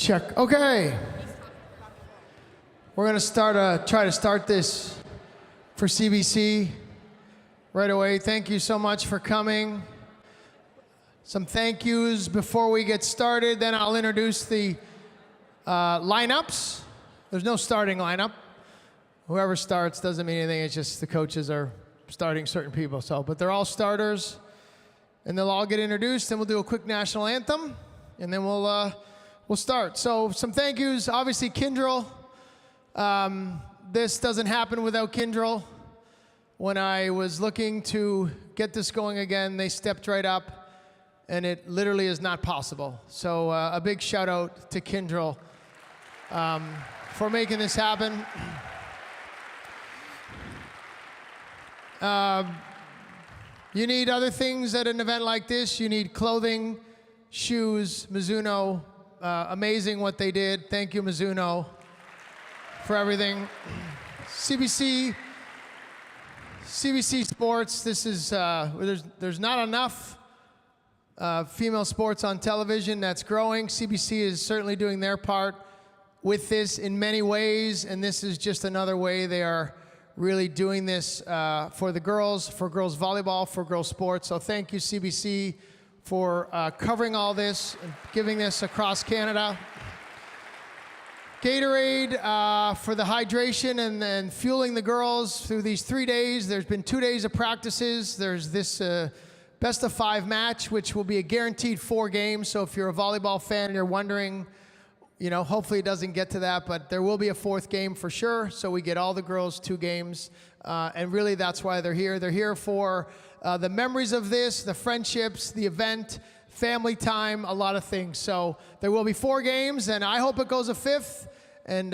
Check. Okay. We're going to try to start this for CBC right away. Thank you so much for coming. Some thank yous before we get started. Then I'll introduce the lineups. There's no starting lineup. Whoever starts doesn't mean anything. It's just the coaches are starting certain people. But they're all starters, and they'll all get introduced. Then we'll do a quick national anthem, and then we'll start. So some thank yous. Obviously, Kyndryl. This doesn't happen without Kyndryl. When I was looking to get this going again, they stepped right up, and it literally is not possible. So a big shout out to Kyndryl for making this happen. You need other things at an event like this. You need clothing, shoes. Mizuno, amazing what they did. Thank you, Mizuno, for everything. CBC Sports, this is, there's not enough female sports on television. That's growing. CBC is certainly doing their part with this in many ways, and this is just another way they are really doing this for the girls, for girls volleyball, for girls sports. So thank you, CBC, for covering all this and giving this across Canada. Gatorade for the hydration and then fueling the girls through these 3 days. There's been 2 days of practices. There's this best of 5 match, which will be a guaranteed 4 games. So if you're a volleyball fan and you're wondering, you know, hopefully it doesn't get to that, but there will be a 4th game for sure. So we get all the girls 2 games. And really that's why they're here. They're here for the memories of this, the friendships, the event, family time, a lot of things. So there will be 4 games, and I hope it goes a 5th. And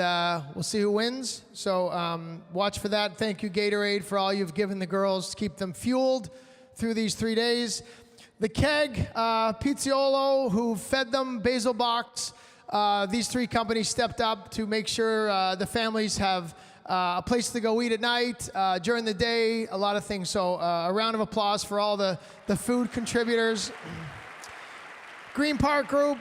we'll see who wins. So watch for that. Thank you, Gatorade, for all you've given the girls to keep them fueled through these 3 days. The Keg, Pizziolo, who fed them, Basil Box. These 3 companies stepped up to make sure the families have a place to go eat at night, during the day, a lot of things. So a round of applause for all the food contributors. Green Park Group.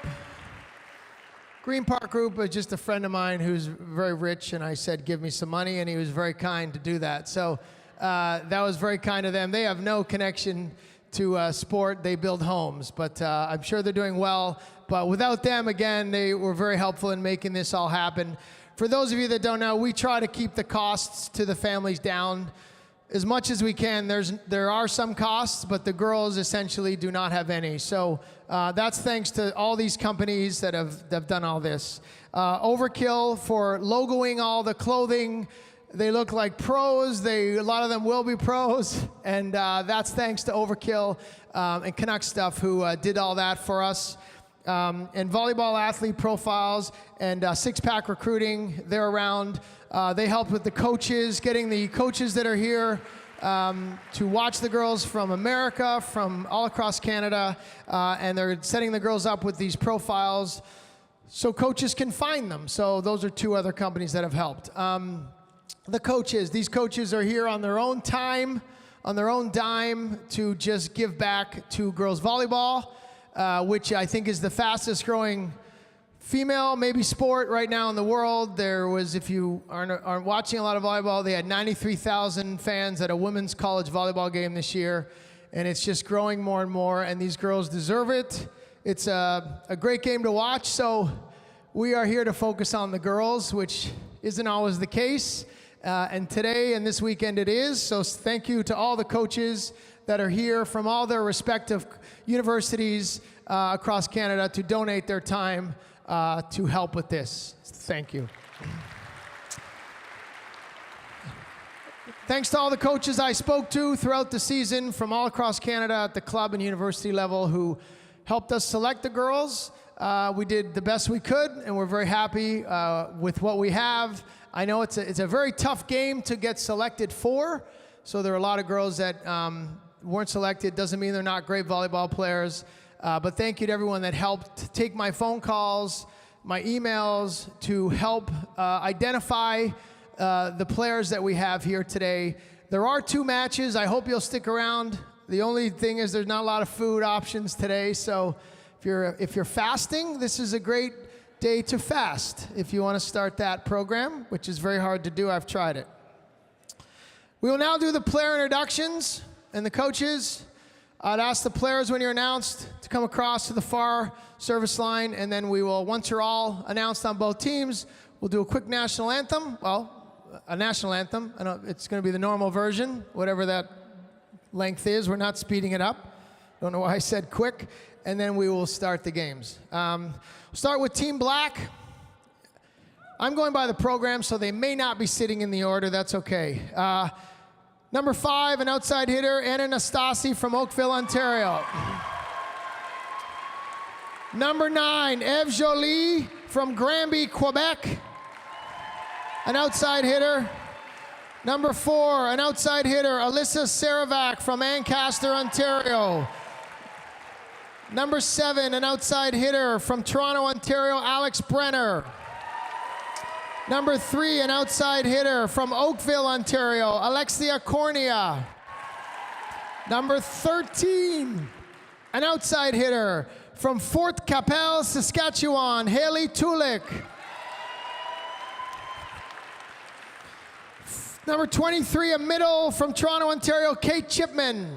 Green Park Group is just a friend of mine who's very rich, and I said, give me some money, and he was very kind to do that. So that was very kind of them. They have no connection to sport. They build homes, but I'm sure they're doing well. But without them, again, they were very helpful in making this all happen. For those of you that don't know, we try to keep the costs to the families down as much as we can. There are some costs, but the girls essentially do not have any. So that's thanks to all these companies that have done all this. Overkill for logoing all the clothing. They look like pros. A lot of them will be pros. And that's thanks to Overkill and Canuck Stuff, who did all that for us. And volleyball athlete profiles and six-pack recruiting, they're around. They helped with the coaches, getting the coaches that are here to watch the girls from America, from all across Canada, and they're setting the girls up with these profiles so coaches can find them. So those are 2 other companies that have helped. The coaches, these coaches are here on their own time, on their own dime, to just give back to girls volleyball, which I think is the fastest growing female, maybe sport right now in the world. There was, if you aren't watching a lot of volleyball, they had 93,000 fans at a women's college volleyball game this year, and it's just growing more and more, and these girls deserve it. It's a great game to watch, so we are here to focus on the girls, which isn't always the case, and today and this weekend it is. So thank you to all the coaches that are here from all their respective universities across Canada to donate their time to help with this. Thank you. Thanks to all the coaches I spoke to throughout the season from all across Canada at the club and university level who helped us select the girls. We did the best we could, and we're very happy with what we have. I know it's a very tough game to get selected for, so there are a lot of girls that weren't selected. Doesn't mean they're not great volleyball players. But thank you to everyone that helped take my phone calls, my emails, to help identify the players that we have here today. There are 2 matches. I hope you'll stick around. The only thing is there's not a lot of food options today, so if you're fasting, this is a great day to fast if you want to start that program, which is very hard to do. I've tried it. We will now do the player introductions and the coaches. I'd ask the players when you're announced to come across to the far service line, and then we will, once you're all announced on both teams, we'll do a quick national anthem. Well, a national anthem. I know it's going to be the normal version, whatever that length is. We're not speeding it up. Don't know why I said quick. And then we will start the games. We'll start with Team Black. I'm going by the program, so they may not be sitting in the order. That's okay. Number 5, an outside hitter, Anna Nastasi from Oakville, Ontario. Number 9, Eve Jolie from Granby, Quebec, an outside hitter. Number 4, an outside hitter, Alyssa Saravac from Ancaster, Ontario. Number 7, an outside hitter from Toronto, Ontario, Alex Brenner. Number 3, an outside hitter from Oakville, Ontario, Alexia Cornea. Number 13, an outside hitter from Fort Capel, Saskatchewan, Haley Tulik. Number 23, a middle from Toronto, Ontario, Kate Chipman.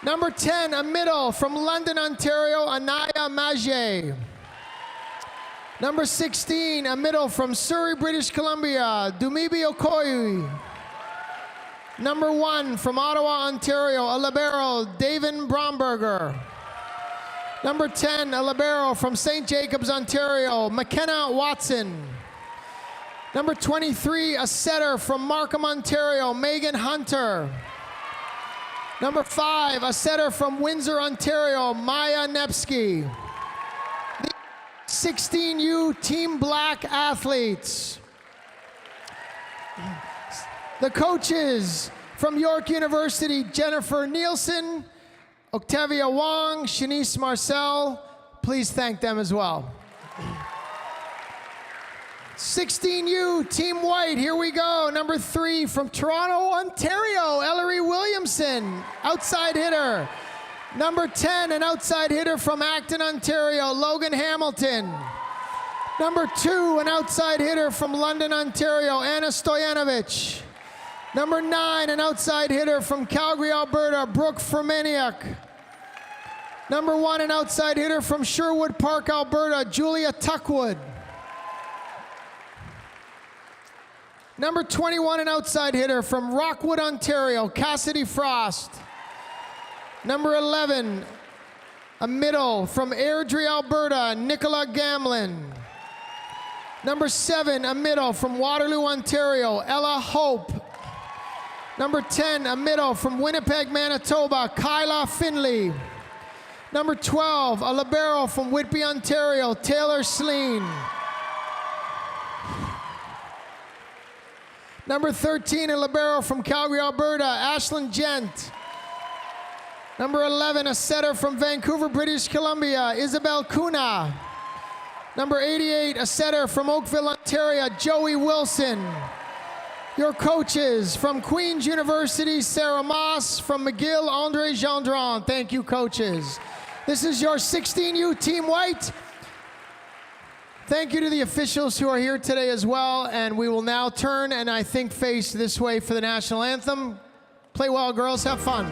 Number 10, a middle from London, Ontario, Anaya Maje. Number 16, a middle from Surrey, British Columbia, Dumibi Okoye. Number 1, from Ottawa, Ontario, a libero, David Bromberger. Number 10, a libero from St. Jacobs, Ontario, McKenna Watson. Number 23, a setter from Markham, Ontario, Megan Hunter. Number 5, a setter from Windsor, Ontario, Maya Nepsky. 16U Team Black athletes. The coaches from York University, Jennifer Nielsen, Octavia Wong, Shanice Marcel. Please thank them as well. 16U Team White, here we go. Number 3 from Toronto, Ontario, Ellery Williamson, outside hitter. Number 10, an outside hitter from Acton, Ontario, Logan Hamilton. Number 2, an outside hitter from London, Ontario, Anna Stoyanovich. Number 9, an outside hitter from Calgary, Alberta, Brooke Fermaniak. Number 1, an outside hitter from Sherwood Park, Alberta, Julia Tuckwood. Number 21, an outside hitter from Rockwood, Ontario, Cassidy Frost. Number 11, a middle from Airdrie, Alberta, Nicola Gamlin. Number 7, a middle from Waterloo, Ontario, Ella Hope. Number 10, a middle from Winnipeg, Manitoba, Kyla Finley. Number 12, a libero from Whitby, Ontario, Taylor Sleen. Number 13, a libero from Calgary, Alberta, Ashlyn Gent. Number 11, a setter from Vancouver, British Columbia, Isabel Cunha. Number 88, a setter from Oakville, Ontario, Joey Wilson. Your coaches from Queen's University, Sarah Moss. From McGill, Andre Gendron. Thank you, coaches. This is your 16U Team White. Thank you to the officials who are here today as well, and we will now turn and I think face this way for the national anthem. Play well, girls, have fun.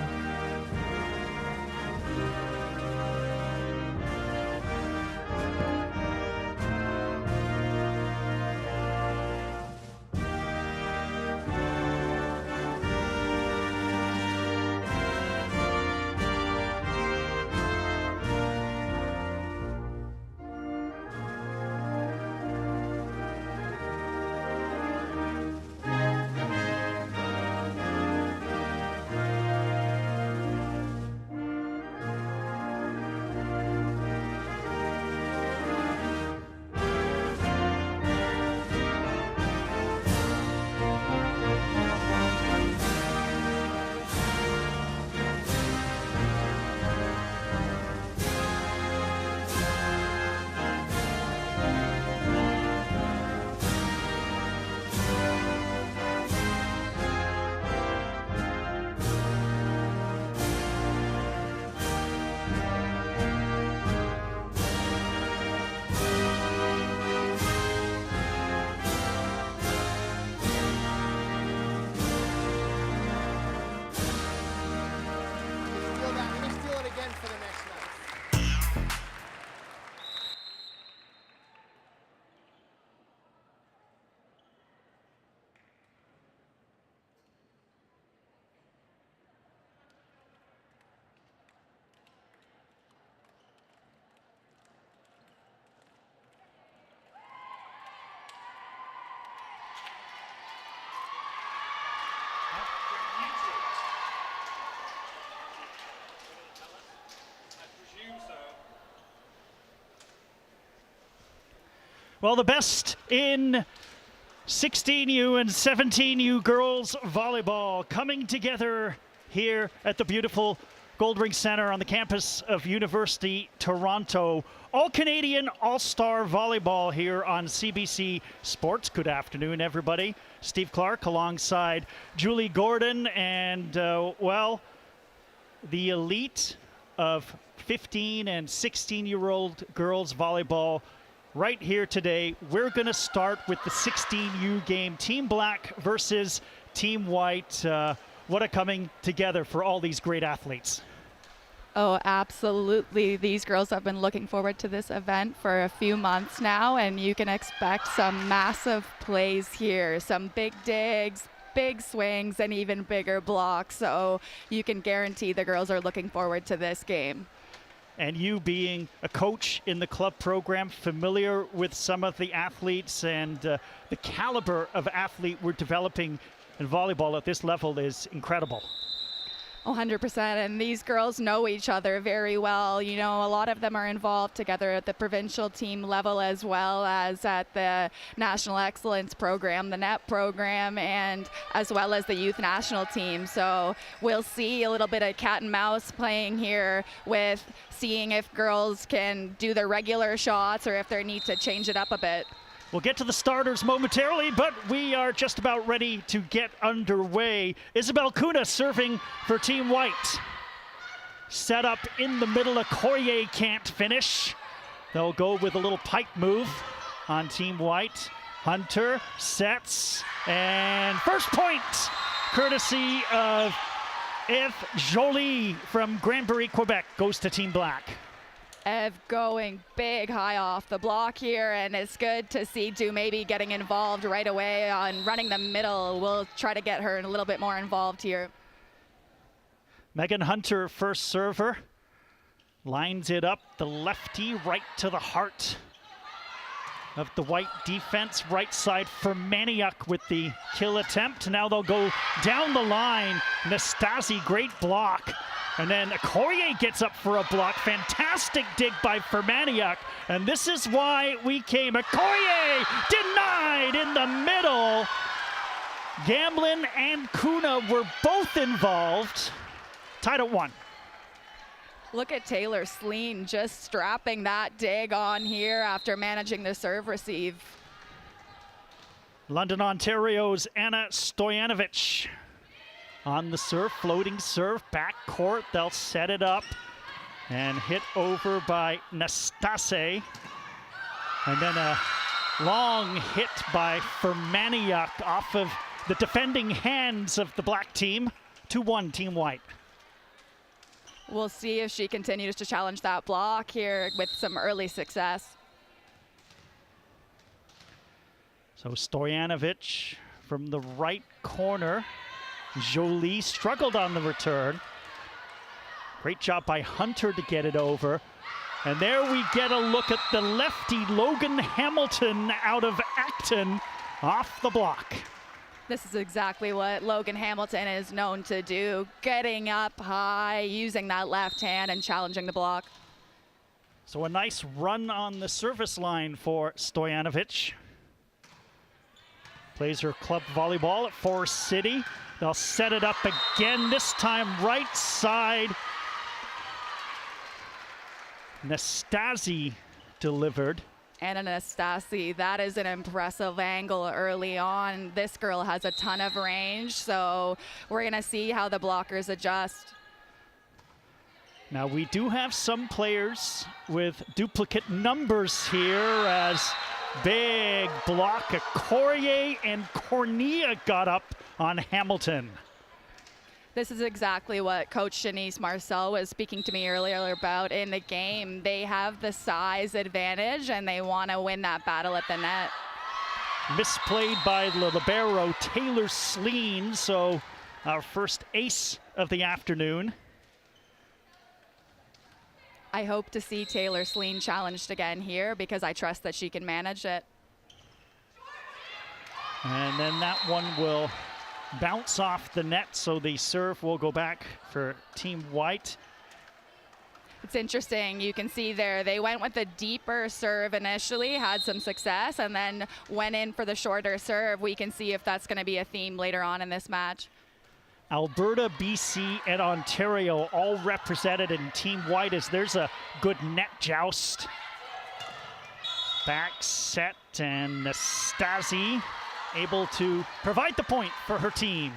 Well, the best in 16U and 17U girls volleyball coming together here at the beautiful Goldring Center on the campus of University Toronto. All-Canadian, all-star volleyball here on CBC Sports. Good afternoon, everybody. Steve Clark alongside Julie Gordon and, well, the elite of 15 and 16-year-old girls volleyball right here today. We're going to start with the 16U game. Team Black versus Team White. What a coming together for all these great athletes. Oh, absolutely. These girls have been looking forward to this event for a few months now, and you can expect some massive plays here, some big digs, big swings, and even bigger blocks. So you can guarantee the girls are looking forward to this game. And you being a coach in the club program, familiar with some of the athletes and the caliber of athlete we're developing in volleyball at this level is incredible. 100%, and these girls know each other very well. You know, a lot of them are involved together at the provincial team level as well as at the National Excellence Program, the NET program, and as well as the youth national team. So we'll see a little bit of cat and mouse playing here with seeing if girls can do their regular shots or if they need to change it up a bit. We'll get to the starters momentarily, but we are just about ready to get underway. Isabel Kuna serving for Team White. Set up in the middle, Okoye can't finish. They'll go with a little pipe move on Team White. Hunter sets, and first point, courtesy of Eve Jolie from Granbury, Quebec, goes to Team Black. Ev going big high off the block here, and it's good to see maybe getting involved right away on running the middle. We'll try to get her a little bit more involved here. Megan Hunter, first server, lines it up, the lefty right to the heart of the White defense. Right side for Maniak with the kill attempt. Now they'll go down the line. Nastasi, great block. And then Okoye gets up for a block. Fantastic dig by Fermaniak. And this is why we came. Okoye denied in the middle. Gamblin and Kuna were both involved. Tied at 1. Look at Taylor Sleen just strapping that dig on here after managing the serve receive. London, Ontario's Anna Stojanovic on the serve, floating serve, back court. They'll set it up and hit over by Nastase. And then a long hit by Fermaniak off of the defending hands of the black team. 2-1 Team White. We'll see if she continues to challenge that block here with some early success. So Stojanovic from the right corner. Jolie struggled on the return. Great job by Hunter to get it over. And there we get a look at the lefty Logan Hamilton out of Acton off the block. This is exactly what Logan Hamilton is known to do, getting up high, using that left hand and challenging the block. So a nice run on the service line for Stojanovic. Plays her club volleyball at Forest City. They'll set it up again, this time right side. Nastasi delivered. And Anastasi, that is an impressive angle early on. This girl has a ton of range, so we're gonna see how the blockers adjust. Now we do have some players with duplicate numbers here as big block. Okoye and Cornea got up on Hamilton. This is exactly what Coach Shanice Marcel was speaking to me earlier about in the game. They have the size advantage and they want to win that battle at the net. Misplayed by the libero Taylor Sleen, so our first ace of the afternoon. I hope to see Taylor Sleen challenged again here because I trust that she can manage it. And then that one will bounce off the net, so the serve will go back for Team White. It's interesting. You can see there they went with a deeper serve initially, had some success, and then went in for the shorter serve. We can see if that's going to be a theme later on in this match. Alberta, BC, and Ontario all represented in Team White as there's a good net joust. Back set, and Nastasi able to provide the point for her team.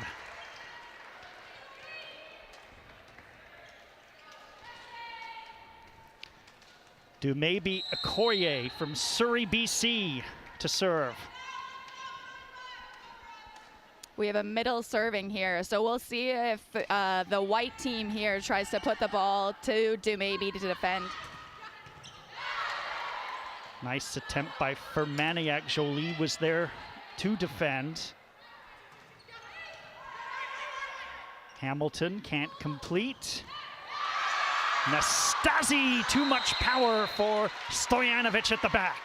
Dumaybe Okoye from Surrey, BC to serve. We have a middle serving here, so we'll see if the white team here tries to put the ball to Dumaybe to defend. Nice attempt by Fermaniak. Jolie was there to defend. Hamilton can't complete. Nastasi, too much power for Stojanovic at the back.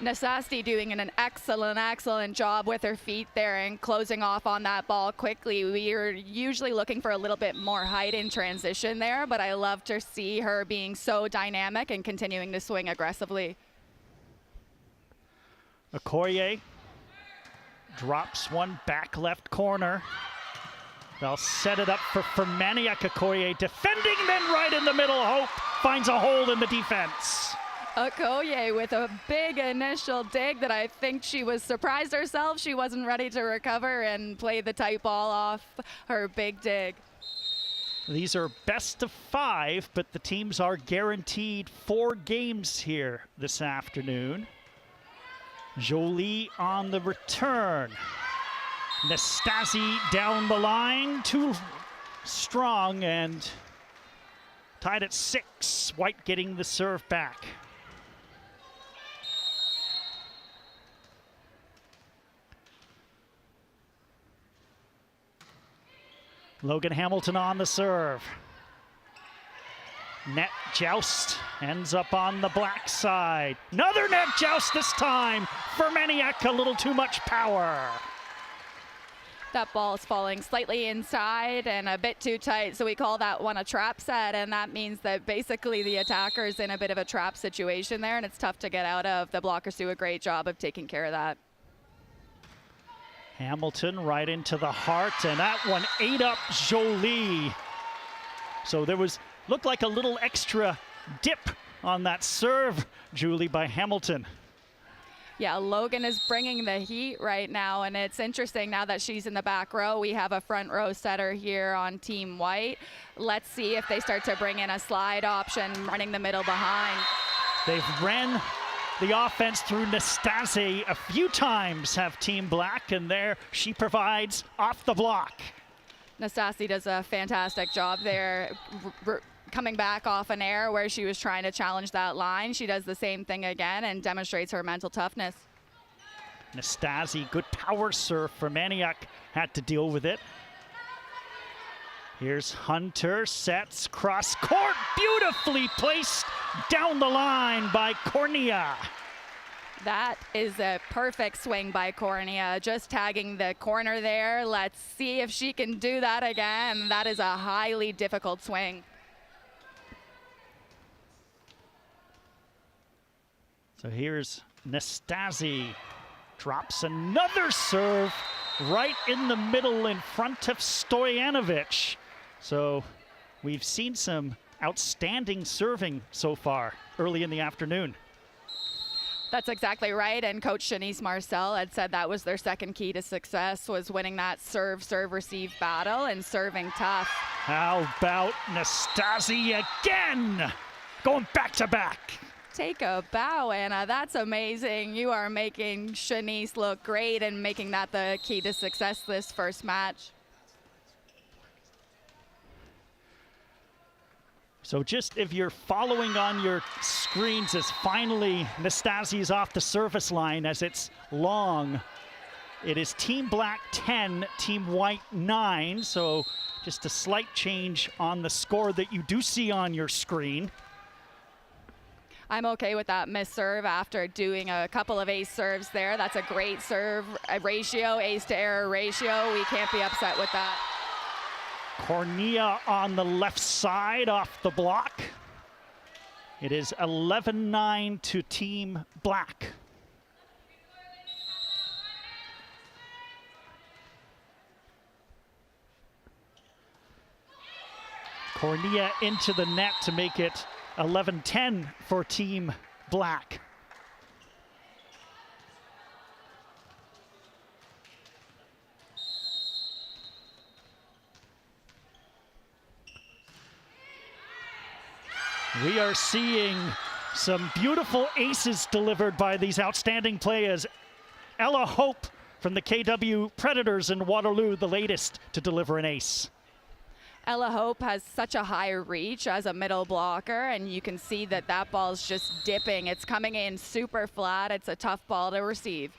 Nastasi doing an excellent job with her feet there and closing off on that ball quickly. We are usually looking for a little bit more height in transition there, but I love to see her being so dynamic and continuing to swing aggressively. Okoye drops one back left corner. They'll set it up for Fermaniak. Okoye defending, then right in the middle. Hope finds a hole in the defense. Okoye with a big initial dig that I think she was surprised herself. She wasn't ready to recover and play the tight ball off her big dig. These are best of 5, but the teams are guaranteed 4 games here this afternoon. Jolie on the return. Nastasi down the line, too strong, and tied at 6. White getting the serve back. Logan Hamilton on the serve. Net joust ends up on the black side. Another net joust this time. Fermaniak, a little too much power. That ball is falling slightly inside and a bit too tight, so we call that one a trap set, and that means that basically the attacker's in a bit of a trap situation there, and it's tough to get out of. The blockers do a great job of taking care of that. Hamilton right into the heart, and that one ate up Jolie. So there looked like a little extra dip on that serve, Julie, by Hamilton. Yeah, Logan is bringing the heat right now, and it's interesting now that she's in the back row. We have a front row setter here on Team White. Let's see if they start to bring in a slide option, running the middle behind. They've ran the offense through Nastasi a few times, have Team Black, and there she provides off the block. Nastasi does a fantastic job there, coming back off an air where she was trying to challenge that line. She does the same thing again and demonstrates her mental toughness. Nastasi, good power serve. Fermaniak had to deal with it. Here's Hunter, sets cross court, beautifully placed down the line by Cornea. That is a perfect swing by Cornea, just tagging the corner there. Let's see if she can do that again. That is a highly difficult swing. So here's Nastasi, drops another serve right in the middle in front of Stojanovic. So we've seen some outstanding serving so far early in the afternoon. That's exactly right, and Coach Shanice Marcel had said that was their second key to success, was winning that serve-receive battle and serving tough. How about Nastasi again? Going back to back. Take a bow, Anna. That's amazing. You are making Shanice look great and making that the key to success this first match. So just if you're following on your screens, as finally Nastasi is off the service line as it's long. It is Team Black 10, Team White 9. So just a slight change on the score that you do see on your screen. I'm okay with that miss serve after doing a couple of ace serves there. That's a great serve ratio, ace to error ratio. We can't be upset with that. Cornea on the left side off the block. It is 11-9 to Team Black. Cornea into the net to make it 11-10 for Team Black. We are seeing some beautiful aces delivered by these outstanding players. Ella Hope from the KW Predators in Waterloo, the latest to deliver an ace. Ella Hope has such a high reach as a middle blocker, and you can see that that ball's just dipping. It's coming in super flat. It's a tough ball to receive.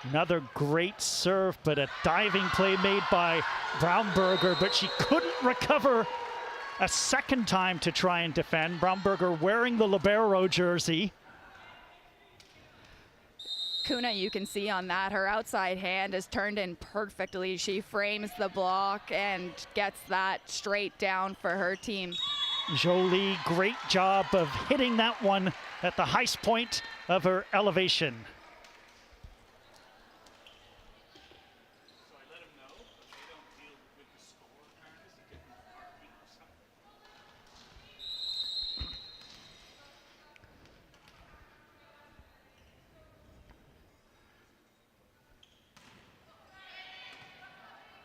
Another great serve, but a diving play made by Braunberger, but she couldn't recover a second time to try and defend. Braunberger wearing the libero jersey. Kuna, you can see on that, her outside hand is turned in perfectly. She frames the block and gets that straight down for her team. Jolie, great job of hitting that one at the highest point of her elevation.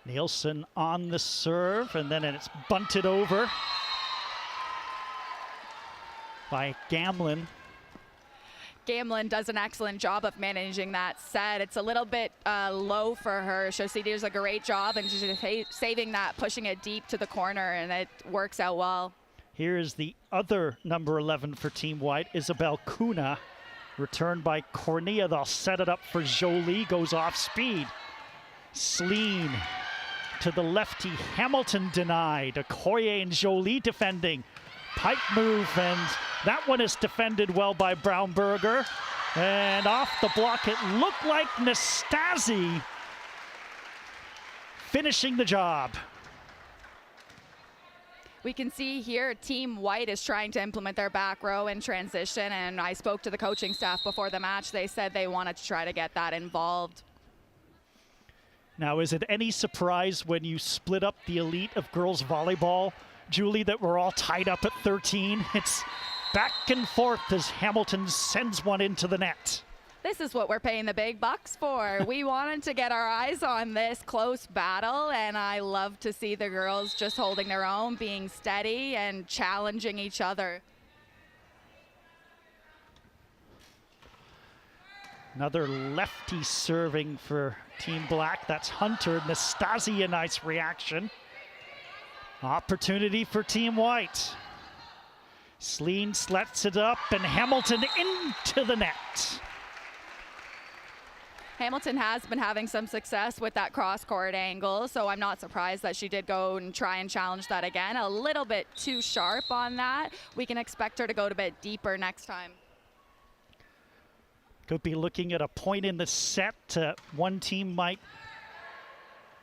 Nielsen on the serve, and then it's bunted over by Gamlin. Gamlin does an excellent job of managing that set. It's a little bit low for her. She does a great job and just saving that, pushing it deep to the corner, and it works out well. Here is the other number 11 for Team White, Isabel Kuna. Returned by Cornea. They'll set it up for Jolie, goes off speed. Sleen to the lefty, Hamilton denied. Okoye and Jolie defending. Pipe move, and that one is defended well by Braunberger. And off the block, it looked like Nastasi finishing the job. We can see here Team White is trying to implement their back row in transition, and I spoke to the coaching staff before the match. They said they wanted to try to get that involved. Now, is it any surprise when you split up the elite of girls volleyball, Julie, that we're all tied up at 13? It's back and forth as Hamilton sends one into the net. This is what we're paying the big bucks for. We wanted to get our eyes on this close battle, and I love to see the girls just holding their own, being steady and challenging each other. Another lefty serving for Team Black. That's Hunter. Nastasi, a nice reaction. Opportunity for Team White. Sleen slets it up, and Hamilton into the net. Hamilton has been having some success with that cross-court angle, so I'm not surprised that she did go and try and challenge that again. A little bit too sharp on that. We can expect her to go a bit deeper next time. Could be looking at a point in the set. One team might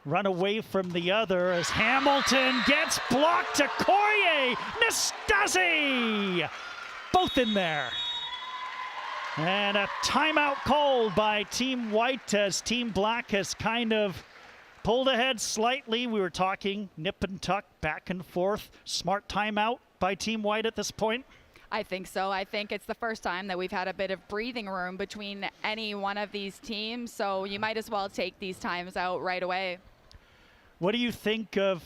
run away from the other as Hamilton gets blocked. Okoye, Nastasi, both in there. And a timeout called by Team White as Team Black has kind of pulled ahead slightly. We were talking nip and tuck, back and forth. Smart timeout by Team White at this point. I think so. I think it's the first time that we've had a bit of breathing room between any one of these teams, so you might as well take these times out right away. What do you think of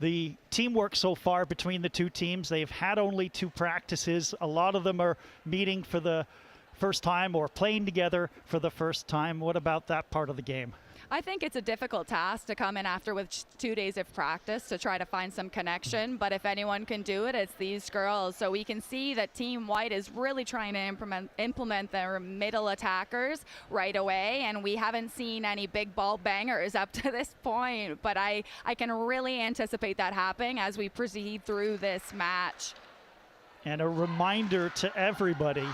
the teamwork so far between the two teams? They've had only 2 practices. A lot of them are meeting for the first time or playing together for the first time. What about that part of the game? I think it's a difficult task to come in after with 2 days of practice to try to find some connection, but if anyone can do it, it's these girls. So we can see that Team White is really trying to implement their middle attackers right away, and we haven't seen any big ball bangers up to this point, but I can really anticipate that happening as we proceed through this match. And a reminder to everybody,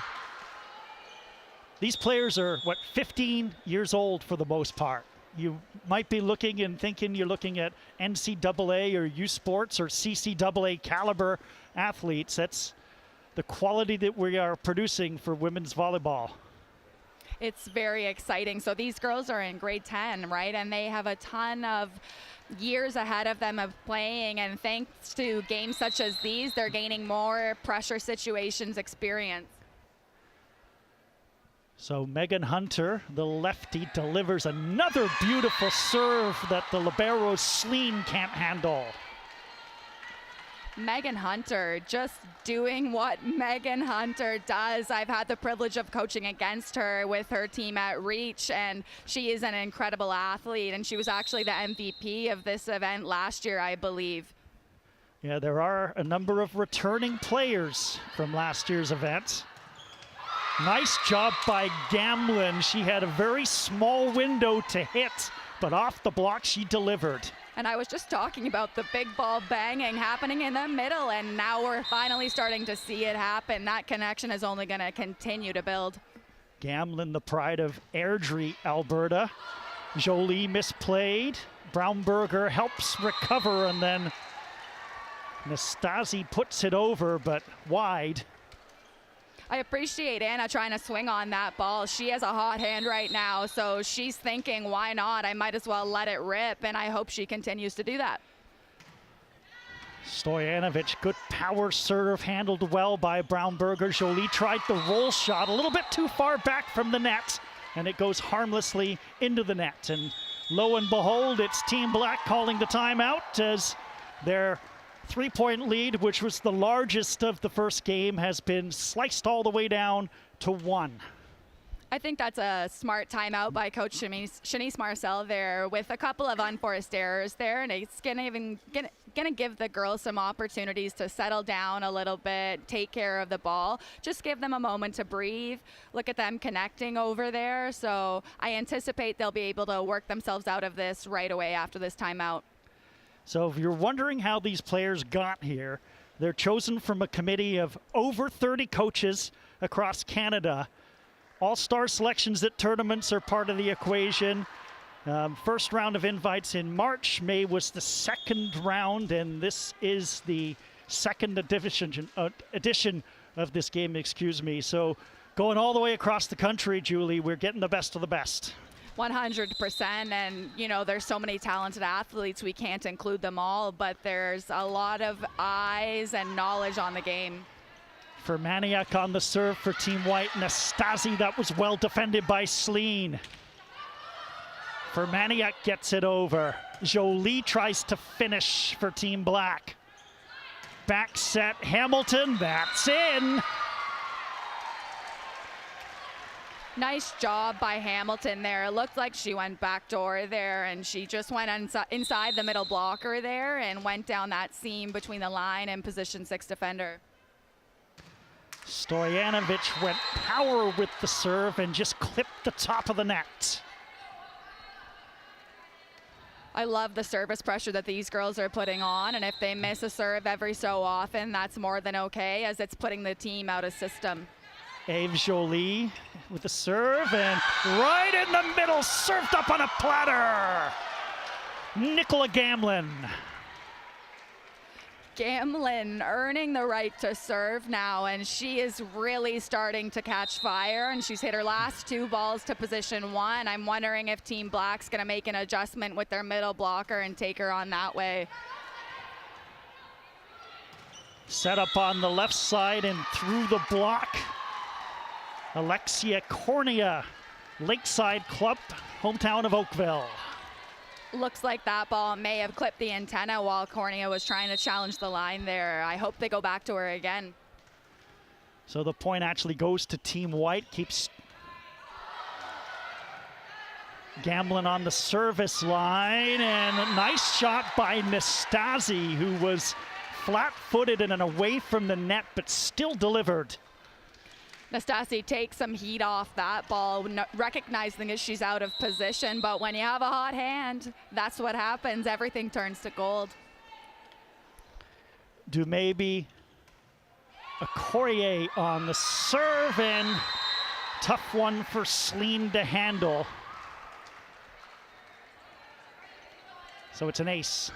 these players are, 15 years old for the most part. you might be looking and thinking you're looking at NCAA or U Sports or CCAA caliber athletes. That's the quality that we are producing for women's volleyball. It's very exciting. So these girls are in grade 10, right? And they have a ton of years ahead of them of playing. And thanks to games such as these, they're gaining more pressure situations experience. So Megan Hunter, the lefty, delivers another beautiful serve that the libero Sleen can't handle. Megan Hunter just doing what Megan Hunter does. I've had the privilege of coaching against her with her team at Reach, and she is an incredible athlete, and she was actually the MVP of this event last year, I believe. Yeah, there are a number of returning players from last year's event. Nice job by Gamlin. She had a very small window to hit, but off the block she delivered. And I was just talking about the big ball banging happening in the middle, and now we're finally starting to see it happen. That connection is only going to continue to build. Gamlin, the pride of Airdrie, Alberta. Jolie misplayed. Braunberger helps recover, and then Nastasi puts it over, but wide. I appreciate Anna trying to swing on that ball. She has a hot hand right now, so she's thinking, why not? I might as well let it rip, and I hope she continues to do that. Stojanovic, good power serve, handled well by Braunberger. Jolie tried the roll shot a little bit too far back from the net, and it goes harmlessly into the net. And lo and behold, it's Team Black calling the timeout as their three-point lead, which was the largest of the first game, has been sliced all the way down to 1. I think that's a smart timeout by Coach Shanice Marcel there with a couple of unforced errors there, and it's gonna give the girls some opportunities to settle down a little bit, take care of the ball, just give them a moment to breathe. Look at them connecting over there, so I anticipate they'll be able to work themselves out of this right away after this timeout. So if you're wondering how these players got here, they're chosen from a committee of over 30 coaches across Canada. All-star selections at tournaments are part of the equation. First round of invites in March. May was the second round, and this is the second edition of this game, excuse me. So going all the way across the country, Julie, we're getting the best of the best. 100%, and you know, there's so many talented athletes, we can't include them all, but there's a lot of eyes and knowledge on the game. For Maniak on the serve for Team White, Nastasi, that was well defended by Sleen. For Maniak gets it over. Jolie tries to finish for Team Black. Back set, Hamilton, that's in. Nice job by Hamilton there. It looked like she went backdoor there, and she just went inside the middle blocker there and went down that seam between the line and position 6 defender. Stojanovic went power with the serve and just clipped the top of the net. I love the service pressure that these girls are putting on, and if they miss a serve every so often, that's more than okay, as it's putting the team out of system. Ave Jolie with the serve, and right in the middle, served up on a platter. Nicola Gamlin. Gamlin earning the right to serve now, and she is really starting to catch fire, and she's hit her last 2 balls to position 1. I'm wondering if Team Black's gonna make an adjustment with their middle blocker and take her on that way. Set up on the left side and through the block. Alexia Cornea, Lakeside Club, hometown of Oakville. Looks like that ball may have clipped the antenna while Cornea was trying to challenge the line there. I hope they go back to her again. So the point actually goes to Team White, keeps Gamlin on the service line, and a nice shot by Nastasi, who was flat-footed and away from the net, but still delivered. Nastasi takes some heat off that ball, recognizing that she's out of position, but when you have a hot hand, that's what happens. Everything turns to gold. Do maybe a Courier on the serve, and tough one for Sleen to handle. So it's an ace.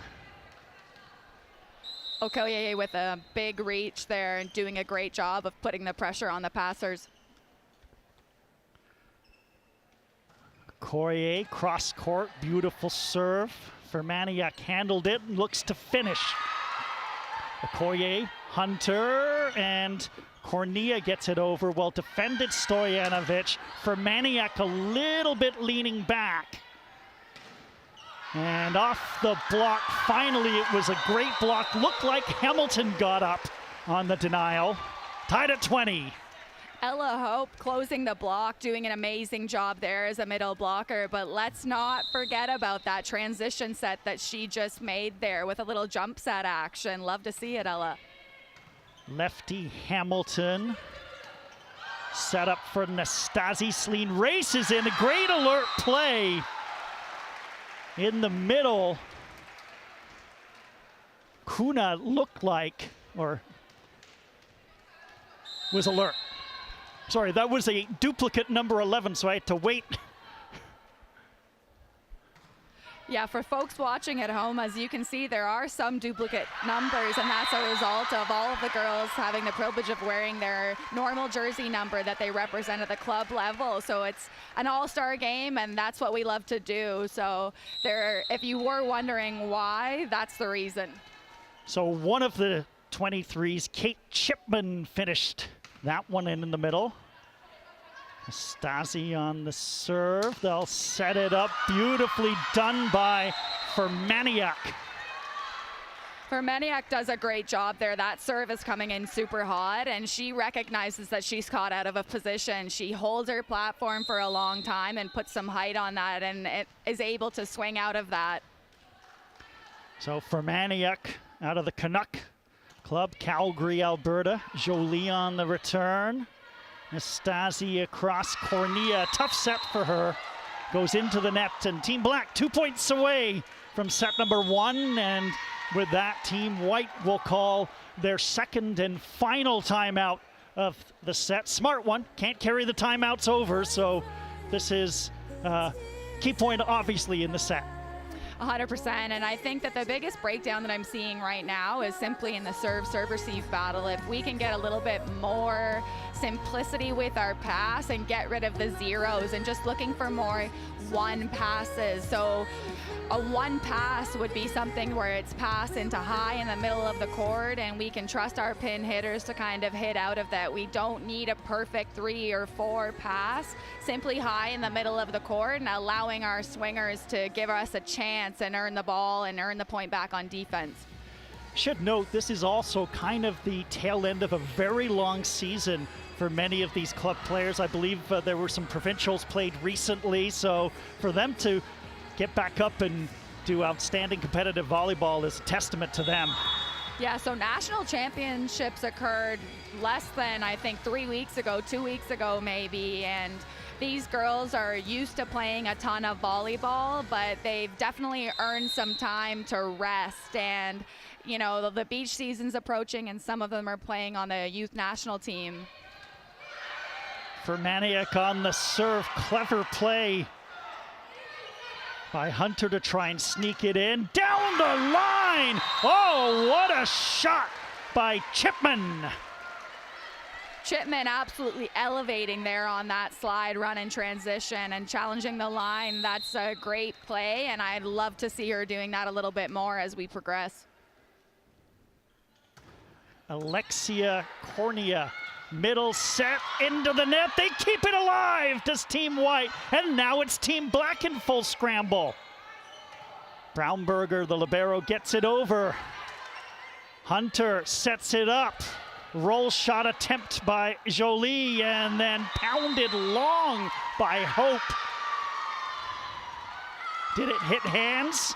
Okoye with a big reach there and doing a great job of putting the pressure on the passers. Courier, cross court, beautiful serve. Fermaniak handled it and looks to finish. Okoye, Hunter, and Cornea gets it over. Well defended, Stojanovic. Fermaniak a little bit leaning back. And off the block, finally it was a great block. Looked like Hamilton got up on the denial. Tied at 20. Ella Hope closing the block, doing an amazing job there as a middle blocker, but let's not forget about that transition set that she just made there with a little jump set action. Love to see it, Ella. Lefty Hamilton set up for Nastasi. Sleen races in, a great alert play in the middle. Kuna looked like, or was alert. Sorry, that was a duplicate number 11, so I had to wait. Yeah, for folks watching at home, as you can see, there are some duplicate numbers, and that's a result of all of the girls having the privilege of wearing their normal jersey number that they represent at the club level. So it's an all-star game, and that's what we love to do. So there, if you were wondering why, that's the reason. So one of the 23s, Kate Chipman, finished that one in the middle. Stasi on the serve. They'll set it up. Beautifully done by Fermaniak. Fermaniak does a great job there. That serve is coming in super hot, and she recognizes that she's caught out of a position. She holds her platform for a long time and puts some height on that, and it is able to swing out of that. So Fermaniak out of the Canuck Club, Calgary, Alberta. Jolie on the return. Nastasi across Cornea. Tough set for her. Goes into the net, and Team Black 2 points away from set number 1. And with that, Team White will call their second and final timeout of the set. Smart one. Can't carry the timeouts over, so this is key point, obviously, in the set. 100%, and I think that the biggest breakdown that I'm seeing right now is simply in the serve-receive battle. If we can get a little bit more simplicity with our pass and get rid of the zeros and just looking for more one passes. So a one pass would be something where it's pass into high in the middle of the court, and we can trust our pin hitters to kind of hit out of that. We don't need a perfect 3 or 4 pass, simply high in the middle of the court and allowing our swingers to give us a chance and earn the ball and earn the point back on defense. Should note, this is also kind of the tail end of a very long season for many of these club players. I believe there were some provincials played recently, so for them to get back up and do outstanding competitive volleyball is a testament to them. Yeah, so national championships occurred less than, I think, 3 weeks ago, 2 weeks ago maybe, and these girls are used to playing a ton of volleyball, but they've definitely earned some time to rest. And, you know, the beach season's approaching, and some of them are playing on the youth national team. Fermaniak on the serve. Clever play by Hunter to try and sneak it in. Down the line! Oh, what a shot by Chipman! Chipman absolutely elevating there on that slide run and transition and challenging the line. That's a great play, and I'd love to see her doing that a little bit more as we progress. Alexia Cornea, middle set into the net. They keep it alive, does Team White, and now it's Team Black in full scramble. Braunberger, the libero, gets it over. Hunter sets it up. Roll shot attempt by Jolie, and then pounded long by Hope. Did it hit hands?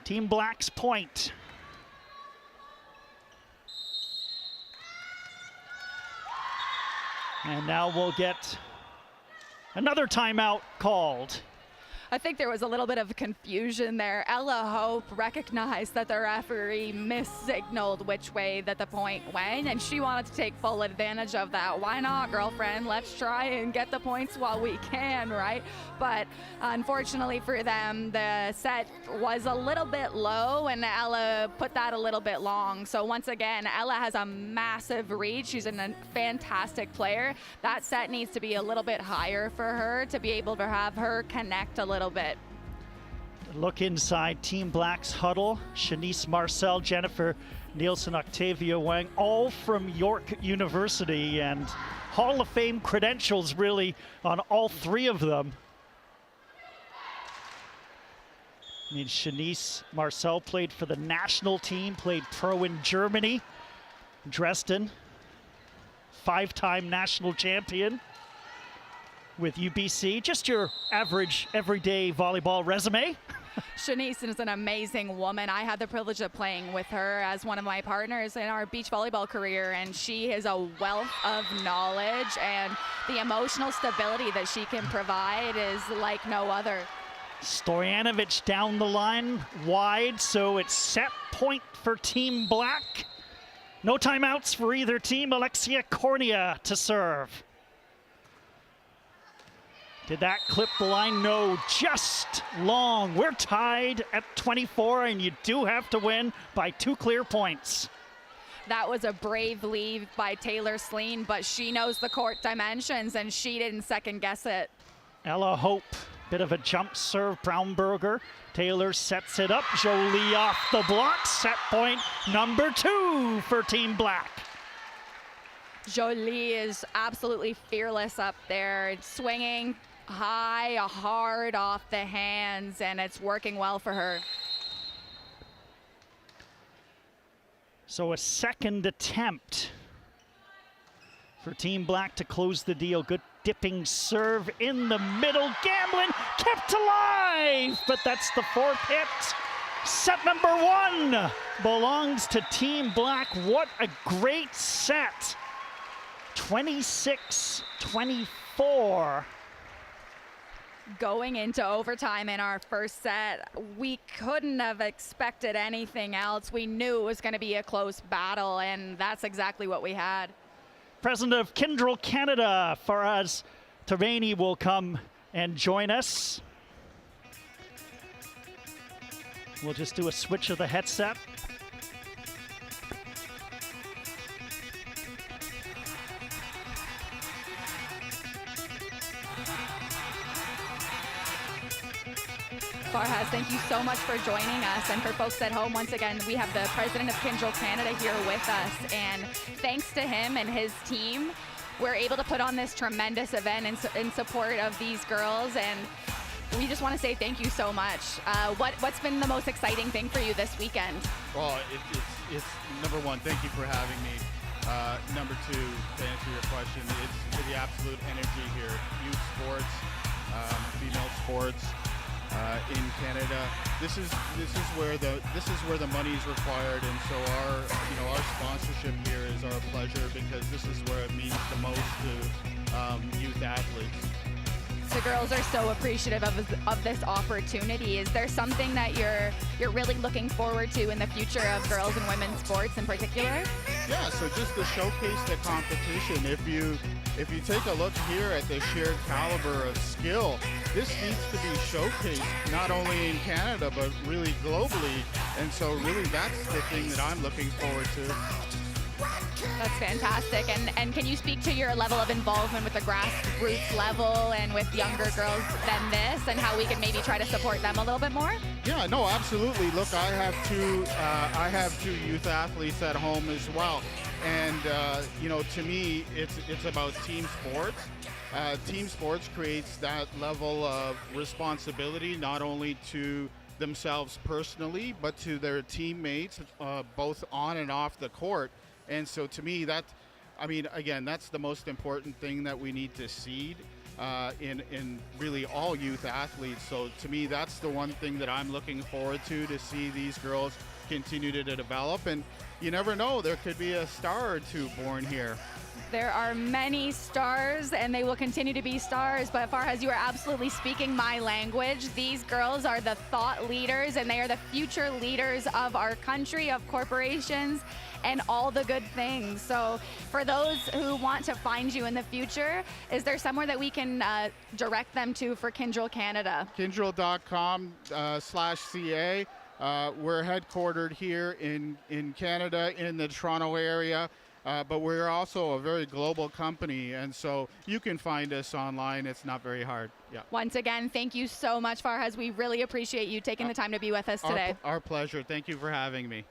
Team Black's point. And now we'll get another timeout called. I think there was a little bit of confusion there. Ella Hope recognized that the referee missignaled which way that the point went, and she wanted to take full advantage of that. Why not, girlfriend? Let's try and get the points while we can, right? But unfortunately for them, the set was a little bit low, and Ella put that a little bit long. So once again, Ella has a massive reach. She's a fantastic player. That set needs to be a little bit higher for her to be able to have her connect a little bit. Look inside Team Black's huddle. Shanice Marcel, Jennifer Nielsen, Octavia Wang, all from York University, and Hall of Fame credentials really on all three of them. I mean, Shanice Marcel played for the national team, played pro in Germany, Dresden, 5-time national champion with UBC. Just your average, everyday volleyball resume. Shanice is an amazing woman. I had the privilege of playing with her as one of my partners in our beach volleyball career, and she is a wealth of knowledge, and the emotional stability that she can provide is like no other. Stojanovic down the line, wide, so it's set point for Team Black. No timeouts for either team. Alexia Kornia to serve. Did that clip the line? No, just long. We're tied at 24, and you do have to win by 2 clear points. That was a brave lead by Taylor Sleen, but she knows the court dimensions, and she didn't second guess it. Ella Hope, bit of a jump serve, Braunberger. Taylor sets it up, Jolie off the block, set point number 2 for Team Black. Jolie is absolutely fearless up there, swinging high, hard off the hands, and it's working well for her. So a second attempt for Team Black to close the deal. Good dipping serve in the middle. Gamblin kept alive, but that's the 4 hit. Set number 1 belongs to Team Black. What a great set. 26-24. Going into overtime in our first set, we couldn't have expected anything else. We knew it was going to be a close battle, and that's exactly what we had. President of Kyndryl Canada, Faraz Tarvani, will come and join us. We'll just do a switch of the headset. Farhaz, thank you so much for joining us. And for folks at home, once again, we have the president of Kyndryl Canada here with us. And thanks to him and his team, we're able to put on this tremendous event in support of these girls. And we just want to say thank you so much. What's been the most exciting thing for you this weekend? Well, it's number 1, thank you for having me. Number 2, to answer your question, it's the absolute energy here. Youth sports, female sports. In Canada, this is where the money is required, and so our sponsorship here is our pleasure, because this is where it means the most to youth athletes. The girls are so appreciative of this opportunity. Is there something that you're really looking forward to in the future of girls and women's sports in particular? Yeah, so just to showcase the competition. If you take a look here at the sheer caliber of skill, this needs to be showcased not only in Canada but really globally. And so really that's the thing that I'm looking forward to. That's fantastic. And can you speak to your level of involvement with the grassroots level and with younger girls than this, and how we can maybe try to support them a little bit more? Yeah, no, absolutely. Look, I have two youth athletes at home as well. And, to me, it's about team sports. Team sports creates that level of responsibility, not only to themselves personally, but to their teammates, both on and off the court. And so to me, that's the most important thing that we need to seed in really all youth athletes. So to me, that's the one thing that I'm looking forward to see these girls continue to develop. And you never know, there could be a star or two born here. There are many stars, and they will continue to be stars, but Farhaz, you are absolutely speaking my language. These girls are the thought leaders, and they are the future leaders of our country, of corporations, and all the good things. So for those who want to find you in the future, is there somewhere that we can direct them to for Kyndryl Canada? Kyndryl.com/ca. We're headquartered here in Canada, in the Toronto area. But we're also a very global company, and so you can find us online. It's not very hard. Yeah. Once again, thank you so much, Farhaz. We really appreciate you taking the time to be with us today. Our pleasure. Thank you for having me.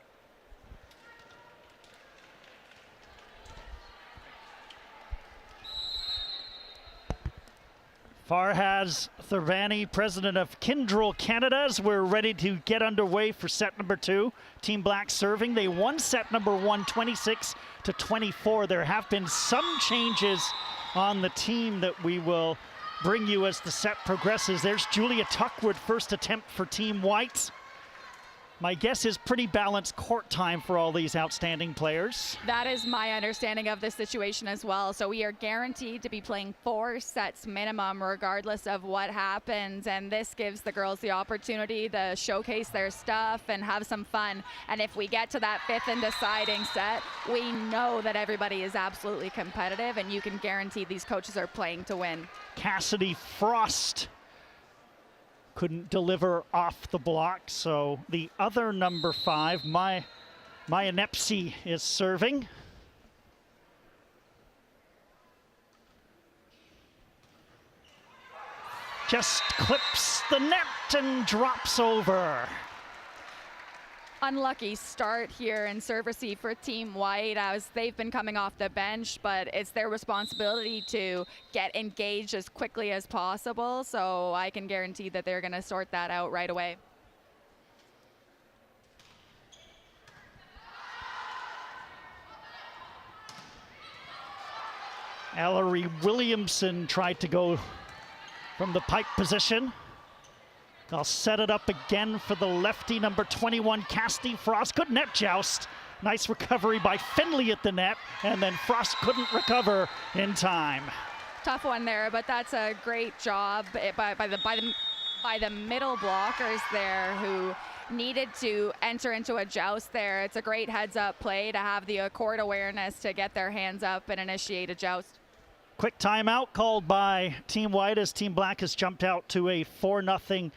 Farhaz Thurbani, president of Kyndryl Canada, as we're ready to get underway for set number 2. Team Black serving. They won set number 1, 26-24. There have been some changes on the team that we will bring you as the set progresses. There's Julia Tuckwood, first attempt for Team White. My guess is pretty balanced court time for all these outstanding players. That is my understanding of the situation as well. So we are guaranteed to be playing 4 sets minimum regardless of what happens. And this gives the girls the opportunity to showcase their stuff and have some fun. And if we get to that 5th and deciding set, we know that everybody is absolutely competitive, and you can guarantee these coaches are playing to win. Cassidy Frost couldn't deliver off the block, so the other number 5, Maya Nepsi, is serving. Just clips the net and drops over. Unlucky start here in serve receive for Team White, as they've been coming off the bench, but it's their responsibility to get engaged as quickly as possible, so I can guarantee that they're going to sort that out right away. Ellery Williamson tried to go from the pike position. They'll set it up again for the lefty, number 21, Cassidy Frost. Good net joust. Nice recovery by Finley at the net, and then Frost couldn't recover in time. Tough one there, but that's a great job by the middle blockers there, who needed to enter into a joust there. It's a great heads-up play to have the court awareness to get their hands up and initiate a joust. Quick timeout called by Team White as Team Black has jumped out to a 4-0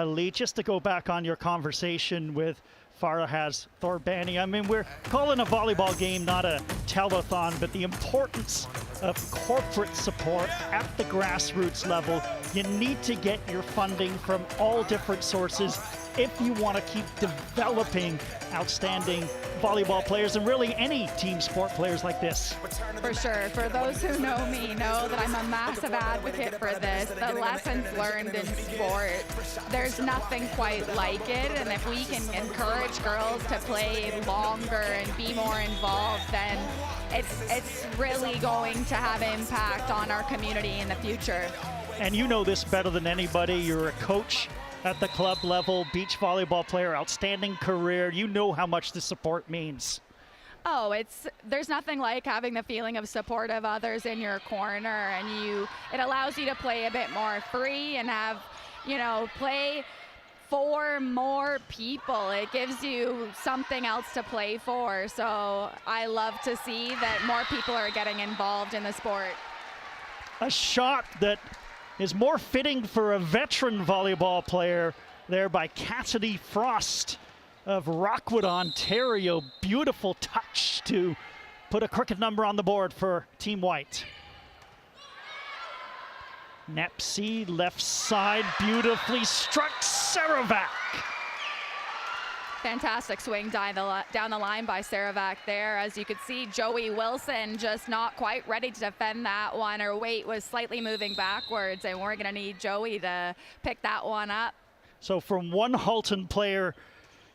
lead. Just to go back on your conversation with Farhaz Thurbani, I mean, we're calling a volleyball game, not a telethon, but the importance of corporate support at the grassroots level. You need to get your funding from all different sources if you want to keep developing outstanding volleyball players, and really any team sport players like this. For sure. For those who know me know that I'm a massive advocate for this. The lessons learned in sport, there's nothing quite like it, and if we can encourage girls to play longer and be more involved, then it's really going to have impact on our community in the future. And you know this better than anybody. You're a coach at the club level, beach volleyball player, outstanding career. You know how much the support means. Oh, there's nothing like having the feeling of support of others in your corner, and it allows you to play a bit more free and have, play for more people. It gives you something else to play for. So I love to see that more people are getting involved in the sport. A shot that is more fitting for a veteran volleyball player there by Cassidy Frost of Rockwood, Ontario. Beautiful touch to put a crooked number on the board for Team White. Nepsi, left side, beautifully struck Saravac. Fantastic swing down the line by Saravac there. As you could see, Joey Wilson just not quite ready to defend that one. Her weight was slightly moving backwards, and we're going to need Joey to pick that one up. So from one Halton player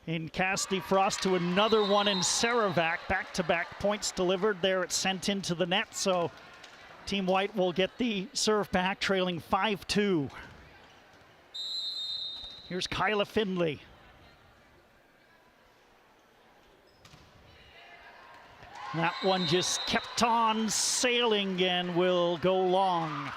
in Cassidy Frost to another one in Saravac, back-to-back points delivered there. It's sent into the net, so Team White will get the serve back, trailing 5-2. Here's Kyla Finley. That one just kept on sailing and will go long.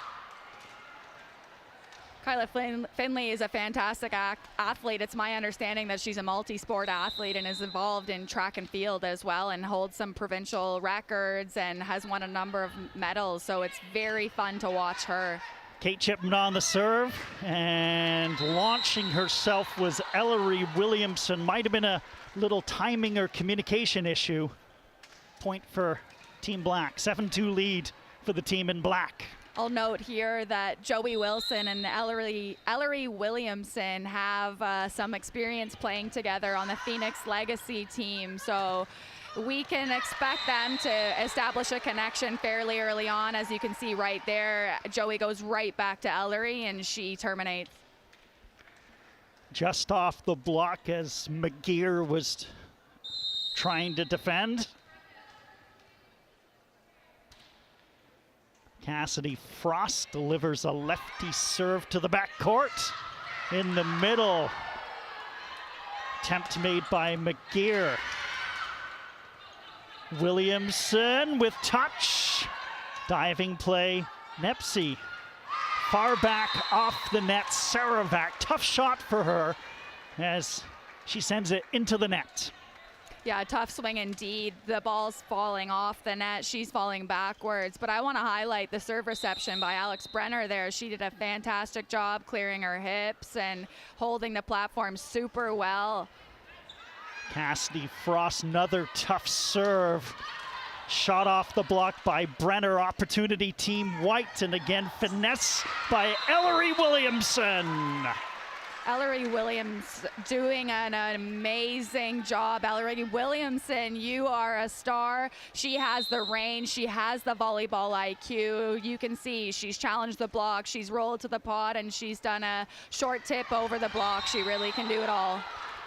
Kyla Finley is a fantastic athlete. It's my understanding that she's a multi-sport athlete and is involved in track and field as well, and holds some provincial records and has won a number of medals. So it's very fun to watch her. Kate Chipman on the serve, and launching herself was Ellery Williamson. Might have been a little timing or communication issue. Point for Team Black. 7-2 lead for the team in black. I'll note here that Joey Wilson and Ellery Williamson have some experience playing together on the Phoenix Legacy team, so we can expect them to establish a connection fairly early on. As you can see right there, Joey goes right back to Ellery and she terminates. Just off the block as McGear was trying to defend. Cassidy Frost delivers a lefty serve to the backcourt. In the middle, attempt made by McGear. Williamson with touch. Diving play, Nepsy. Far back off the net, Saravac. Tough shot for her as she sends it into the net. Yeah, tough swing indeed. The ball's falling off the net. She's falling backwards. But I want to highlight the serve reception by Alex Brenner there. She did a fantastic job clearing her hips and holding the platform super well. Cassidy Frost, another tough serve. Shot off the block by Brenner. Opportunity Team White, and again finesse by Ellery Williamson. Ellery Williams doing an amazing job. Ellery Williamson, you are a star. She has the range. She has the volleyball IQ. You can see she's challenged the block. She's rolled to the pot, and she's done a short tip over the block. She really can do it all.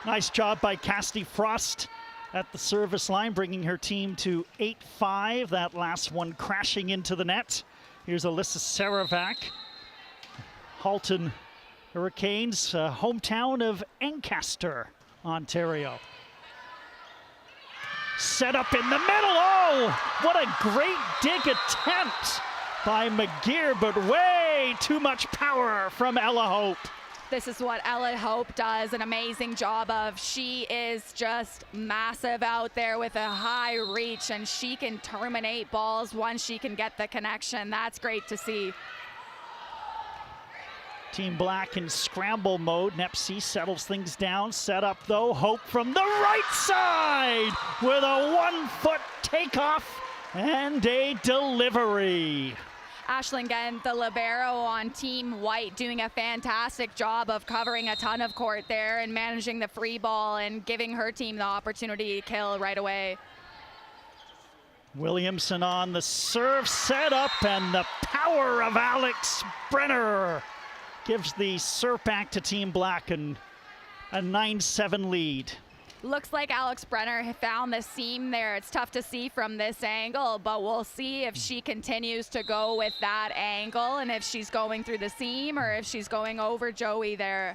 Nice job by Cassidy Frost at the service line, bringing her team to 8-5. That last one crashing into the net. Here's Alyssa Saravac. Halton Hurricanes, hometown of Ancaster, Ontario. Set up in the middle. Oh, what a great dig attempt by McGear, but way too much power from Ella Hope. This is what Ella Hope does an amazing job of. She is just massive out there with a high reach, and she can terminate balls once she can get the connection. That's great to see. Team Black in scramble mode. Nepsy settles things down. Set up though. Hope from the right side with a 1-foot takeoff and a delivery. Ashlyn Gent, the libero on Team White, doing a fantastic job of covering a ton of court there and managing the free ball and giving her team the opportunity to kill right away. Williamson on the serve, set up, and the power of Alex Brenner gives the serve back to Team Black and a 9-7 lead. Looks like Alex Brenner found the seam there. It's tough to see from this angle, but we'll see if she continues to go with that angle and if she's going through the seam or if she's going over Joey there.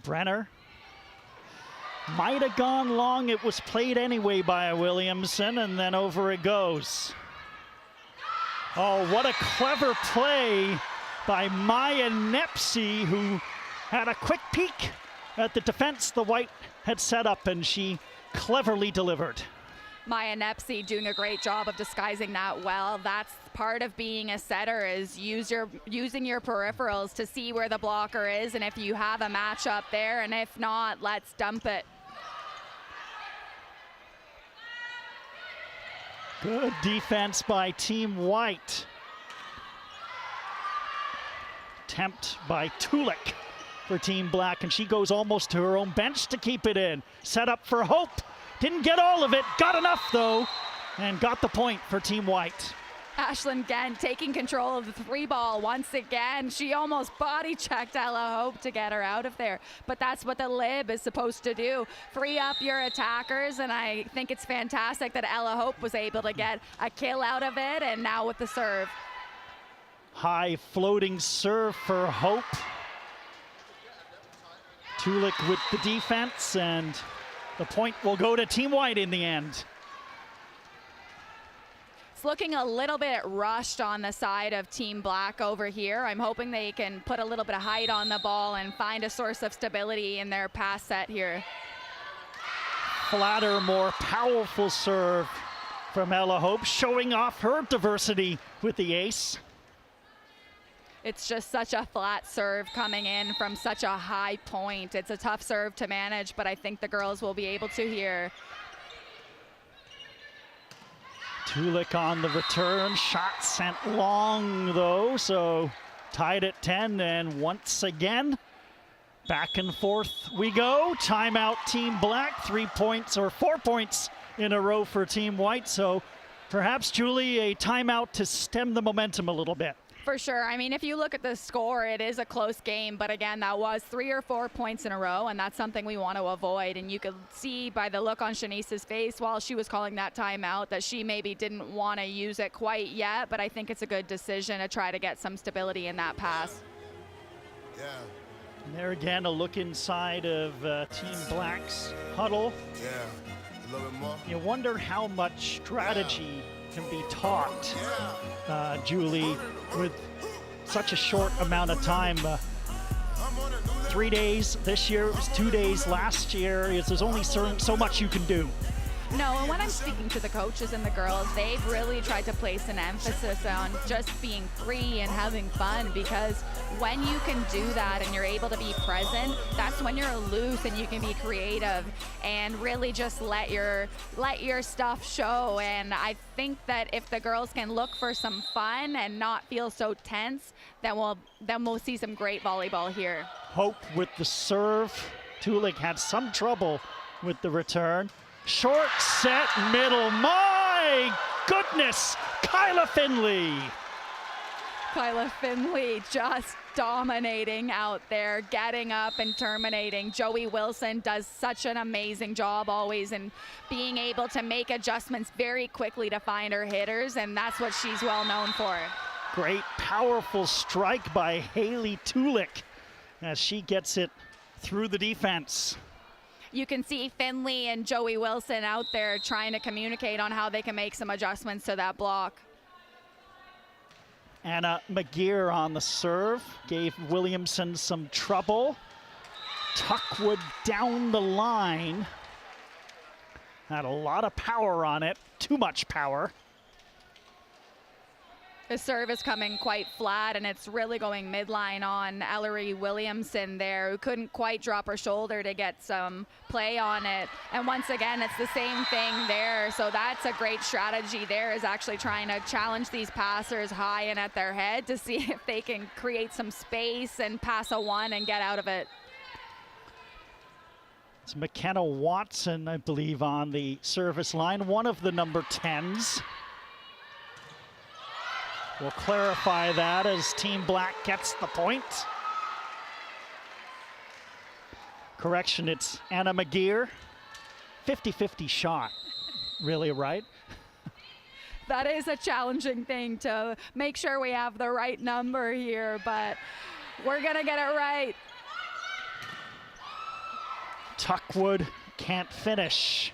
Brenner might have gone long. It was played anyway by Williamson, and then over it goes. Oh, what a clever play by Maya Nepsy, who had a quick peek at the defense the White had set up, and she cleverly delivered. Maya Nepsy doing a great job of disguising that well. That's part of being a setter, is using your peripherals to see where the blocker is, and if you have a matchup there, and if not, let's dump it. Good defense by Team White. Attempt by Tulik for Team Black, and she goes almost to her own bench to keep it in. Set up for Hope. Didn't get all of it, got enough though, and got the point for Team White. Ashlyn Gent taking control of the three ball once again. She almost body checked Ella Hope to get her out of there, but that's what the lib is supposed to do. Free up your attackers, and I think it's fantastic that Ella Hope was able to get a kill out of it, and now with the serve. High floating serve for Hope. Tulik with the defense, and The point will go to Team White in the end. It's looking a little bit rushed on the side of Team Black over here. I'm hoping they can put a little bit of height on the ball and find a source of stability in their pass set here. Flatter, more powerful serve from Ella Hope, showing off her diversity with the ace. It's just such a flat serve coming in from such a high point. It's a tough serve to manage, but I think the girls will be able to here. Tulik on the return, shot sent long though, so tied at 10, and once again, back and forth we go. Timeout Team Black, 3 points or 4 points in a row for Team White, so perhaps, Julie, a timeout to stem the momentum a little bit. For sure. I mean, if you look at the score, it is a close game, but again, that was 3 or 4 points in a row, and that's something we want to avoid. And you could see by the look on Shanice's face while she was calling that timeout that she maybe didn't want to use it quite yet, but I think it's a good decision to try to get some stability in that pass. Yeah. And there again, a look inside of Team Black's huddle. Yeah. A little bit more. You wonder how much strategy can be taught, Julie, with such a short amount of time. 3 days this year, it was 2 days last year. There's only so much you can do. No, and when I'm speaking to the coaches and the girls, they've really tried to place an emphasis on just being free and having fun, because when you can do that and you're able to be present, that's when you're loose and you can be creative and really just let your stuff show. And I think that if the girls can look for some fun and not feel so tense, then we'll see some great volleyball here. Hope with the serve. Tulik had some trouble with the return. Short set middle, my goodness, Kyla Finley. Kyla Finley just dominating out there, getting up and terminating. Joey Wilson does such an amazing job always in being able to make adjustments very quickly to find her hitters, and that's what she's well known for. Great, powerful strike by Haley Tulik as she gets it through the defense. You can see Finley and Joey Wilson out there trying to communicate on how they can make some adjustments to that block. Anna McGear on the serve, gave Williamson some trouble. Tuckwood down the line. Had a lot of power on it, too much power. The serve is coming quite flat, and it's really going midline on Ellery Williamson there, who couldn't quite drop her shoulder to get some play on it. And once again, it's the same thing there. So that's a great strategy there, is actually trying to challenge these passers high and at their head to see if they can create some space and pass a one and get out of it. It's McKenna Watson, I believe, on the service line, one of the number 10s. We'll clarify that as Team Black gets the point. Correction, it's Anna McGear. 50-50 shot, really, right? That is a challenging thing to make sure we have the right number here, but we're gonna get it right. Tuckwood can't finish.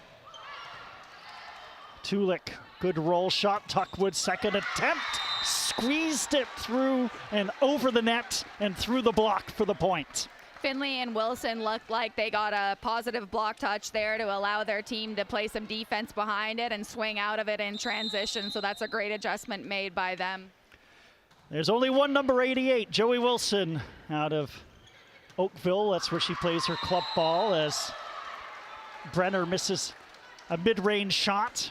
Tulik, good roll shot. Tuckwood, second attempt. Squeezed it through and over the net and through the block for the point. Finley and Wilson looked like they got a positive block touch there to allow their team to play some defense behind it and swing out of it in transition. So that's a great adjustment made by them. There's only one number 88, Joey Wilson out of Oakville. That's where she plays her club ball as Brenner misses a mid-range shot.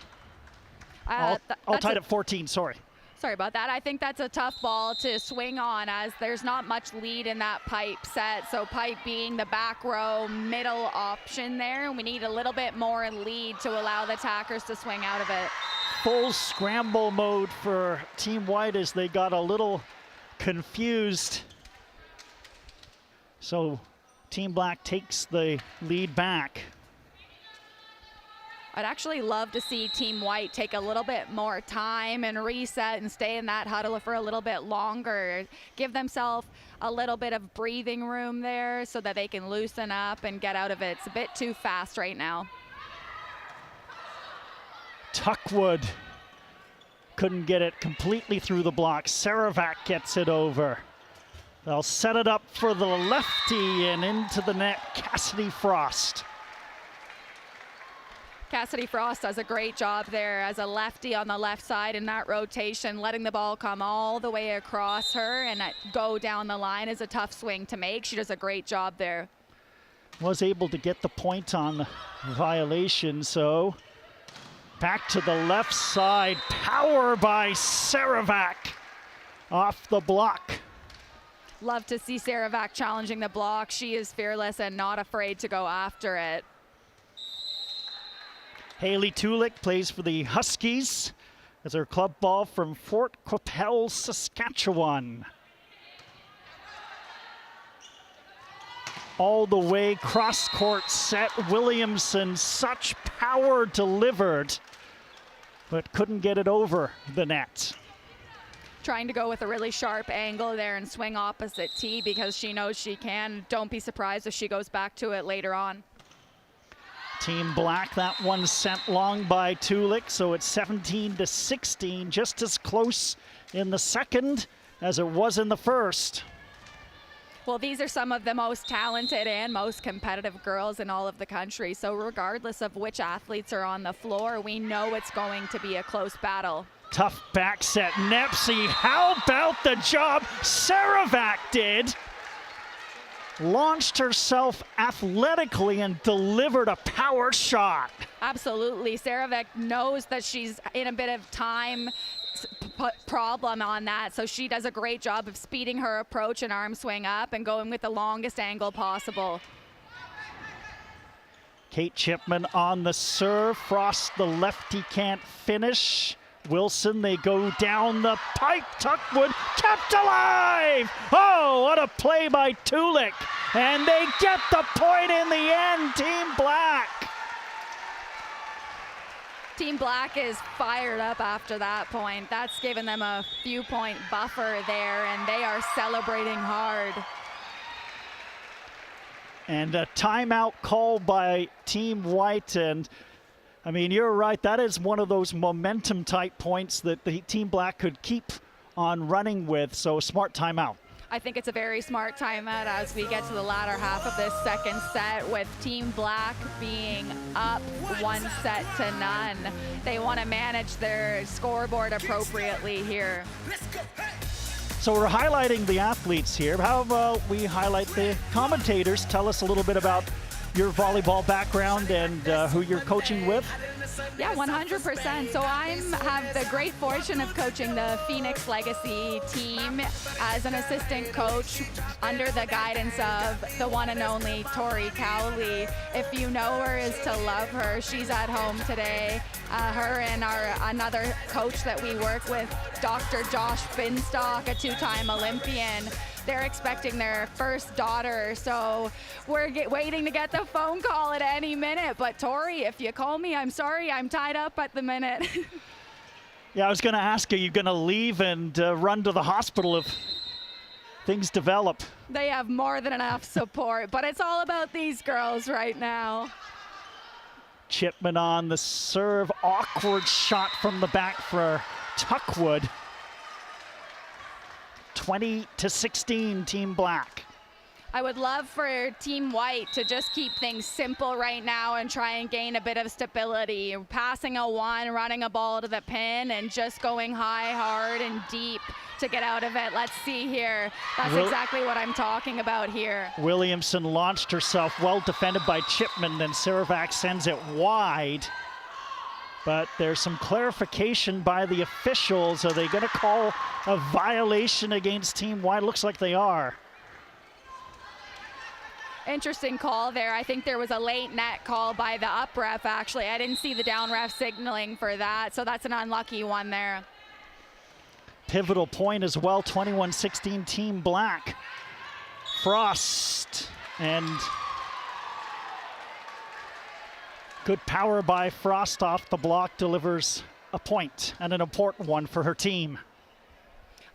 All tied at 14, sorry. Sorry about that. I think that's a tough ball to swing on, as there's not much lead in that pipe set. So pipe being the back row middle option there. We need a little bit more lead to allow the attackers to swing out of it. Full scramble mode for Team White as they got a little confused. So Team Black takes the lead back. I'd actually love to see Team White take a little bit more time and reset and stay in that huddle for a little bit longer. Give themselves a little bit of breathing room there so that they can loosen up and get out of it. It's a bit too fast right now. Tuckwood couldn't get it completely through the block. Saravac gets it over. They'll set it up for the lefty and into the net, Cassidy Frost. Cassidy Frost does a great job there as a lefty on the left side in that rotation. Letting the ball come all the way across her and go down the line is a tough swing to make. She does a great job there. Was able to get the point on the violation, so back to the left side. Power by Saravac off the block. Love to see Saravac challenging the block. She is fearless and not afraid to go after it. Haley Tulik plays for the Huskies as her club ball from Fort Qu'Appelle, Saskatchewan. All the way cross court set. Williamson, such power delivered, but couldn't get it over the net. Trying to go with a really sharp angle there and swing opposite tee because she knows she can. Don't be surprised if she goes back to it later on. Team Black, that one sent long by Tulik, so it's 17-16, just as close in the second as it was in the first. Well, these are some of the most talented and most competitive girls in all of the country. So regardless of which athletes are on the floor, we know it's going to be a close battle. Tough back set. Nepsy, how about the job Saravac did? Launched herself athletically and delivered a power shot. Absolutely. Saravac knows that she's in a bit of time problem on that, so she does a great job of speeding her approach and arm swing up and going with the longest angle possible. Kate Chipman on the serve. Frost, the lefty, can't finish. Wilson, they go down the pipe. Tuckwood kept alive. Oh, what a play by Tulik. And they get the point in the end, Team Black. Team Black is fired up after that point. That's given them a few point buffer there, and they are celebrating hard. And a timeout call by Team White, and I mean, you're right, that is one of those momentum type points that the Team Black could keep on running with, so a smart timeout. I think it's a very smart timeout as we get to the latter half of this second set with Team Black being up 1-0. They want to manage their scoreboard appropriately here. So we're highlighting the athletes here. How about we highlight the commentators? Tell us a little bit about your volleyball background and who you're coaching with. Yeah, 100%. So I have the great fortune of coaching the Phoenix Legacy team as an assistant coach under the guidance of the one and only Tori Cowley. If you know her, is to love her. She's at home today. Her and another coach that we work with, Dr. Josh Finstock, a two-time Olympian. They're expecting their first daughter, so we're waiting to get the phone call at any minute. But Tori, if you call me, I'm sorry, I'm tied up at the minute. Yeah, I was going to ask, are you going to leave and run to the hospital if things develop? They have more than enough support, but it's all about these girls right now. Chipman on the serve, awkward shot from the back for Tuckwood. 20-16, Team Black. I would love for Team White to just keep things simple right now and try and gain a bit of stability. Passing a one, running a ball to the pin, and just going high, hard, and deep to get out of it. Let's see here. That's exactly what I'm talking about here. Williamson launched herself, well defended by Chipman, then Saravac sends it wide. But there's some clarification by the officials. Are they going to call a violation against Team White? Looks like they are. Interesting call there. I think there was a late net call by the up ref, actually. I didn't see the down ref signaling for that, so that's an unlucky one there. Pivotal point as well, 21-16, Team Black. Frost, and good power by Frost off the block, delivers a point, and an important one for her team.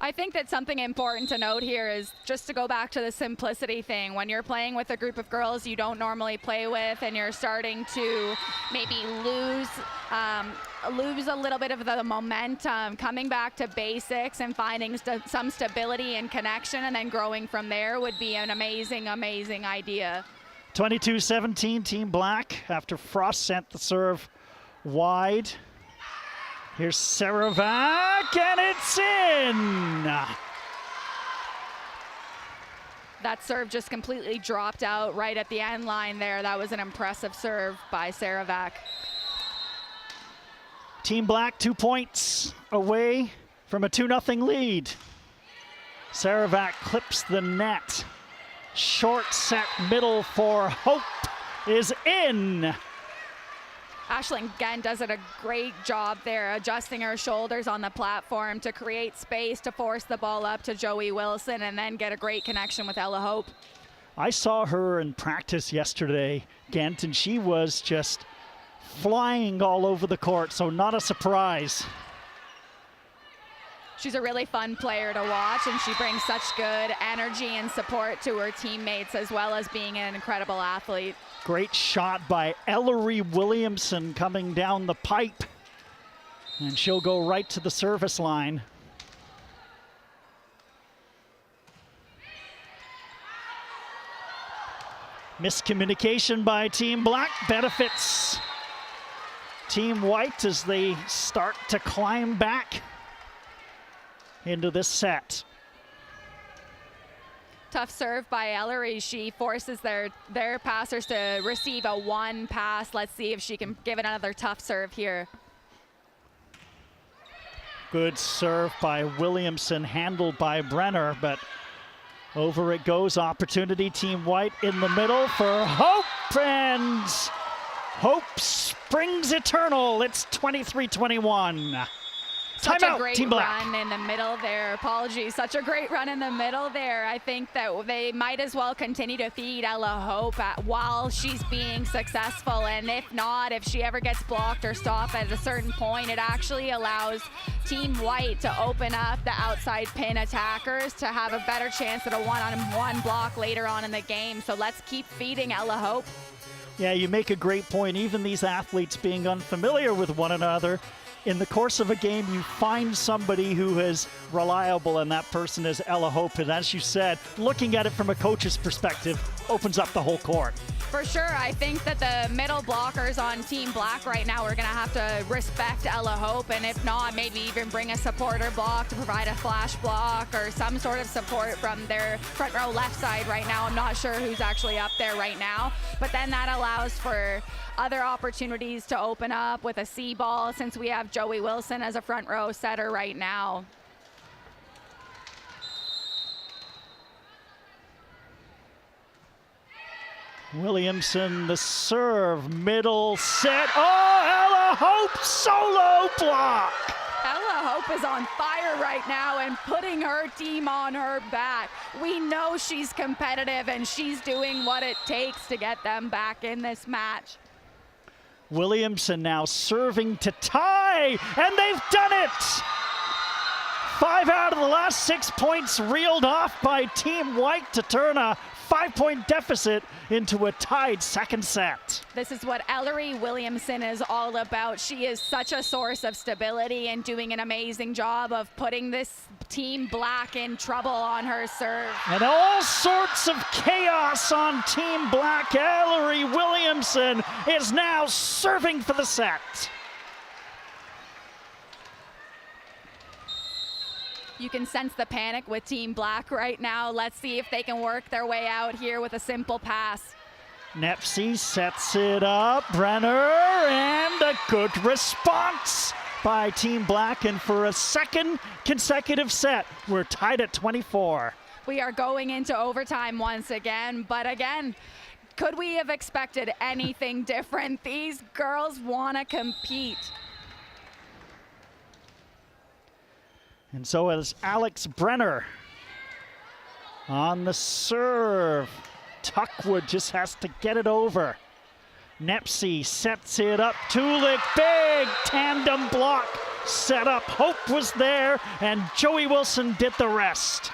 I think that something important to note here is just to go back to the simplicity thing. When you're playing with a group of girls you don't normally play with and you're starting to maybe lose lose a little bit of the momentum. Coming back to basics and finding some stability and connection and then growing from there would be an amazing, amazing idea. 22-17, Team Black, after Frost sent the serve wide. Here's Saravac, and it's in! That serve just completely dropped out right at the end line there. That was an impressive serve by Saravac. Team Black 2 points away from a 2-0 lead. Saravac clips the net. Short set middle for Hope is in. Ashlyn again does a great job there, adjusting her shoulders on the platform to create space to force the ball up to Joey Wilson and then get a great connection with Ella Hope. I saw her in practice yesterday, Gent, and she was just flying all over the court, so not a surprise. She's a really fun player to watch, and she brings such good energy and support to her teammates, as well as being an incredible athlete. Great shot by Ellery Williamson coming down the pipe. And she'll go right to the service line. Miscommunication by Team Black benefits Team White as they start to climb back into this set. Tough serve by Ellery. She forces their passers to receive a one pass. Let's see if she can give it another tough serve here. Good serve by Williamson, handled by Brenner, but over it goes. Opportunity, Team White in the middle for Hope, and Hope springs eternal. It's 23-21. Such a Timeout, great Team Black. run in the middle there. Apologies. Such a great run in the middle there. I think that they might as well continue to feed Ella Hope while she's being successful. And if not, if she ever gets blocked or stopped at a certain point, it actually allows Team White to open up the outside pin attackers to have a better chance at a one-on-one block later on in the game. So let's keep feeding Ella Hope. Yeah, you make a great point. Even these athletes being unfamiliar with one another, in the course of a game, you find somebody who is reliable, and that person is Ella Hope. And as you said, looking at it from a coach's perspective opens up the whole court. For sure. I think that the middle blockers on Team Black right now are going to have to respect Ella Hope, and if not, maybe even bring a supporter block to provide a flash block or some sort of support from their front row left side right now. I'm not sure who's actually up there right now, but then that allows for other opportunities to open up with a C ball, since we have Joey Wilson as a front row setter right now. Williamson, the serve, middle set. Oh, Ella Hope, solo block. Ella Hope is on fire right now and putting her team on her back. We know she's competitive and she's doing what it takes to get them back in this match. Williamson now serving to tie, and they've done it! 5 out of the last 6 points reeled off by Team White to turn a 5-point deficit into a tied second set. This is what Ellery Williamson is all about. She is such a source of stability and doing an amazing job of putting this Team Black in trouble on her serve. And all sorts of chaos on Team Black. Ellery Williamson is now serving for the set. You can sense the panic with Team Black right now. Let's see if they can work their way out here with a simple pass. Nepsy sets it up. Brenner, and a good response by Team Black. And for a second consecutive set, we're tied at 24. We are going into overtime once again, but again, could we have expected anything different? These girls want to compete. And so is Alex Brenner on the serve. Tuckwood just has to get it over. Nepsy sets it up. Tulik, big tandem block set up. Hope was there, and Joey Wilson did the rest.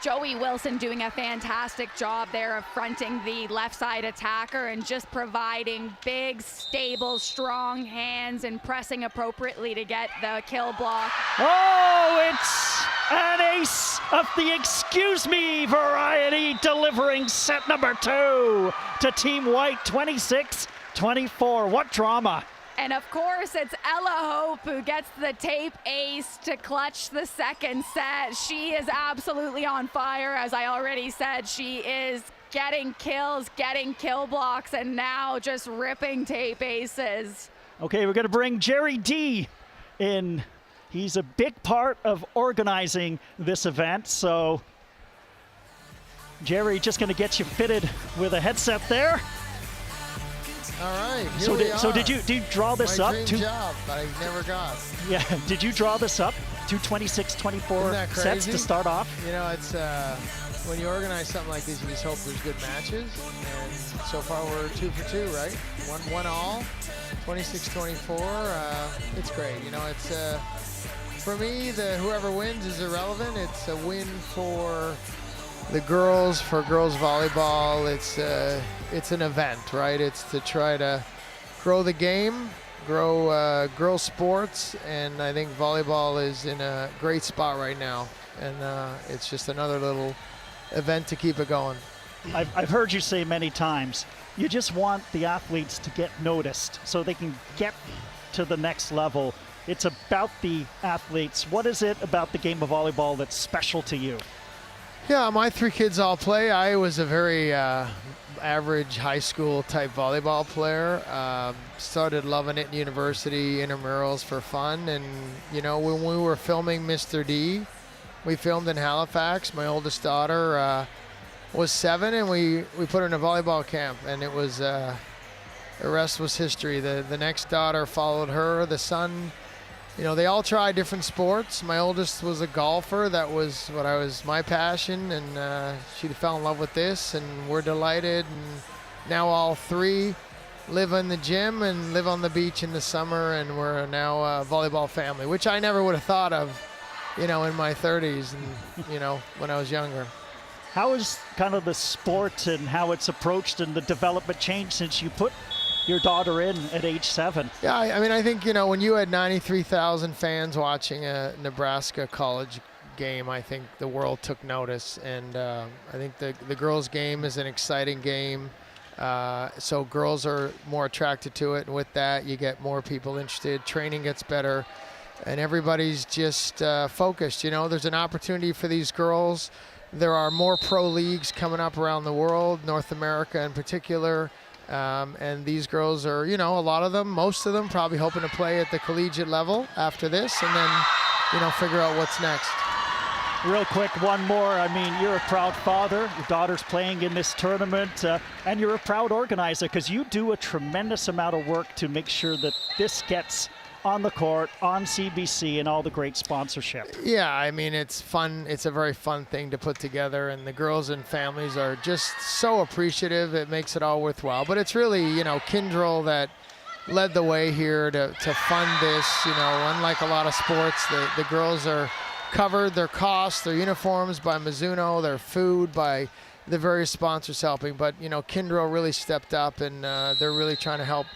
Joey Wilson doing a fantastic job there of fronting the left side attacker and just providing big, stable, strong hands and pressing appropriately to get the kill block. Oh, it's an ace of the excuse me variety, delivering set number 2 to Team White, 26-24. What drama. And of course, it's Ella Hope who gets the tape ace to clutch the second set. She is absolutely on fire. As I already said, she is getting kills, getting kill blocks, and now just ripping tape aces. Okay, we're going to bring Jerry D in. He's a big part of organizing this event. So, Jerry, just going to get you fitted with a headset there. All right. So did you draw this My up? dream job that I never got. Yeah. Did you draw this up? 226-24 sets to start off. You know, it's when you organize something like this, you just hope there's good matches. And so far, we're 2 for 2, right? One all, 26-24. It's great. You know, it's for me, whoever wins is irrelevant. It's a win for the girls, for girls volleyball. It's an event, right? It's to try to grow the game, grow girls sports, and I think volleyball is in a great spot right now. And it's just another little event to keep it going. I've heard you say many times, you just want the athletes to get noticed so they can get to the next level. It's about the athletes. What is it about the game of volleyball that's special to you? Yeah, my 3 kids all play. I was a very average high school type volleyball player. Started loving it in university, intramurals for fun. And, you know, when we were filming Mr. D, we filmed in Halifax. My oldest daughter was 7, and we put her in a volleyball camp. And it was, the rest was history. The next daughter followed her. The son, you know, they all tried different sports. My oldest was a golfer. That was my passion, and she fell in love with this, and we're delighted. And now all 3 live in the gym and live on the beach in the summer, and we're now a volleyball family, which I never would have thought of, you know, in my 30s and, you know, when I was younger. How is kind of the sport and how it's approached and the development changed since you put your daughter in at age 7? Yeah, I mean, I think, you know, when you had 93,000 fans watching a Nebraska college game, I think the world took notice. And I think the girls' game is an exciting game. So girls are more attracted to it. And with that, you get more people interested. Training gets better. And everybody's just focused. You know, there's an opportunity for these girls. There are more pro leagues coming up around the world, North America in particular. And these girls are, you know, a lot of them, most of them probably hoping to play at the collegiate level after this and then, you know, figure out what's next. Real quick, one more. I mean, you're a proud father. Your daughter's playing in this tournament, and you're a proud organizer because you do a tremendous amount of work to make sure that this gets on the court, on CBC, and all the great sponsorship. Yeah, I mean, it's fun. It's a very fun thing to put together, and the girls and families are just so appreciative. It makes it all worthwhile. But it's really, you know, Kyndryl that led the way here to fund this. You know, unlike a lot of sports, the girls are covered, their costs, their uniforms by Mizuno, their food by the various sponsors helping. But, you know, Kyndryl really stepped up, and they're really trying to help.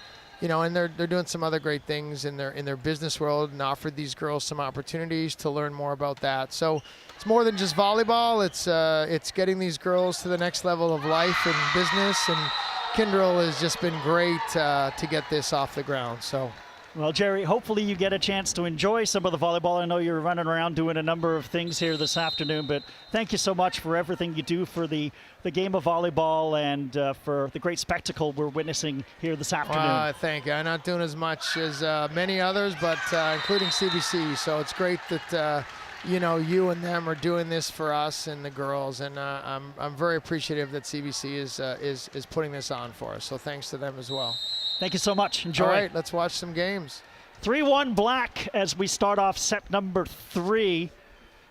You know, and they're doing some other great things in their business world and offered these girls some opportunities to learn more about that. So it's more than just volleyball. It's getting these girls to the next level of life and business. And Kyndryl has just been great to get this off the ground. So. Well, Jerry, hopefully you get a chance to enjoy some of the volleyball. I know you're running around doing a number of things here this afternoon, but thank you so much for everything you do for the game of volleyball and for the great spectacle we're witnessing here this afternoon. Thank you. I'm not doing as much as many others, but including CBC. So it's great that you know, you and them are doing this for us and the girls, and I'm very appreciative that CBC is putting this on for us. So thanks to them as well. Thank you so much. Enjoy. All right, let's watch some games. 3-1 black as we start off set number 3.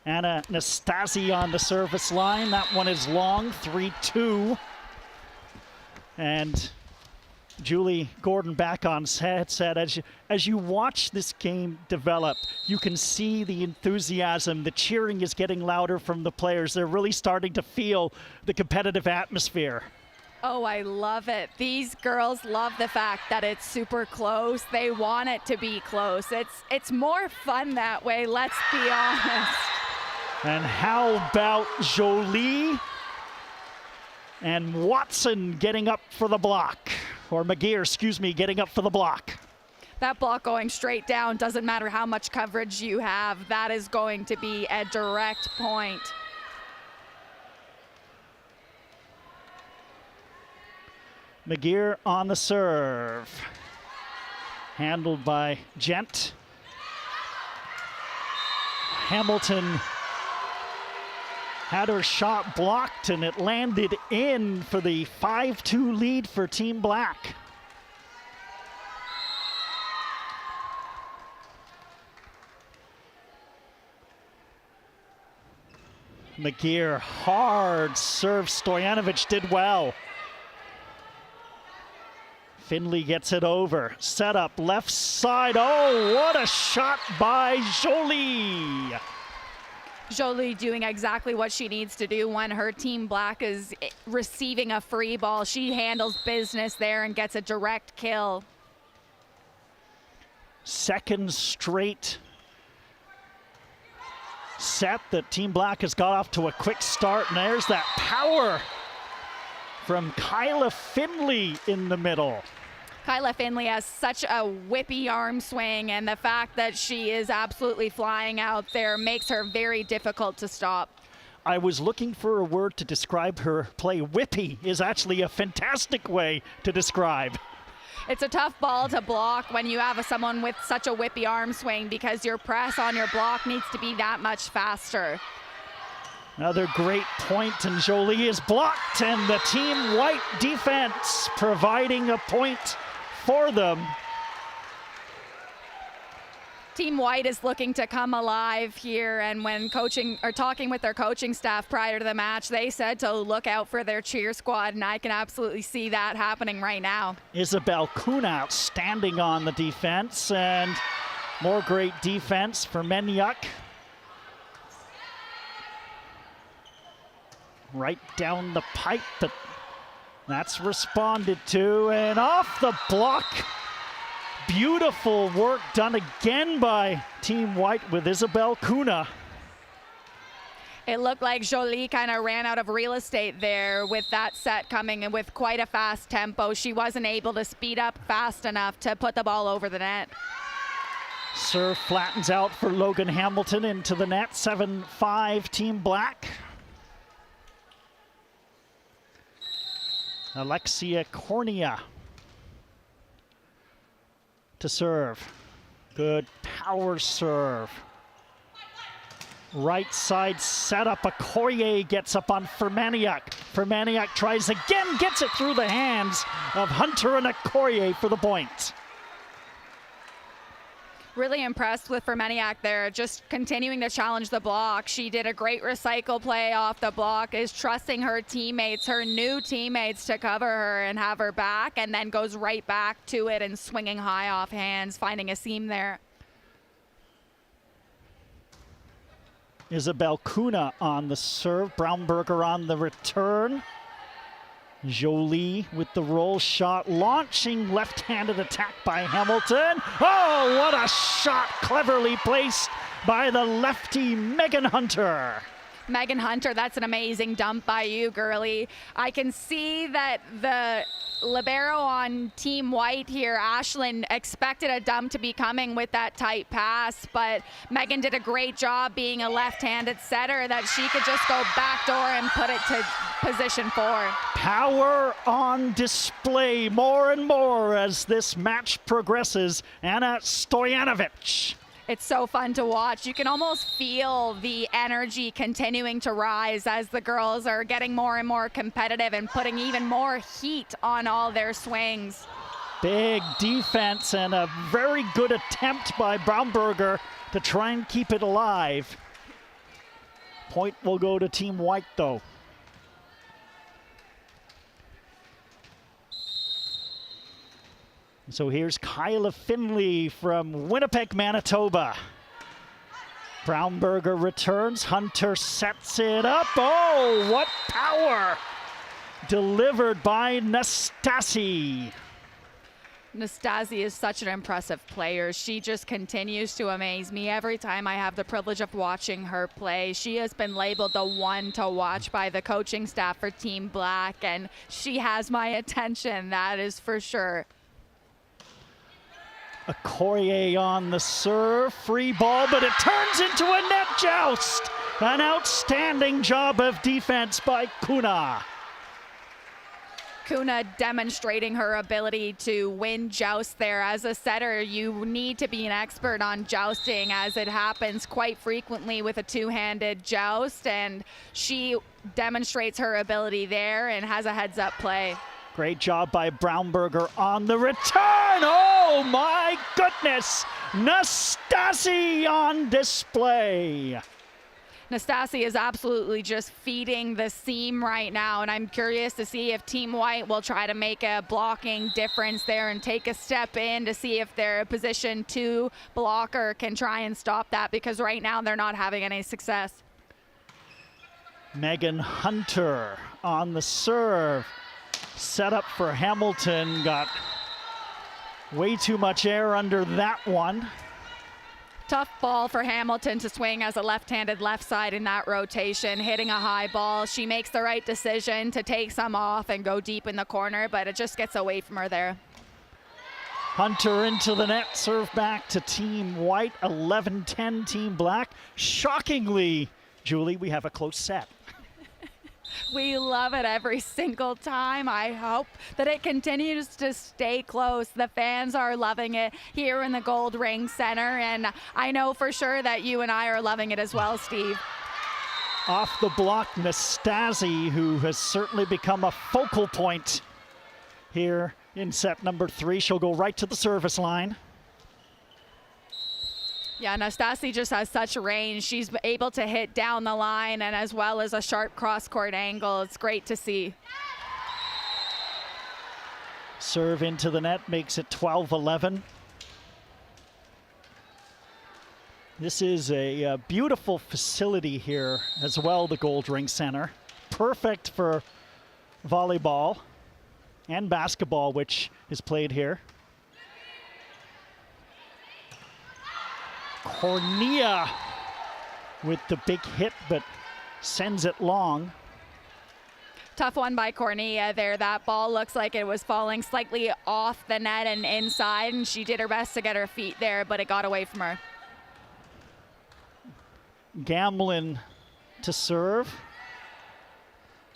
Anna Nastasi on the service line. That one is long, 3-2. And Julie Gordon back on set said, as you watch this game develop, you can see the enthusiasm. The cheering is getting louder from the players. They're really starting to feel the competitive atmosphere. Oh, I love it. These girls love the fact that it's super close. They want it to be close. It's more fun that way, let's be honest. And how about Jolie and Watson getting up for the block? Or McGear, excuse me, getting up for the block. That block going straight down, doesn't matter how much coverage you have. That is going to be a direct point. McGear on the serve. Handled by Gent. Hamilton had her shot blocked, and it landed in for the 5-2 lead for Team Black. McGear, hard serve. Stojanovic did well. Finley gets it over. Set up left side. Oh, what a shot by Jolie. Jolie doing exactly what she needs to do when her Team Black is receiving a free ball. She handles business there and gets a direct kill. Second straight set that Team Black has got off to a quick start, and there's that power from Kyla Finley in the middle. Kyla Finley has such a whippy arm swing, and the fact that she is absolutely flying out there makes her very difficult to stop. I was looking for a word to describe her play. Whippy is actually a fantastic way to describe. It's a tough ball to block when you have someone with such a whippy arm swing, because your press on your block needs to be that much faster. Another great point, and Jolie is blocked, and the Team White defense providing a point for them. Team White is looking to come alive here, and when coaching or talking with their coaching staff prior to the match, they said to look out for their cheer squad, and I can absolutely see that happening right now. Isabel Kuna outstanding on the defense, and more great defense for Menyuk. Right down the pipe, but that's responded to, and off the block. Beautiful work done again by Team White with Isabel Kuna. It looked like Jolie kind of ran out of real estate there with that set coming in with quite a fast tempo. She wasn't able to speed up fast enough to put the ball over the net. Serve flattens out for Logan Hamilton into the net. 7-5 Team Black. Alexia Cornea to serve. Good power serve. Right side set up. Okoye gets up on Fermaniuk. Fermaniuk tries again, gets it through the hands of Hunter and Okoye for the point. Really impressed with Fermaniuk there, just continuing to challenge the block. She did a great recycle play off the block, is trusting her teammates, her new teammates, to cover her and have her back, and then goes right back to it and swinging high off hands, finding a seam there. Isabel Kuna on the serve, Braunberger on the return. Jolie with the roll shot, launching left-handed attack by Hamilton. Oh, what a shot, cleverly placed by the lefty Megan Hunter. Megan Hunter, that's an amazing dump by you, girlie. I can see that the libero on Team White here, Ashlyn, expected a dump to be coming with that tight pass, but Megan did a great job being a left-handed setter that she could just go backdoor and put it to position 4. Power on display more and more as this match progresses. Anna Stojanovic. It's so fun to watch. You can almost feel the energy continuing to rise as the girls are getting more and more competitive and putting even more heat on all their swings. Big defense and a very good attempt by Braunberger to try and keep it alive. Point will go to Team White though. So here's Kyla Finley from Winnipeg, Manitoba. Brownberger returns. Hunter sets it up. Oh, what power! Delivered by Nastasi. Nastasi is such an impressive player. She just continues to amaze me every time I have the privilege of watching her play. She has been labeled the one to watch by the coaching staff for Team Black, and she has my attention, that is for sure. Okoye on the serve, free ball, but it turns into a net joust. An outstanding job of defense by Kuna. Kuna demonstrating her ability to win joust there. As a setter, you need to be an expert on jousting, as it happens quite frequently with a two-handed joust, and she demonstrates her ability there and has a heads-up play. Great job by Brownberger on the return. Oh my goodness! Nastasi on display. Nastasi is absolutely just feeding the seam right now, and I'm curious to see if Team White will try to make a blocking difference there and take a step in to see if their position 2 blocker can try and stop that, because right now they're not having any success. Megan Hunter on the serve. Set up for Hamilton, got way too much air under that one. Tough ball for Hamilton to swing as a left-handed left side in that rotation, hitting a high ball. She makes the right decision to take some off and go deep in the corner, but it just gets away from her there. Hunter into the net, serve back to Team White, 11-10 Team Black. Shockingly, Julie, we have a close set. We love it every single time. I hope that it continues to stay close. The fans are loving it here in the Goldring Center, and I know for sure that you and I are loving it as well, Steve. Off the block, Nastasi, who has certainly become a focal point here in set number 3. She'll go right to the service line. Yeah, Nastasi just has such range. She's able to hit down the line and as well as a sharp cross-court angle. It's great to see. Serve into the net makes it 12-11. This is a beautiful facility here as well, the Goldring Center. Perfect for volleyball and basketball, which is played here. Cornea with the big hit, but sends it long. Tough one by Cornea there. That ball looks like it was falling slightly off the net and inside, and she did her best to get her feet there, but it got away from her. Gamblin to serve.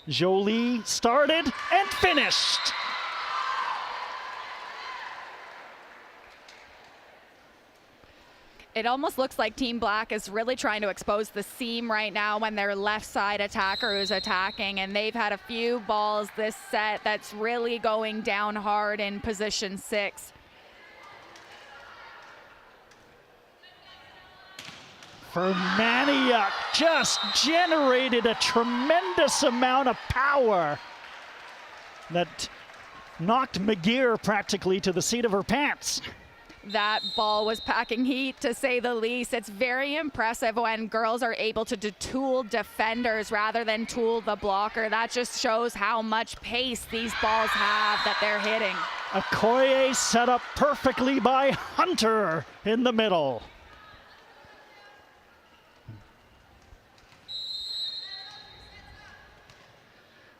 Jolie started and finished. It almost looks like Team Black is really trying to expose the seam right now when their left side attacker is attacking, and they've had a few balls this set that's really going down hard in position 6. Fermaniuk just generated a tremendous amount of power that knocked McGear practically to the seat of her pants. That ball was packing heat, to say the least. It's very impressive when girls are able to tool defenders rather than tool the blocker. That just shows how much pace these balls have that they're hitting. Okoye set up perfectly by Hunter in the middle.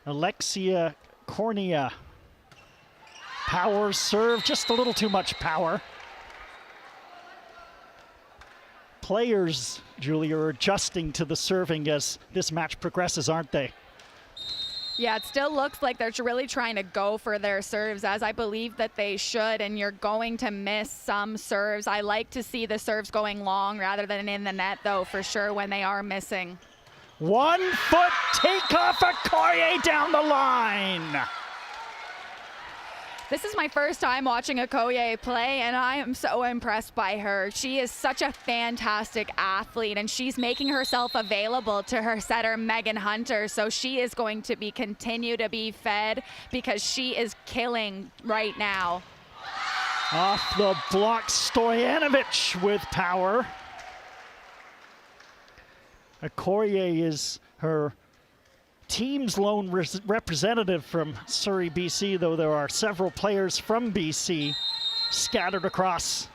Alexia Cornea. Power serve, just a little too much power. Players, Julie, are adjusting to the serving as this match progresses, aren't they? Yeah, it still looks like they're really trying to go for their serves, as I believe that they should, and you're going to miss some serves. I like to see the serves going long rather than in the net, though, for sure, when they are missing. 1 foot takeoff, Okoye down the line. This is my first time watching Okoye play, and I am so impressed by her. She is such a fantastic athlete, and she's making herself available to her setter, Megan Hunter, so she is going to continue to be fed because she is killing right now. Off the block, Stojanovic with power. Okoye is her team's lone representative from Surrey, BC, though there are several players from BC scattered across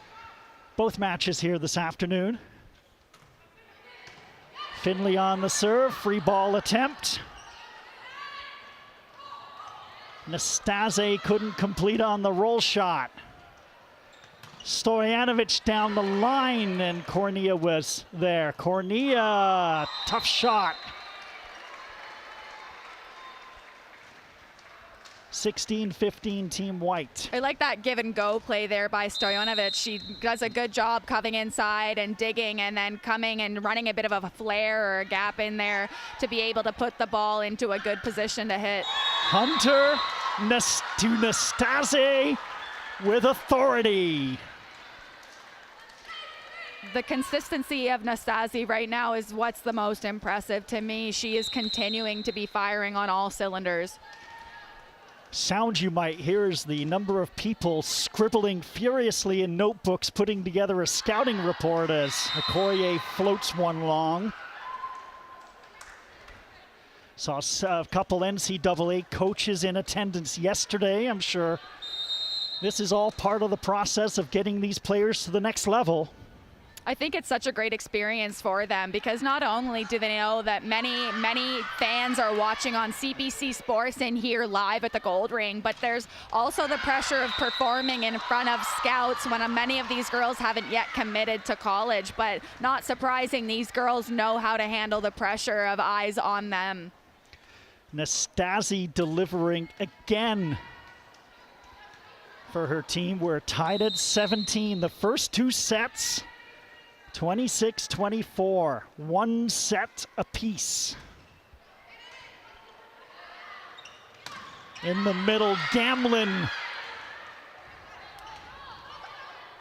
both matches here this afternoon. Finley on the serve, free ball attempt. Nastase couldn't complete on the roll shot. Stojanovic down the line, and Cornea was there. Cornea, tough shot. 16-15 Team White. I like that give and go play there by Stojanovic. She does a good job coming inside and digging and then coming and running a bit of a flare or a gap in there to be able to put the ball into a good position to hit. Hunter to Nastase with authority. The consistency of Nastase right now is what's the most impressive to me. She is continuing to be firing on all cylinders. Sound you might hear is the number of people scribbling furiously in notebooks, putting together a scouting report as Okoye floats one long. Saw a couple NCAA coaches in attendance yesterday. I'm sure this is all part of the process of getting these players to the next level. I think it's such a great experience for them because not only do they know that many fans are watching on CBC Sports and here live at the Goldring, but there's also the pressure of performing in front of scouts when many of these girls haven't yet committed to college. But not surprising, these girls know how to handle the pressure of eyes on them. Nastase delivering again for her team. We're tied at 17. The first two sets, 26-24, one set apiece. In the middle, Gamlin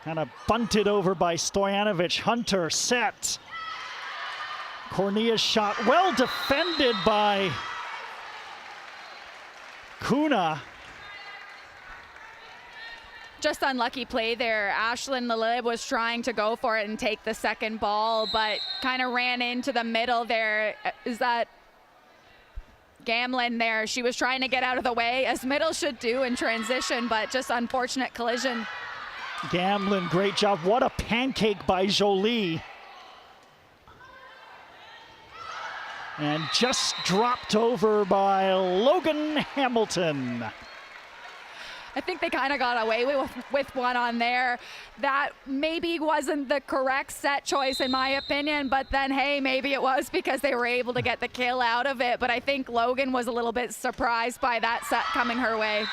kind of bunted over by Stojanovic. Hunter set. Cornea's shot well defended by Kuna. Just unlucky play there. Ashlyn Lalib was trying to go for it and take the second ball, but kind of ran into the middle there. Is that Gamlin there? She was trying to get out of the way, as middle should do in transition, but just unfortunate collision. Gamlin, great job. What a pancake by Jolie. And just dropped over by Logan Hamilton. I think they kind of got away with one on there. That maybe wasn't the correct set choice in my opinion, but then hey, maybe it was because they were able to get the kill out of it. But I think Logan was a little bit surprised by that set coming her way.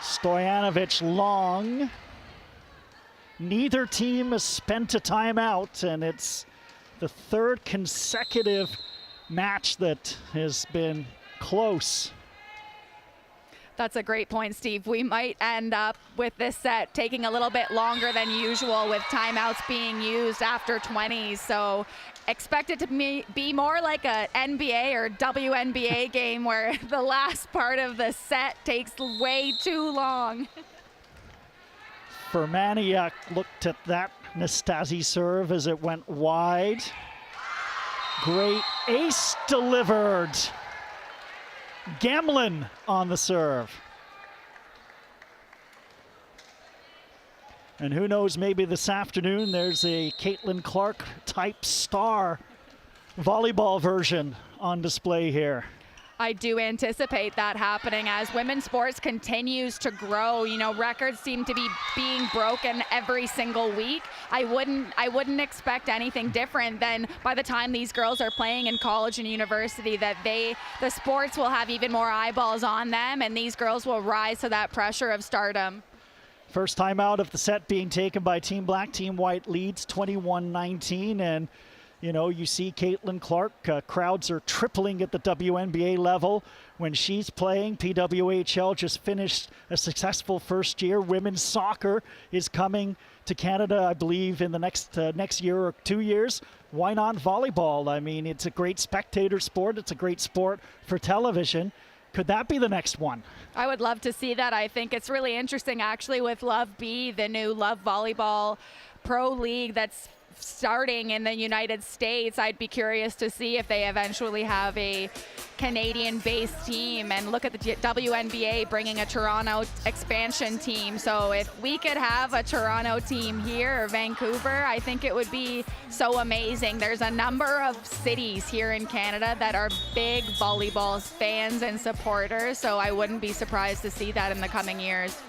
Stojanovic long. Neither team has spent a timeout, and it's the third consecutive match that has been close. That's a great point, Steve. We might end up with this set taking a little bit longer than usual with timeouts being used after 20. So expect it to be more like a NBA or WNBA game where the last part of the set takes way too long. Fermaniak looked at that Nastase serve as it went wide. Great ace delivered. Gamlin on the serve. And who knows, maybe this afternoon there's a Caitlin Clark type star volleyball version on display here. I do anticipate that happening as women's sports continues to grow. You know, records seem to be being broken every single week. I wouldn't expect anything different than by the time these girls are playing in college and university that the sports will have even more eyeballs on them and these girls will rise to that pressure of stardom. First time out of the set being taken by Team Black. Team White leads 21-19, and you know, you see Caitlin Clark, crowds are tripling at the WNBA level when she's playing. PWHL just finished a successful first year. Women's soccer is coming to Canada, I believe, in the next year or 2 years. Why not volleyball? I mean, it's a great spectator sport. It's a great sport for television. Could that be the next one? I would love to see that. I think it's really interesting actually with Love B, the new Love Volleyball Pro League that's starting in the United States. I'd be curious to see if they eventually have a Canadian-based team, and look at the WNBA bringing a Toronto expansion team. So if we could have a Toronto team here or Vancouver, I think it would be so amazing. There's a number of cities here in Canada that are big volleyball fans and supporters, so I wouldn't be surprised to see that in the coming years.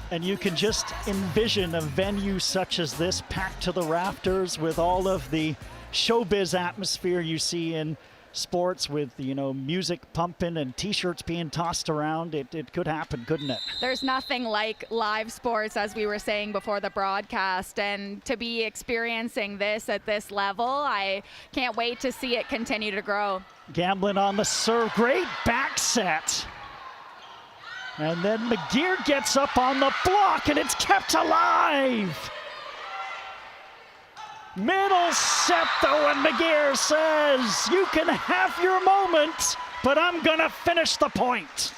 And you can just envision a venue such as this packed to the rafters with all of the showbiz atmosphere you see in sports, with, you know, music pumping and t-shirts being tossed around. It could happen, couldn't it? There's nothing like live sports, as we were saying before the broadcast, and to be experiencing this at this level, I can't wait to see it continue to grow. Gamblin on the serve, great back set. And then McGeer gets up on the block, and it's kept alive. Middle set, though, and McGeer says, you can have your moment, but I'm going to finish the point.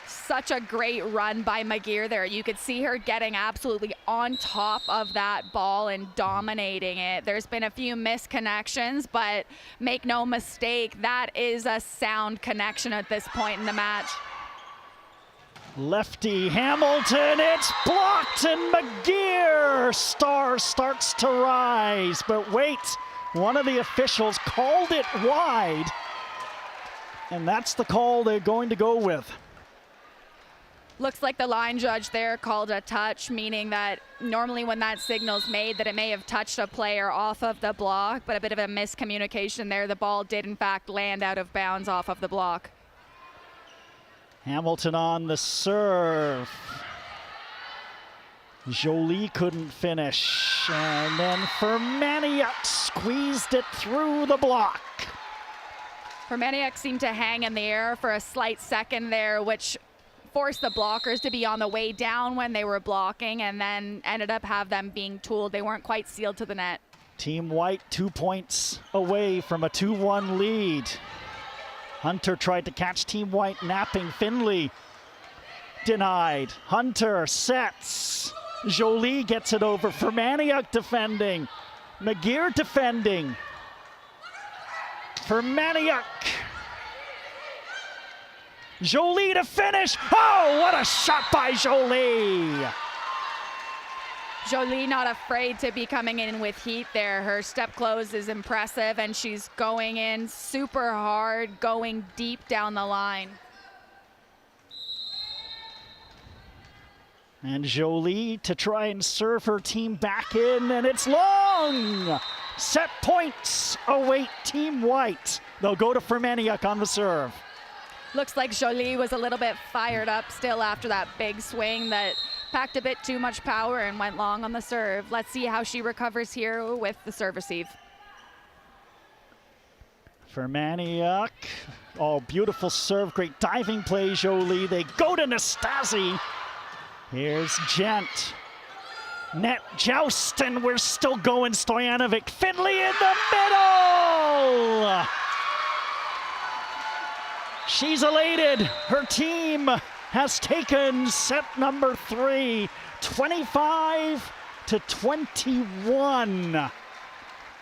Such a great run by McGeer there. You could see her getting absolutely on top of that ball and dominating it. There's been a few misconnections, but make no mistake, that is a sound connection at this point in the match. Lefty Hamilton, it's blocked, and McGeer starts to rise. But wait, one of the officials called it wide, and that's the call they're going to go with. Looks like the line judge there called a touch, meaning that normally when that signal's made that it may have touched a player off of the block, but a bit of a miscommunication there. The ball did in fact land out of bounds off of the block. Hamilton on the serve. Jolie couldn't finish. And then Fermaniuk squeezed it through the block. Fermaniuk seemed to hang in the air for a slight second there, which forced the blockers to be on the way down when they were blocking, and then ended up have them being tooled. They weren't quite sealed to the net. Team White 2 points away from a 2-1 lead. Hunter tried to catch Team White napping. Finley denied. Hunter sets. Jolie gets it over. Fermaniuk defending. McGeer defending. Fermaniuk. Jolie to finish. Oh, what a shot by Jolie. Jolie not afraid to be coming in with heat there. Her step close is impressive, and she's going in super hard, going deep down the line. And Jolie to try and serve her team back in, and it's long! Set points await Team White. They'll go to Fermaniuk on the serve. Looks like Jolie was a little bit fired up still after that big swing that packed a bit too much power and went long on the serve. Let's see how she recovers here with the serve receive. Fermaniuk, oh, beautiful serve, great diving play, Jolie. They go to Nastasi. Here's Gent. Net joust, and we're still going. Stojanovic, Finley in the middle! She's elated. Her team has taken set number 3, 25-21.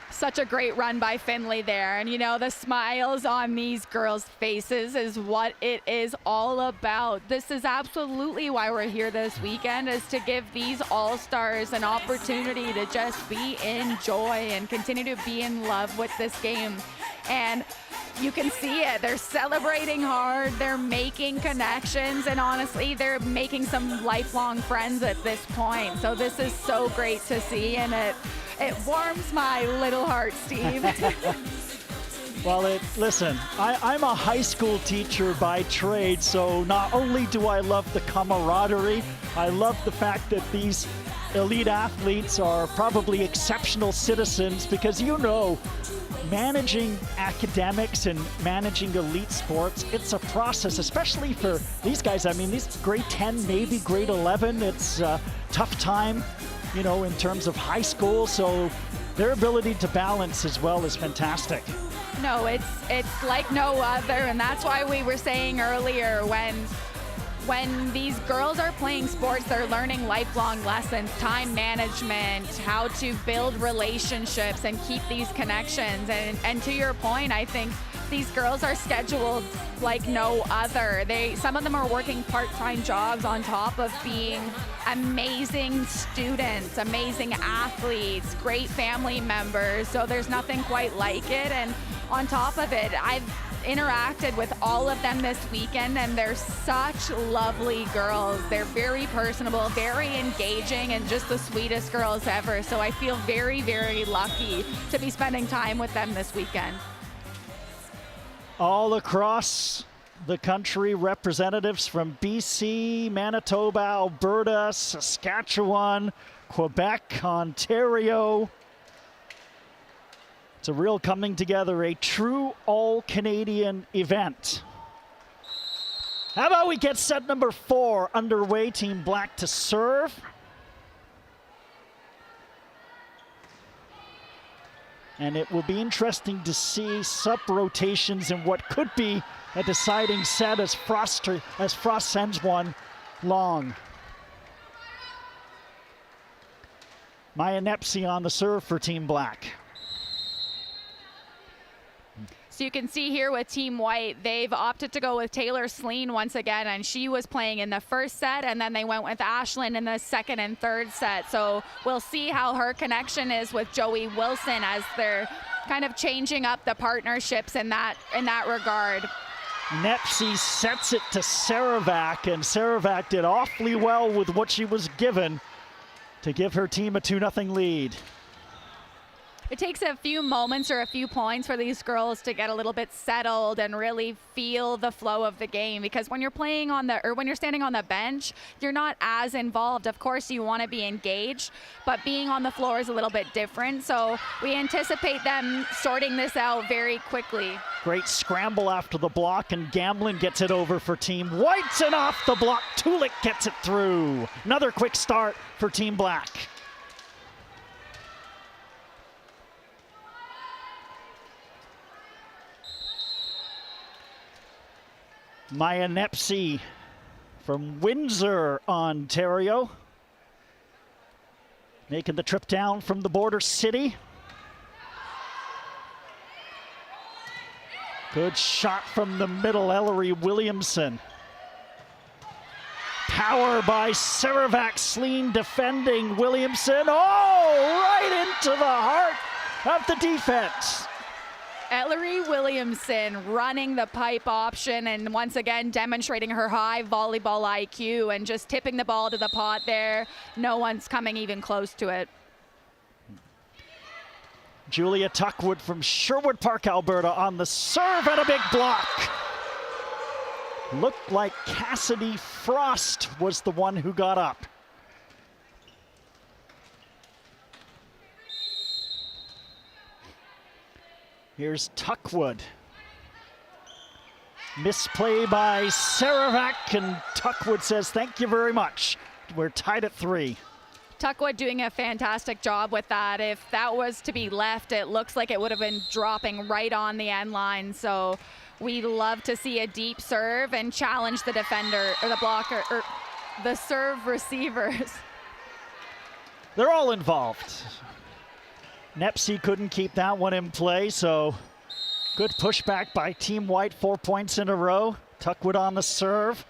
Such a great run by Finley there. And you know, the smiles on these girls' faces is what it is all about. This is absolutely why we're here this weekend, is to give these all-stars an opportunity to just be in joy and continue to be in love with this game. And you can see it. They're celebrating hard. They're making connections. And honestly, they're making some lifelong friends at this point. So this is so great to see. And it warms my little heart, Steve. Well, listen, I'm a high school teacher by trade. So not only do I love the camaraderie, I love the fact that these elite athletes are probably exceptional citizens, because, you know, managing academics and managing elite sports, it's a process, especially for these guys. I mean, these grade 10, maybe grade 11, it's a tough time, you know, in terms of high school. So their ability to balance as well is fantastic. No, it's like no other, and that's why we were saying earlier when these girls are playing sports, they're learning lifelong lessons, time management, how to build relationships and keep these connections. And to your point, I think these girls are scheduled like no other. Some of them are working part-time jobs on top of being amazing students, amazing athletes, great family members. So there's nothing quite like it. And on top of it, I've interacted with all of them this weekend, and they're such lovely girls. They're very personable, very engaging, and just the sweetest girls ever. So I feel very, very lucky to be spending time with them this weekend. All across the country, representatives from BC, Manitoba, Alberta, Saskatchewan, Quebec, Ontario. It's a real coming together, a true all-Canadian event. How about we get set number 4 underway, Team Black to serve. And it will be interesting to see sub-rotations in what could be a deciding set as Frost sends one long. Maya Nepsi on the serve for Team Black. So you can see here with Team White, they've opted to go with Taylor Sleen once again, and she was playing in the first set, and then they went with Ashlyn in the second and third set. So we'll see how her connection is with Joey Wilson as they're kind of changing up the partnerships in that regard. Nepsi sets it to Saravac, and Saravac did awfully well with what she was given to give her team a 2-0 lead. It takes a few moments or a few points for these girls to get a little bit settled and really feel the flow of the game, because when you're playing when you're standing on the bench, you're not as involved. Of course, you want to be engaged, but being on the floor is a little bit different. So we anticipate them sorting this out very quickly. Great scramble after the block, and Gamblin gets it over for Team White, and off the block, Tulik gets it through. Another quick start for Team Black. Maya Nepsi from Windsor, Ontario, making the trip down from the border city. Good shot from the middle, Ellery Williamson. Power by Saravac, Sleen defending Williamson. Oh, right into the heart of the defense. Ellery Williamson running the pipe option and once again demonstrating her high volleyball IQ and just tipping the ball to the pot there. No one's coming even close to it. Julia Tuckwood from Sherwood Park, Alberta on the serve and a big block. Looked like Cassidy Frost was the one who got up. Here's Tuckwood. Misplay by Saravac, and Tuckwood says, thank you very much. We're tied at 3. Tuckwood doing a fantastic job with that. If that was to be left, it looks like it would have been dropping right on the end line. So we love to see a deep serve and challenge the defender or the blocker or the serve receivers. They're all involved. Nepsi couldn't keep that one in play, so good pushback by Team White, 4 points in a row. Tuckwood on the serve.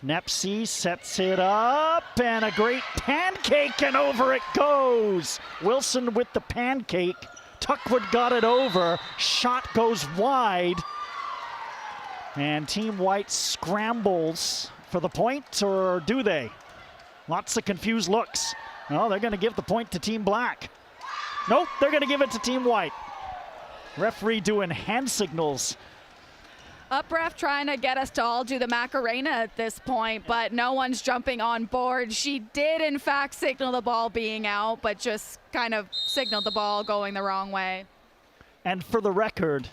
Nepsi sets it up, and a great pancake, and over it goes. Wilson with the pancake. Tuckwood got it over. Shot goes wide. And Team White scrambles for the point, or do they? Lots of confused looks. No, they're going to give the point to Team Black. Nope, they're going to give it to Team White. Referee doing hand signals. Up ref trying to get us to all do the Macarena at this point, but no one's jumping on board. She did, in fact, signal the ball being out, but just kind of signaled the ball going the wrong way. And for the record,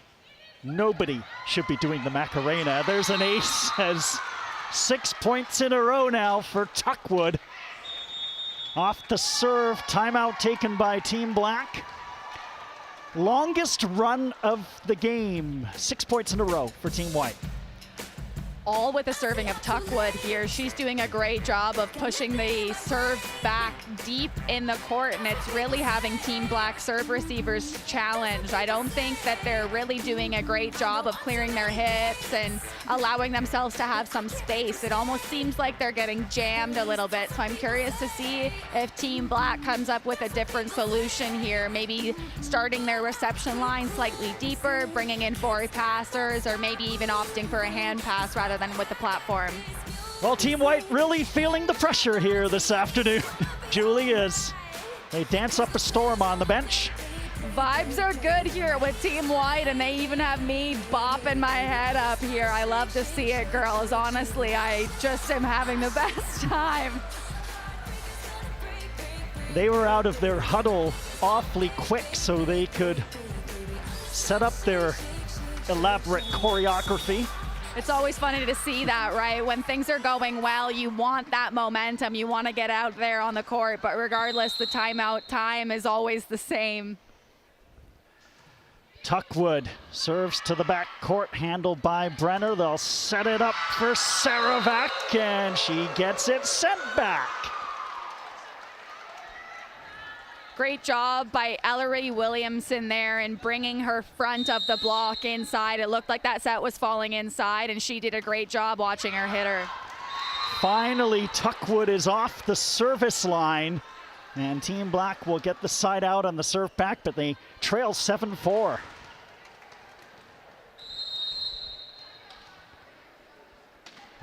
nobody should be doing the Macarena. There's an ace, as 6 points in a row now for Tuckwood. Off the serve, timeout taken by Team Black. longest run of the game. 6 points in a row for Team White. All with a serving of Tuckwood here. She's doing a great job of pushing the serve back deep in the court, and it's really having Team Black serve receivers challenged. I don't think that they're really doing a great job of clearing their hips and allowing themselves to have some space. It almost seems like they're getting jammed a little bit, so I'm curious to see if Team Black comes up with a different solution here, maybe starting their reception line slightly deeper, bringing in forward passers, or maybe even opting for a hand pass rather than with the platform. Well, Team White really feeling the pressure here this afternoon, Julie, as they dance up a storm on the bench. Vibes are good here with Team White, and they even have me bopping my head up here. I love to see it, girls. Honestly, I just am having the best time. They were out of their huddle awfully quick so they could set up their elaborate choreography. It's always funny to see that, right? When things are going well, you want that momentum. You want to get out there on the court, but regardless, the timeout time is always the same. Tuckwood serves to the back court, handled by Brenner. They'll set it up for Saravac, and she gets it sent back. Great job by Ellery Williamson there in bringing her front of the block inside. It looked like that set was falling inside, and she did a great job watching her hit her. Finally, Tuckwood is off the service line, and Team Black will get the side out on the serve back, but they trail 7-4.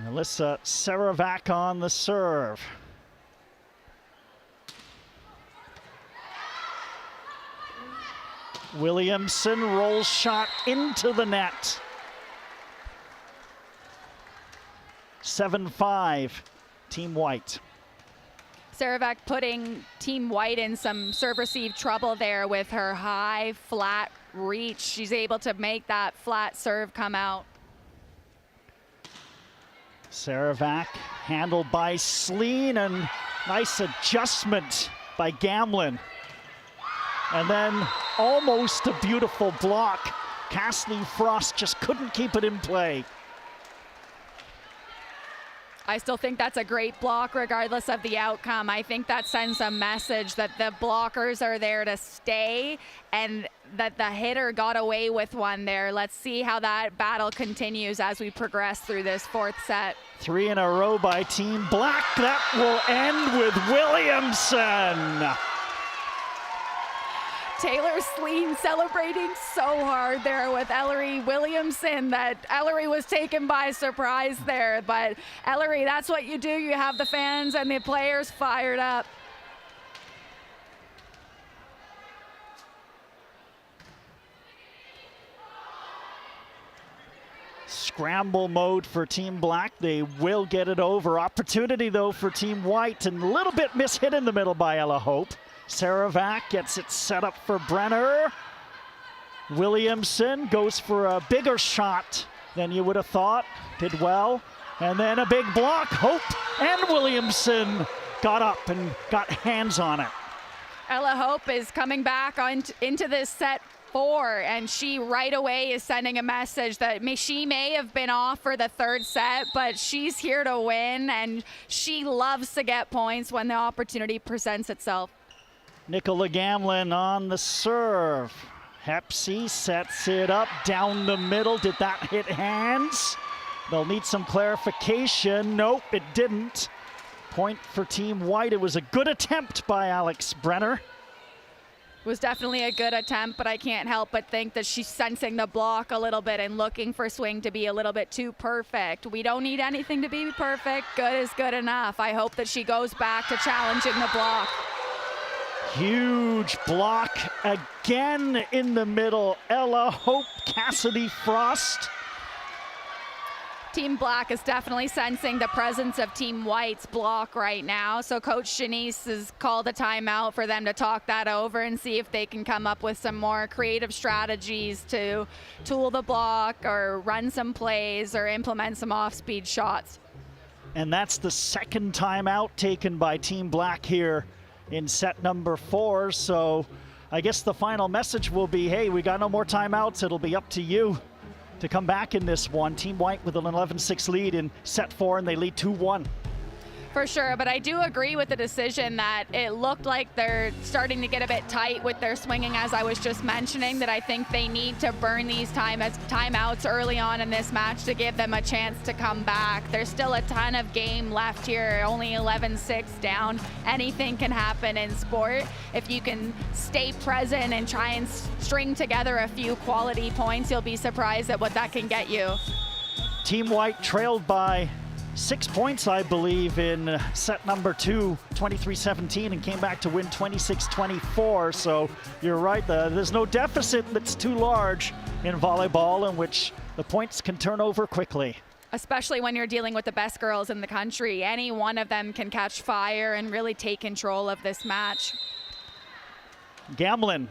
Alyssa Saravac on the serve. Williamson rolls shot into the net. 7-5, Team White. Saravac putting Team White in some serve-receive trouble there with her high, flat reach. She's able to make that flat serve come out. Saravac handled by Sleen, and nice adjustment by Gamlin. And then almost a beautiful block. Cassidy Frost just couldn't keep it in play. I still think that's a great block regardless of the outcome. I think that sends a message that the blockers are there to stay and that the hitter got away with one there. Let's see how that battle continues as we progress through this fourth set. 3 in a row by Team Black. That will end with Williamson. Taylor Sleen celebrating so hard there with Ellery Williamson that Ellery was taken by surprise there. But Ellery, that's what you do. You have the fans and the players fired up. Scramble mode for Team Black. They will get it over. Opportunity, though, for Team White, and a little bit mishit in the middle by Ella Hope. Saravac gets it set up for Brenner. Williamson goes for a bigger shot than you would have thought. Did well. And then a big block. Hope and Williamson got up and got hands on it. Ella Hope is coming back into this set 4, and she right away is sending a message that she may have been off for the third set, but she's here to win, and she loves to get points when the opportunity presents itself. Nicola Gamlin on the serve. Hepsy sets it up down the middle. Did that hit hands? They'll need some clarification. Nope, it didn't. Point for Team White. It was a good attempt by Alex Brenner. It was definitely a good attempt, but I can't help but think that she's sensing the block a little bit and looking for swing to be a little bit too perfect. We don't need anything to be perfect. Good is good enough. I hope that she goes back to challenging the block. Huge block again in the middle. Ella Hope, Cassidy Frost. Team Black is definitely sensing the presence of Team White's block right now. So Coach Shanice has called a timeout for them to talk that over and see if they can come up with some more creative strategies to tool the block or run some plays or implement some off-speed shots. And that's the second timeout taken by Team Black here in set number 4. So I guess the final message will be, hey, we got no more timeouts. It'll be up to you to come back in this one. Team White with an 11-6 lead in set 4, and they lead 2-1. For sure, but I do agree with the decision that it looked like they're starting to get a bit tight with their swinging, as I was just mentioning, that I think they need to burn these timeouts early on in this match to give them a chance to come back. There's still a ton of game left here, only 11-6 down. Anything can happen in sport. If you can stay present and try and string together a few quality points, you'll be surprised at what that can get you. Team White trailed by 6 points, I believe, in set number 2, 23-17, and came back to win 26-24. So you're right, there's no deficit that's too large in volleyball in which the points can turn over quickly. Especially when you're dealing with the best girls in the country. Any one of them can catch fire and really take control of this match. Gamlin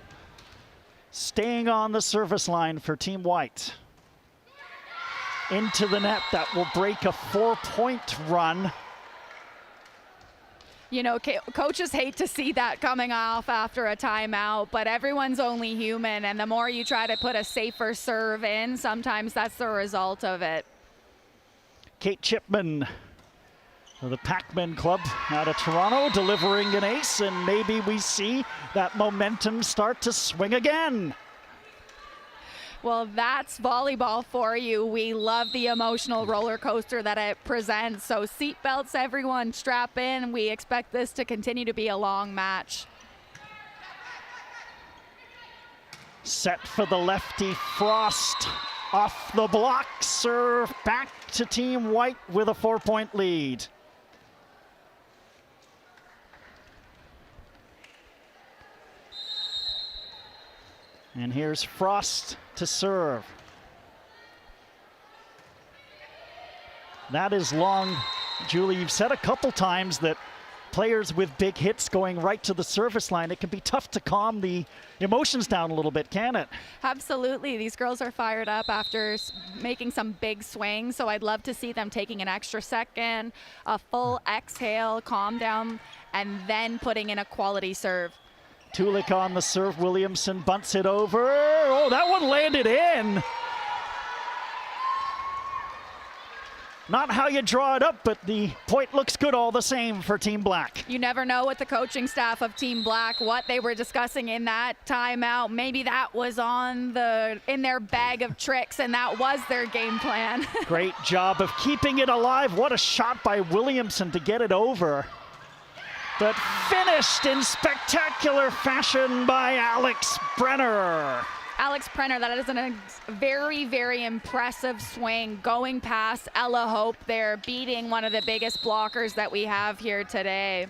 staying on the service line for Team White. Into the net, that will break a 4-point run. You know, coaches hate to see that coming off after a timeout, but everyone's only human, and the more you try to put a safer serve in, sometimes that's the result of it. Kate Chipman of the Pac-Man Club out of Toronto delivering an ace, and maybe we see that momentum start to swing again. Well, that's volleyball for you. We love the emotional roller coaster that it presents. So seatbelts, everyone, strap in. We expect this to continue to be a long match. Set for the lefty, Frost off the block, serve back to Team White with a 4-point lead. And here's Frost to serve. That is long. Julie, you've said a couple times that players with big hits going right to the service line, it can be tough to calm the emotions down a little bit, can it? Absolutely. These girls are fired up after making some big swings, so I'd love to see them taking an extra second, a full exhale, calm down, and then putting in a quality serve. Tulik on the serve. Williamson bunts it over. Oh, that one landed in. Not how you draw it up, but the point looks good all the same for Team Black. You never know with the coaching staff of Team Black what they were discussing in that timeout. Maybe that was in their bag of tricks, and that was their game plan. Great job of keeping it alive. What a shot by Williamson to get it over. But finished in spectacular fashion by Alex Brenner. Alex Brenner, that is a very, very impressive swing going past Ella Hope there, beating one of the biggest blockers that we have here today.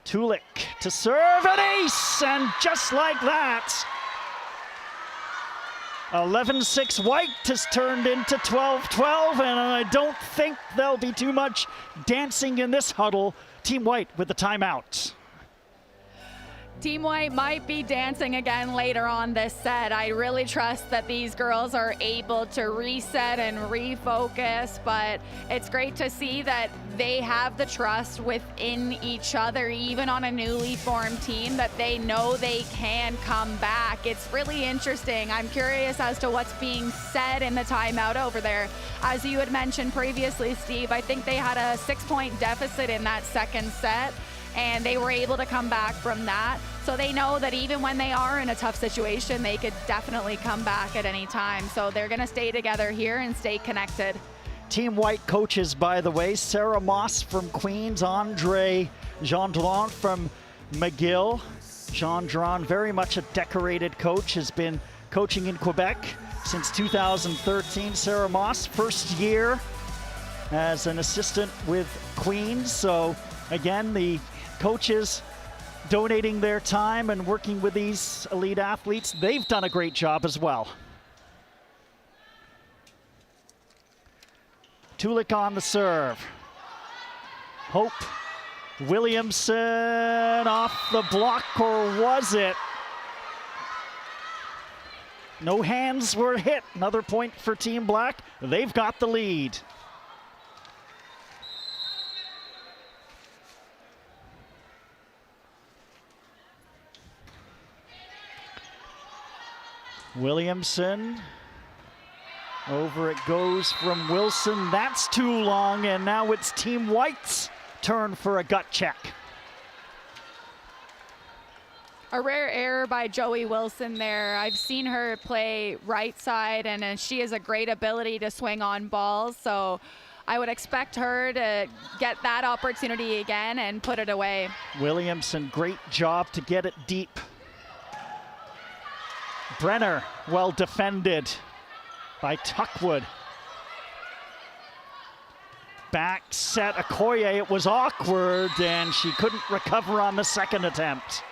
Tulik to serve an ace, and just like that, 11-6 White has turned into 12-12, and I don't think there'll be too much dancing in this huddle. Team White with the timeout. Team White might be dancing again later on this set. I really trust that these girls are able to reset and refocus, but it's great to see that they have the trust within each other, even on a newly formed team, that they know they can come back. It's really interesting. I'm curious as to what's being said in the timeout over there. As you had mentioned previously, Steve, I think they had a 6-point deficit in that second set, and they were able to come back from that. So they know that even when they are in a tough situation, they could definitely come back at any time. So they're gonna stay together here and stay connected. Team White coaches, by the way, Sarah Moss from Queens, Andre Gendron from McGill. Gendron, very much a decorated coach, has been coaching in Quebec since 2013. Sarah Moss, first year as an assistant with Queens. So again, the coaches donating their time and working with these elite athletes. They've done a great job as well. Tulik on the serve. Hope. Williamson off the block, or was it? No hands were hit. Another point for Team Black. They've got the lead. Williamson. Over it goes from Wilson. That's too long, and now it's Team White's turn for a gut check. A rare error by Joey Wilson there. I've seen her play right side, and she has a great ability to swing on balls, so I would expect her to get that opportunity again and put it away. Williamson, great job to get it deep. Brenner, well defended by Tuckwood. Back set Okoye, it was awkward, and she couldn't recover on the second attempt.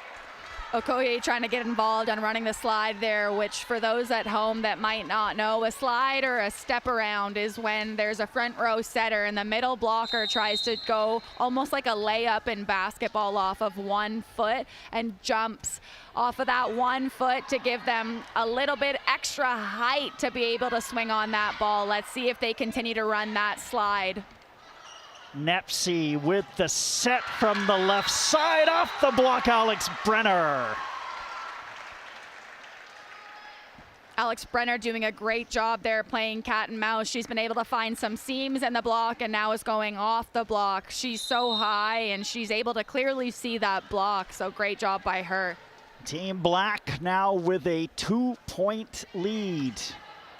Okoye trying to get involved on running the slide there, which for those at home that might not know, a slide or a step around is when there's a front row setter and the middle blocker tries to go almost like a layup in basketball off of 1 foot and jumps off of that 1 foot to give them a little bit extra height to be able to swing on that ball. Let's see if they continue to run that slide. Nepsy with the set from the left side off the block, Alex Brenner. Alex Brenner doing a great job there playing cat and mouse. She's been able to find some seams in the block and now is going off the block. She's so high and she's able to clearly see that block, so great job by her. Team Black now with a 2-point lead.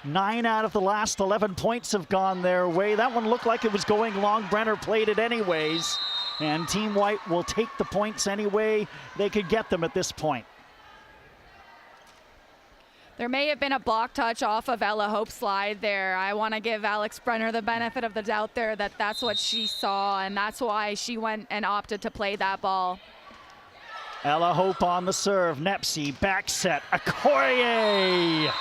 9 out of the last 11 points have gone their way. That one looked like it was going long. Brenner played it anyways. And Team White will take the points anyway they could get them at this point. There may have been a block touch off of Ella Hope's slide there. I want to give Alex Brenner the benefit of the doubt there that that's what she saw, and that's why she went and opted to play that ball. Ella Hope on the serve. Nepsy back set. Okoye!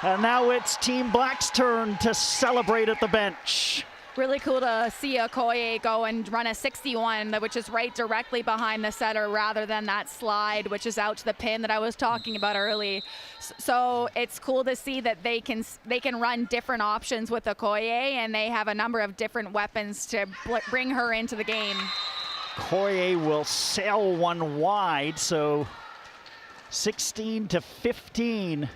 And now it's Team Black's turn to celebrate at the bench. Really cool to see Okoye go and run a 61, which is right directly behind the setter rather than that slide, which is out to the pin that I was talking about early. So it's cool to see that they can run different options with Okoye, and they have a number of different weapons to bring her into the game. Okoye will sail one wide, so 16-15.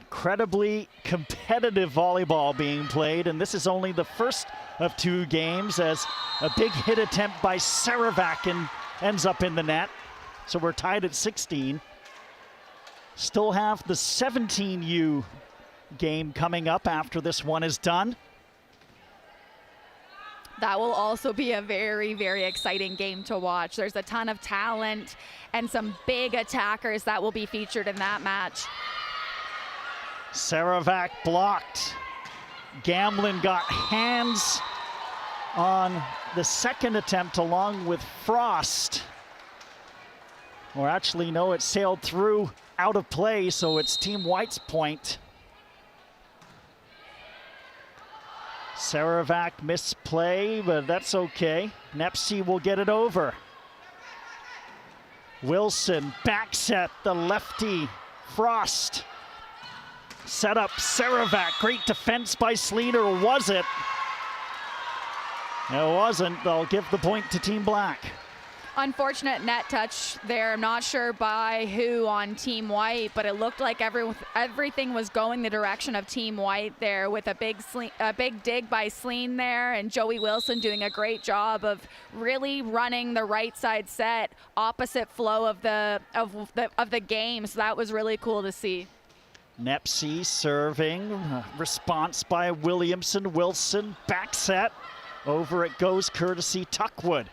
Incredibly competitive volleyball being played, and this is only the first of 2 games as a big hit attempt by Saravac ends up in the net. So we're tied at 16. Still have the 17U game coming up after this one is done. That will also be a very, very exciting game to watch. There's a ton of talent and some big attackers that will be featured in that match. Saravac blocked. Gamlin got hands on the second attempt along with Frost. Or actually, no, it sailed through out of play, so it's Team White's point. Saravac misplay, but that's okay. Nepsy will get it over. Wilson back set the lefty. Frost. Set up Saravac. Great defense by Sleater. Was it? It wasn't. They'll give the point to Team Black. Unfortunate net touch there. I'm not sure by who on Team White, but it looked like everything was going the direction of Team White there with a big dig by Sleen there, and Joey Wilson doing a great job of really running the right side set opposite flow of the game. So that was really cool to see. Nepsy serving. Response by Williamson. Wilson back set. Over it goes courtesy Tuckwood.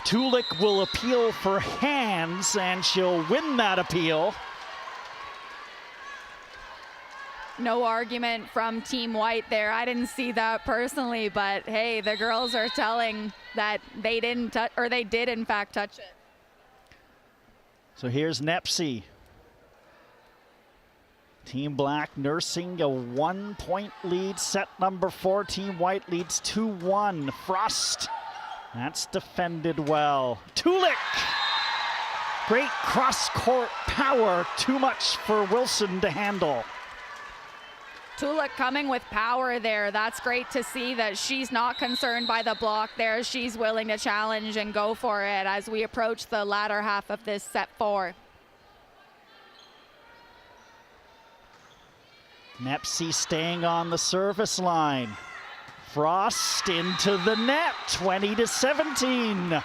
Tulik will appeal for hands, and she'll win that appeal. No argument from Team White there. I didn't see that personally, but hey, the girls are telling that they didn't touch, or they did in fact touch it. So here's Nepsy. Team Black nursing a 1-point lead. Set number 4. Team White leads 2-1. Frost. That's defended well. Tulik. Great cross-court power. Too much for Wilson to handle. Tulik coming with power there. That's great to see that she's not concerned by the block there. She's willing to challenge and go for it as we approach the latter half of this set 4. Nepsy staying on the service line. Frost into the net, 20-17.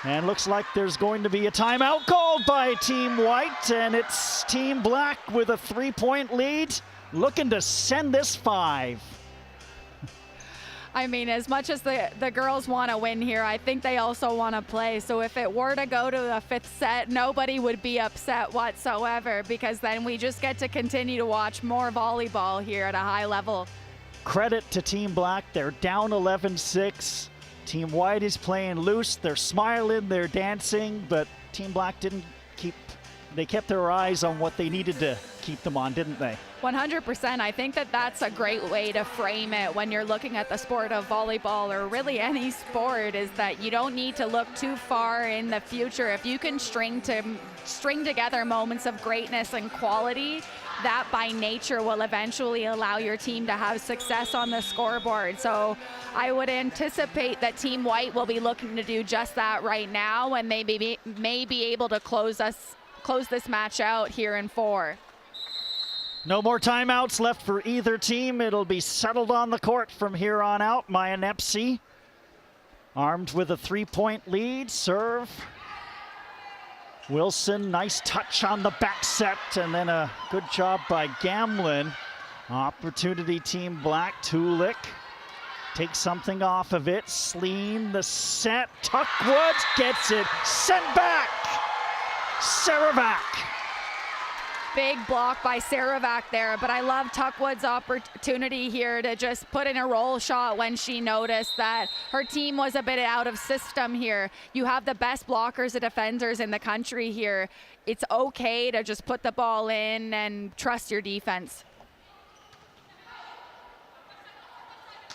And looks like there's going to be a timeout called by Team White, and it's Team Black with a 3-point lead, looking to send this 5. I mean, as much as the girls want to win here, I think they also want to play. So if it were to go to the 5th set, nobody would be upset whatsoever, because then we just get to continue to watch more volleyball here at a high level. Credit to Team Black, they're down 11-6. Team White is playing loose, they're smiling, they're dancing, but Team Black they kept their eyes on what they needed to keep them on, didn't they? 100%. I think that's a great way to frame it when you're looking at the sport of volleyball, or really any sport, is that you don't need to look too far in the future. If you can string together moments of greatness and quality, that by nature will eventually allow your team to have success on the scoreboard. So I would anticipate that Team White will be looking to do just that right now, and may be able to close this match out here in 4. No more timeouts left for either team. It'll be settled on the court from here on out. Maya Nepsy, armed with a 3-point lead, serve. Wilson, nice touch on the back set, and then a good job by Gamlin. Opportunity Team Black. Tulik takes something off of it. Sleen, the set. Tuckwood gets it. Sent back. Saravac. Big block by Saravac there, but I love Tuckwood's opportunity here to just put in a roll shot when she noticed that her team was a bit out of system here. You have the best blockers and defenders in the country here. It's okay to just put the ball in and trust your defense.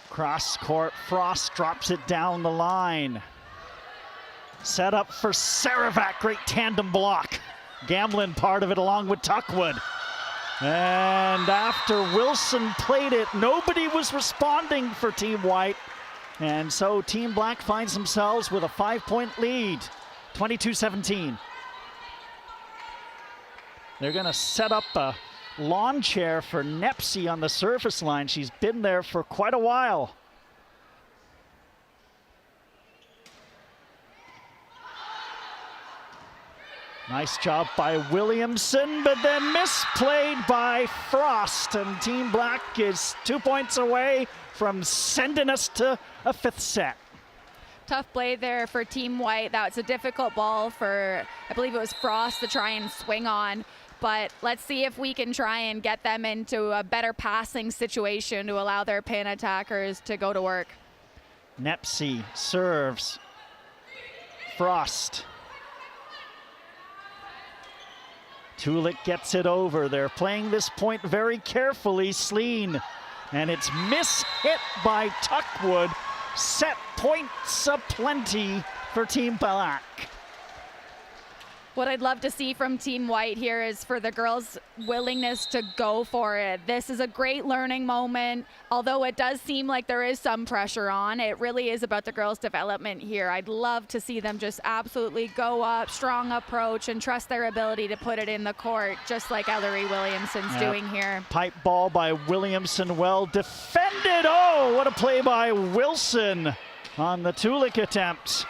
Cross court, Frost drops it down the line. Set up for Saravac, great tandem block. Gamlin part of it along with Tuckwood. And after Wilson played it, nobody was responding for Team White. And so Team Black finds themselves with a 5-point lead, 22-17. They're gonna set up a lawn chair for Nepsy on the service line. She's been there for quite a while. Nice job by Williamson, but then misplayed by Frost, and Team Black is 2 points away from sending us to a 5th set. Tough play there for Team White. That's a difficult ball for, I believe it was Frost, to try and swing on. But let's see if we can try and get them into a better passing situation to allow their pin attackers to go to work. Nepsy serves. Frost. Tulik gets it over. They're playing this point very carefully. Sleen, and it's mishit by Tuckwood. Set points aplenty for Team Black. What I'd love to see from Team White here is for the girls' willingness to go for it. This is a great learning moment. Although it does seem like there is some pressure on, it really is about the girls' development here. I'd love to see them just absolutely go up, strong approach, and trust their ability to put it in the court, just like Ellery Williamson's doing here. Pipe ball by Williamson, well defended. Oh, what a play by Wilson on the Tulik attempt.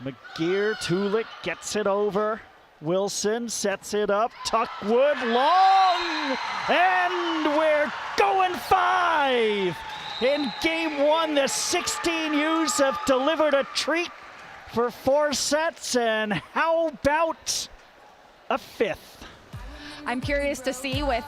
McGear, Tulik gets it over. Wilson sets it up. Tuckwood, long, and we're going 5. In game 1, the 16Us have delivered a treat for 4 sets, and how about a 5th? I'm curious to see with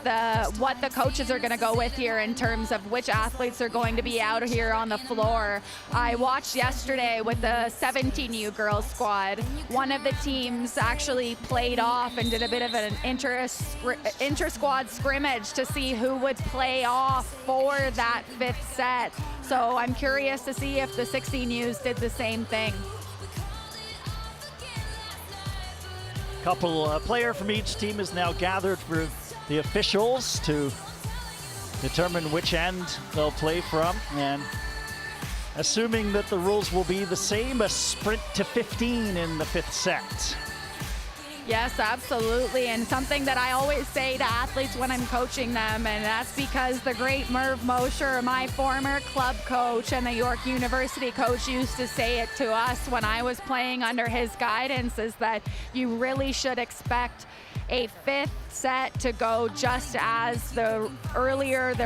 what the coaches are going to go with here in terms of which athletes are going to be out here on the floor. I watched yesterday with the 17U girls squad. One of the teams actually played off and did a bit of an inter-squad scrimmage to see who would play off for that 5th set. So I'm curious to see if the 16Us did the same thing. Player from each team is now gathered for the officials to determine which end they'll play from. And assuming that the rules will be the same, a sprint to 15 in the 5th set. Yes, absolutely, and something that I always say to athletes when I'm coaching them, and that's because the great Merv Mosher, my former club coach and the York University coach, used to say it to us when I was playing under his guidance, is that you really should expect a 5th set to go just as the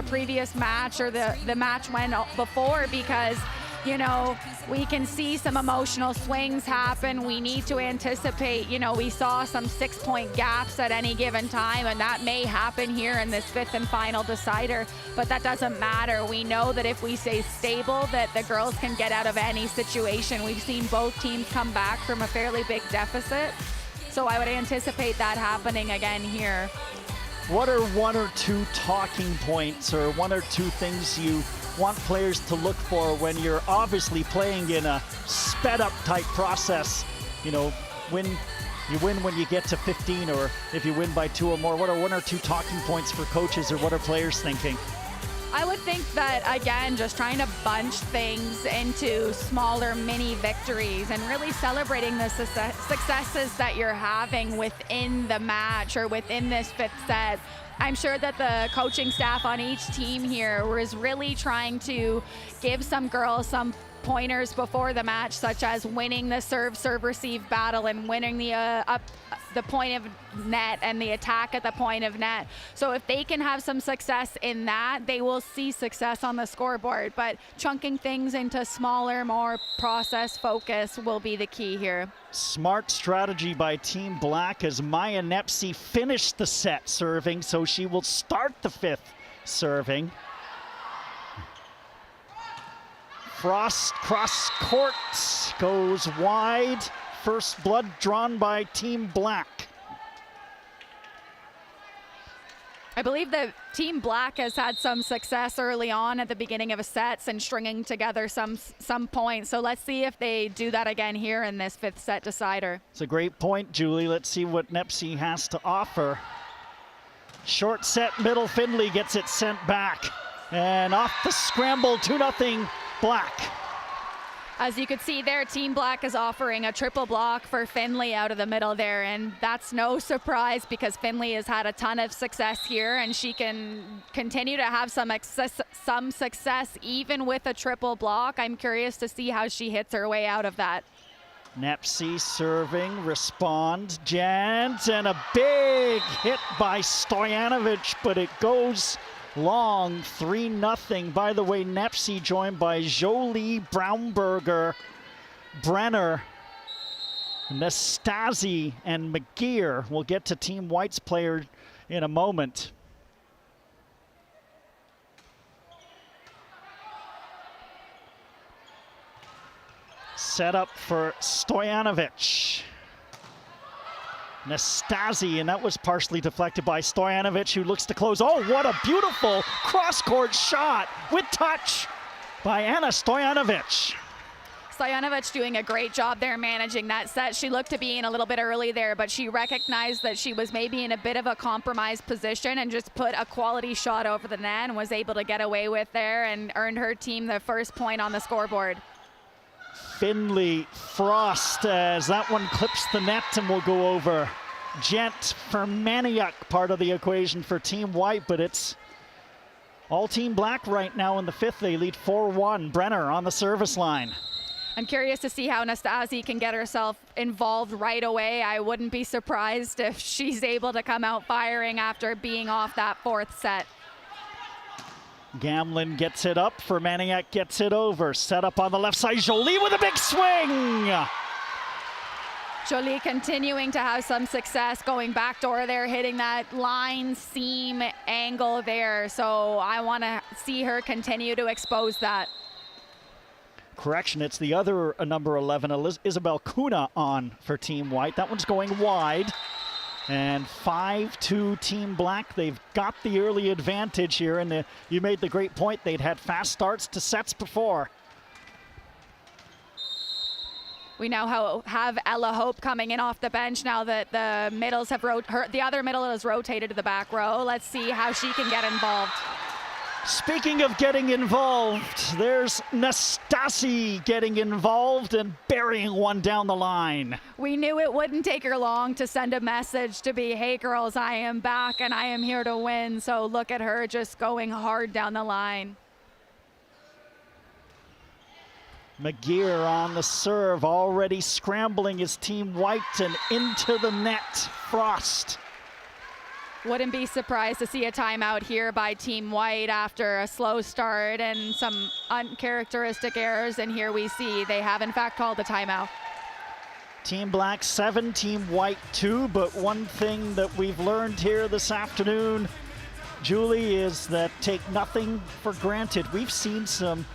previous match or the match went before, because you know, we can see some emotional swings happen. We need to anticipate, you know, we saw some 6-point gaps at any given time, and that may happen here in this 5th and final decider, but that doesn't matter. We know that if we stay stable, that the girls can get out of any situation. We've seen both teams come back from a fairly big deficit, so I would anticipate that happening again here. What are 1 or 2 talking points or 1 or 2 things you want players to look for when you're obviously playing in a sped up type process? You know, when you win when you get to 15, or if you win by 2 or more, what are 1 or 2 talking points for coaches, or what are players thinking? I would think that, again, just trying to bunch things into smaller mini victories and really celebrating the successes that you're having within the match or within this 5th set. I'm sure that the coaching staff on each team here was really trying to give some girls some pointers before the match, such as winning the serve-receive battle and winning the point of net and the attack at the point of net. So if they can have some success in that, they will see success on the scoreboard. But chunking things into smaller, more process focus will be the key here. Smart strategy by Team Black as Maya Nepsi finished the set serving, so she will start the 5th serving. Frost cross court goes wide. First blood drawn by Team Black. I believe that Team Black has had some success early on at the beginning of a sets and stringing together some points. So let's see if they do that again here in this 5th set decider. It's a great point, Julie. Let's see what Nepsi has to offer. Short set, middle. Finley gets it sent back. And off the scramble, 2-0 Black. As you could see there, Team Black is offering a triple block for Finley out of the middle there, and that's no surprise because Finley has had a ton of success here, and she can continue to have some success even with a triple block. I'm curious to see how she hits her way out of that. Nepsi serving, respond, Jans, and a big hit by Stojanovic, but it goes long, 3-0. By the way, Nepsi joined by Jolie, Braunberger, Brenner, Nastasi, and McGear. We'll get to Team White's player in a moment. Set up for Stojanovic. Nastasi, and that was partially deflected by Stojanovic, who looks to close. Oh, what a beautiful cross-court shot with touch by Anna Stojanovic. Stojanovic doing a great job there managing that set. She looked to be in a little bit early there, but she recognized that she was maybe in a bit of a compromised position and just put a quality shot over the net and was able to get away with there and earned her team the first point on the scoreboard. Finley Frost as that one clips the net and will go over. Gent for Maniak, part of the equation for Team White, but it's all Team Black right now in the 5th. They lead 4-1. Brenner on the service line. I'm curious to see how Nastasi can get herself involved right away. I wouldn't be surprised if she's able to come out firing after being off that 4th set. Gamlin gets it up for Maniak, gets it over. Set up on the left side. Jolie with a big swing. Jolie continuing to have some success going backdoor there, hitting that line seam angle there. So I want to see her continue to expose that. Correction, it's the other number 11, Isabel Kuna on for Team White. That one's going wide. And 5-2 Team Black. They've got the early advantage here, and you made the great point. They'd had fast starts to sets before. We now have Ella Hope coming in off the bench now that the middles have the other middle has rotated to the back row. Let's see how she can get involved. Speaking of getting involved, there's Nastasi getting involved and burying one down the line. We knew it wouldn't take her long to send a message to be, hey girls, I am back and I am here to win. So look at her just going hard down the line. McGear on the serve, already scrambling his Team White and into the net. Frost. Wouldn't be surprised to see a timeout here by Team White after a slow start and some uncharacteristic errors. And here we see they have in fact called the timeout. Team Black 7, Team White 2, but one thing that we've learned here this afternoon, Julie, is that take nothing for granted. We've seen some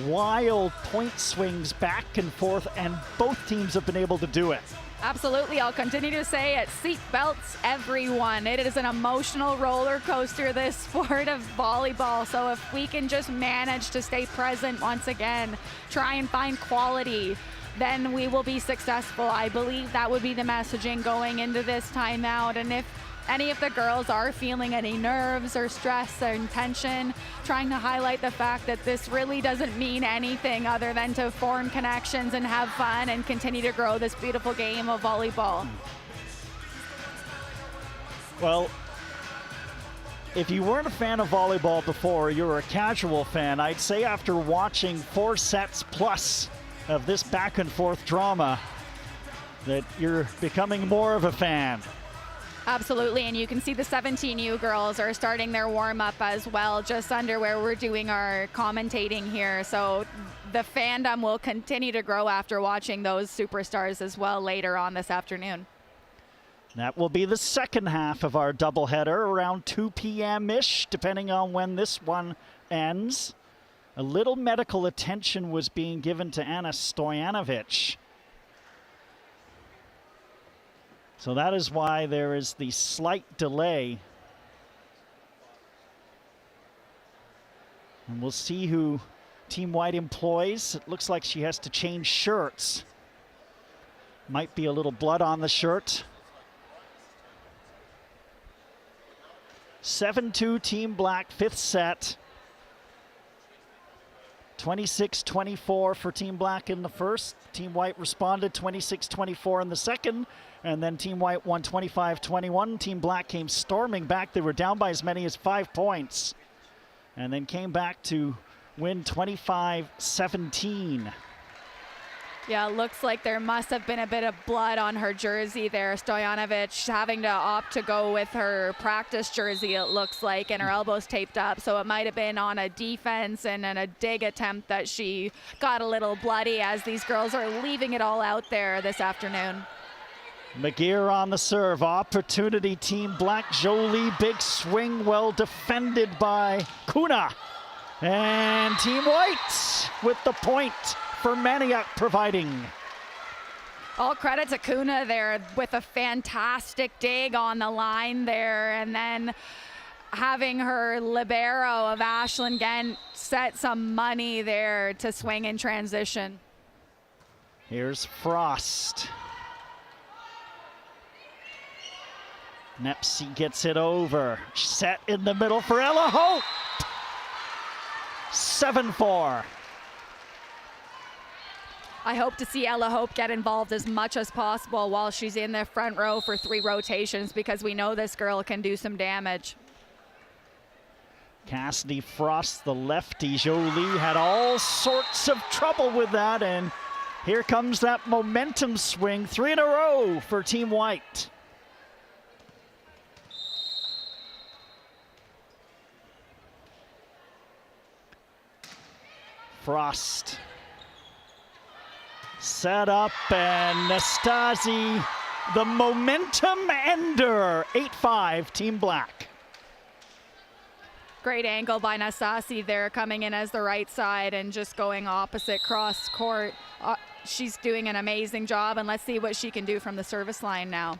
wild point swings back and forth, and both teams have been able to do it. Absolutely. I'll continue to say it. Seat belts, everyone. It is an emotional roller coaster, this sport of volleyball. So if we can just manage to stay present once again, try and find quality, then we will be successful. I believe that would be the messaging going into this timeout. And if any of the girls are feeling any nerves or stress or tension, trying to highlight the fact that this really doesn't mean anything other than to form connections and have fun and continue to grow this beautiful game of volleyball. Well, if you weren't a fan of volleyball before, you're a casual fan, I'd say after watching 4 sets plus of this back and forth drama, that you're becoming more of a fan. Absolutely, and you can see the 17U girls are starting their warm-up as well, just under where we're doing our commentating here. So the fandom will continue to grow after watching those superstars as well later on this afternoon. That will be the second half of our doubleheader, around 2 p.m.-ish, depending on when this one ends. A little medical attention was being given to Anna Stojanovic. So that is why there is the slight delay. And we'll see who Team White employs. It looks like she has to change shirts. Might be a little blood on the shirt. 7-2 Team Black, 5th set. 26-24 for Team Black in the first. Team White responded 26-24 in the second. And then Team White won 25-21. Team Black came storming back. They were down by as many as 5 points. And then came back to win 25-17. Yeah, it looks like there must have been a bit of blood on her jersey there. Stojanovic having to opt to go with her practice jersey, it looks like, and her elbows taped up. So it might have been on a defense and a dig attempt that she got a little bloody as these girls are leaving it all out there this afternoon. McGear on the serve. Opportunity, Team Black. Jolie, big swing, well defended by Kuna. And Team White with the point for Maniac providing. All credit to Kuna there with a fantastic dig on the line there, and then having her libero of Ashlyn Gent set some money there to swing in transition. Here's Frost. Nepsy gets it over. Set in the middle for Ella Hope. 7-4. I hope to see Ella Hope get involved as much as possible while she's in the front row for 3 rotations, because we know this girl can do some damage. Cassidy Frost, the lefty. Jolie had all sorts of trouble with that, and here comes that momentum swing. 3 in a row for Team White. Frost set up, and Nastasi, the momentum ender. 8-5 Team Black. Great angle by Nastasi there, coming in as the right side and just going opposite cross court. She's doing an amazing job, and let's see what she can do from the service line now.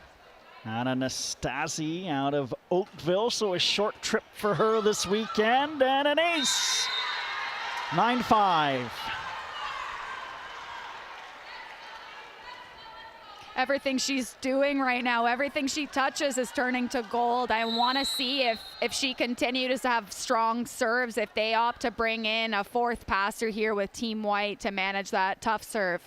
Anna Nastasi out of Oakville, so a short trip for her this weekend, and an ace. 9-5. everything she's doing right now, everything she touches is turning to gold. I want to see if she continues to have strong serves, if they opt to bring in a fourth passer here with Team White to manage that tough serve.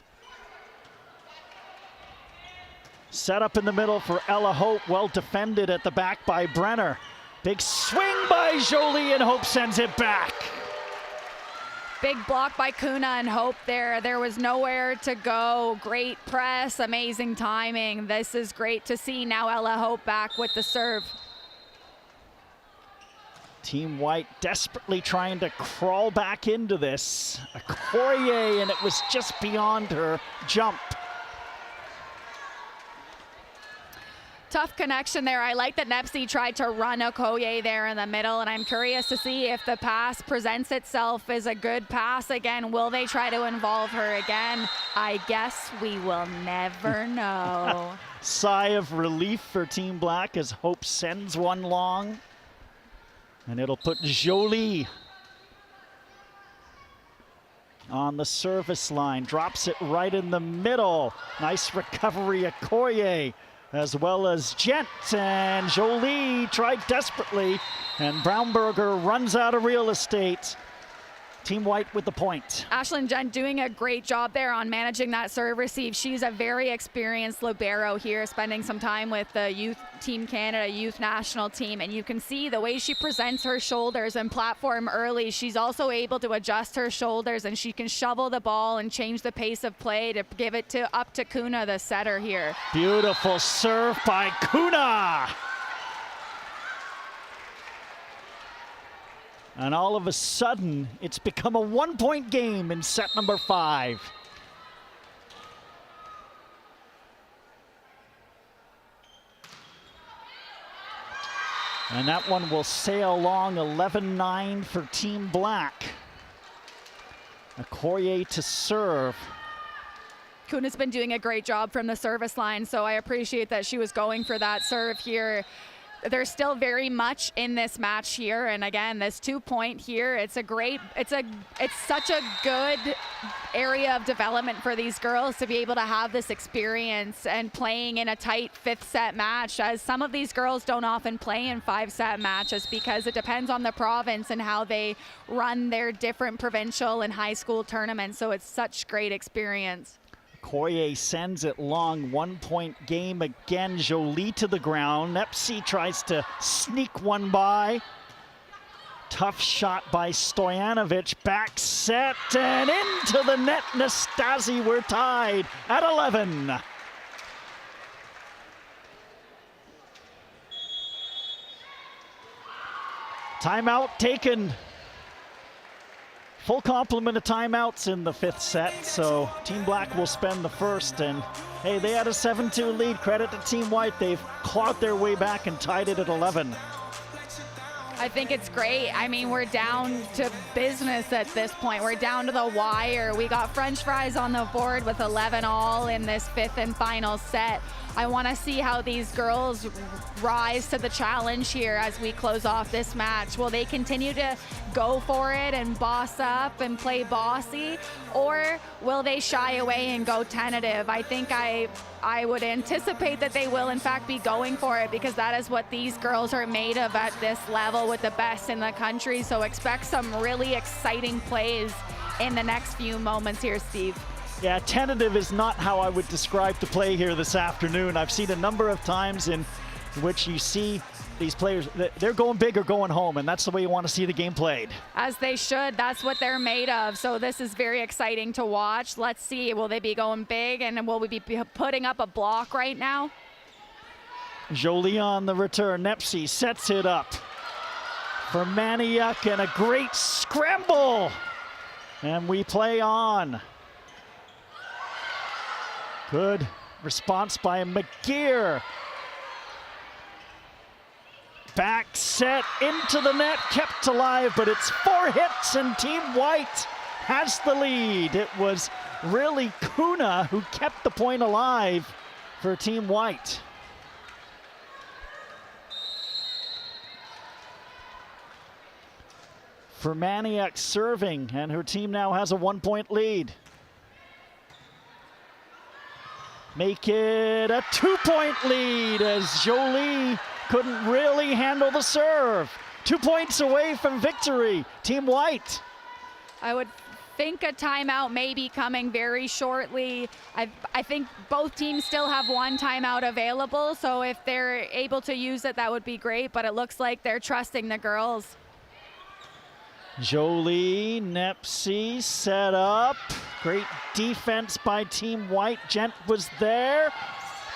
Set up in the middle for Ella Hope, well defended at the back by Brenner. Big swing by Jolie, and Hope sends it back. Big block by Kuna and Hope there. There was nowhere to go. Great press, amazing timing. This is great to see. Now Ella Hope back with the serve. Team White desperately trying to crawl back into this. A Courier, and it was just beyond her jump. Tough connection there. I like that Nepsy tried to run Okoye there in the middle, and I'm curious to see if the pass presents itself as a good pass again. Will they try to involve her again? I guess we will never know. Sigh of relief for Team Black as Hope sends one long. And it'll put Jolie on the service line. Drops it right in the middle. Nice recovery at Courier, as well as Gent, and Jolie tried desperately, and Braunberger runs out of real estate. Team White with the point. Ashlyn Gent doing a great job there on managing that serve receive. She's a very experienced libero here, spending some time with the Youth Team Canada, Youth National Team, and you can see the way she presents her shoulders and platform early. She's also able to adjust her shoulders, and she can shovel the ball and change the pace of play to give it up to Kuna, the setter here. Beautiful serve by Kuna. And all of a sudden, it's become a one-point game in set number 5. And that one will sail along 11-9 for Team Black. A Courier to serve. Kuna's been doing a great job from the service line, so I appreciate that she was going for that serve here. There's still very much in this match here, and again, this 2-point here, it's such a good area of development for these girls to be able to have this experience and playing in a tight 5th set match, as some of these girls don't often play in 5-set matches because it depends on the province and how they run their different provincial and high school tournaments, so it's such great experience. Courier sends it long, 1-point game again. Jolie to the ground. Nepsy tries to sneak one by. Tough shot by Stojanovic. Back set and into the net. Nastasi, we're tied at 11. Timeout taken. Full complement of timeouts in the 5th set, so Team Black will spend the first, and hey, they had a 7-2 lead. Credit to Team White. They've clawed their way back and tied it at 11. I think it's great. I mean, we're down to business at this point. We're down to the wire. We got French fries on the board with 11 all in this 5th and final set. I want to see how these girls rise to the challenge here as we close off this match. Will they continue to go for it and boss up and play bossy, or will they shy away and go tentative? I think I would anticipate that they will in fact be going for it, because that is what these girls are made of at this level with the best in the country. So expect some really exciting plays in the next few moments here, Steve. Yeah, tentative is not how I would describe the play here this afternoon. I've seen a number of times in which you see these players, they're going big or going home, and that's the way you want to see the game played. As they should. That's what they're made of. So this is very exciting to watch. Let's see, will they be going big, and will we be putting up a block right now? Jolie on the return. Nepsy sets it up for Maniak, and a great scramble. And we play on. Good response by McGear. Back set into the net, kept alive, but it's 4 hits and Team White has the lead. It was really Kuna who kept the point alive for Team White. For Maniak serving, and her team now has a 1-point lead. make it a 2-point lead as Jolie couldn't really handle the serve. 2 points away from victory, Team White. I would think a timeout may be coming very shortly. I think both teams still have one timeout available, so if they're able to use it, that would be great, but it looks like they're trusting the girls. Jolie, Nepsy set up. Great defense by Team White. Gent was there.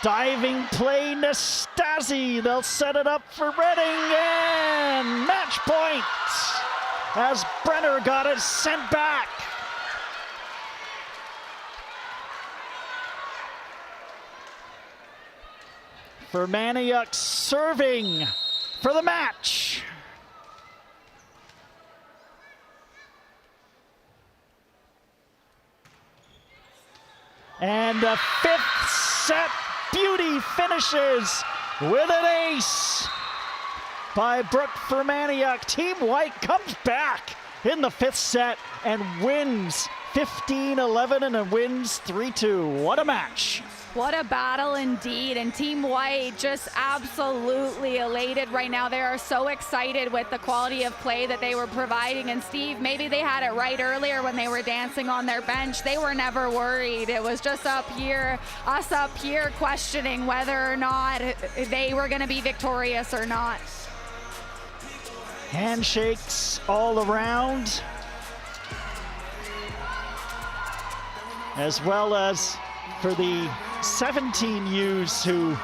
Diving play, Nastasi. They'll set it up for Redding, and match point as Brenner got it sent back. Fermaniuk serving for the match. And a fifth set beauty finishes with an ace by Brooke Fermaniuk. Team White comes back in the fifth set and wins 15-11 and wins 3-2. What a match. What a battle indeed, and Team White just absolutely elated right now. They are so excited with the quality of play that they were providing, and Steve, maybe they had it right earlier when they were dancing on their bench. They were never worried. It was just us up here questioning whether or not they were going to be victorious or not. Handshakes all around, as well as for the 17 U's who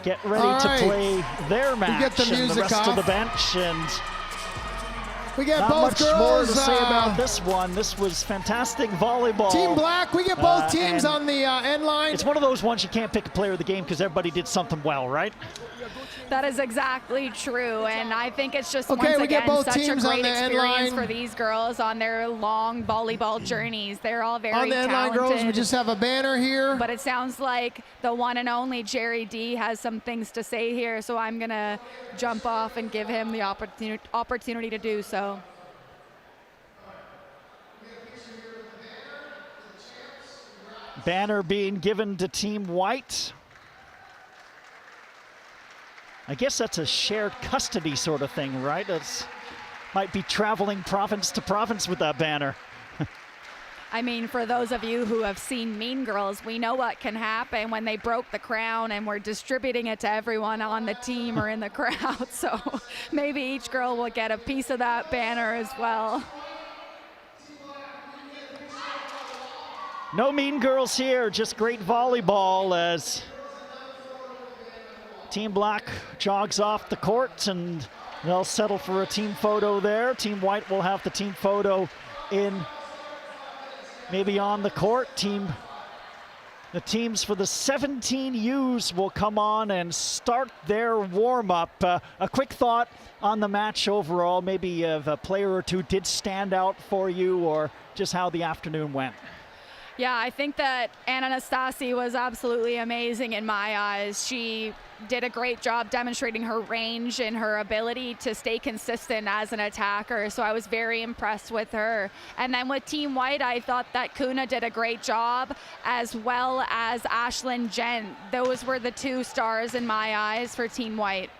get ready to play their match, and the rest of the bench. And we get not both much girls, more to say about this one. This was fantastic volleyball. Team Black, we get both teams on the end line. It's one of those ones you can't pick a player of the game because everybody did something well, right? That is exactly true, and I think it's just Okay, once we again get both such a teams on great the end experience line. for these girls on their long volleyball journeys. They're all very on the end line, talented. girls, we just have a banner here. But it sounds like the one and only Jerry D has some things to say here, so I'm gonna jump off and give him the opportunity to do so. Banner being given to Team White. I guess that's a shared custody sort of thing, right? It's might be traveling province to province with that banner. I mean, for those of you who have seen Mean Girls, we know what can happen when they broke the crown and we're distributing it to everyone on the team or in the crowd. So maybe each girl will get a piece of that banner as well. No Mean Girls here, just great volleyball as Team Black jogs off the court, and they'll settle for a team photo there. Team White will have the team photo in, maybe on the court. The teams for the 17 U's will come on and start their warm-up. A quick thought on the match overall, maybe if a player or two did stand out for you, or just how the afternoon went. Yeah, I think that Anna Nastasi was absolutely amazing in my eyes. She did a great job demonstrating her range and her ability to stay consistent as an attacker, so I was very impressed with her. And then with Team White, I thought that Kuna did a great job, as well as Ashlyn Gent. Those were the two stars in my eyes for Team White.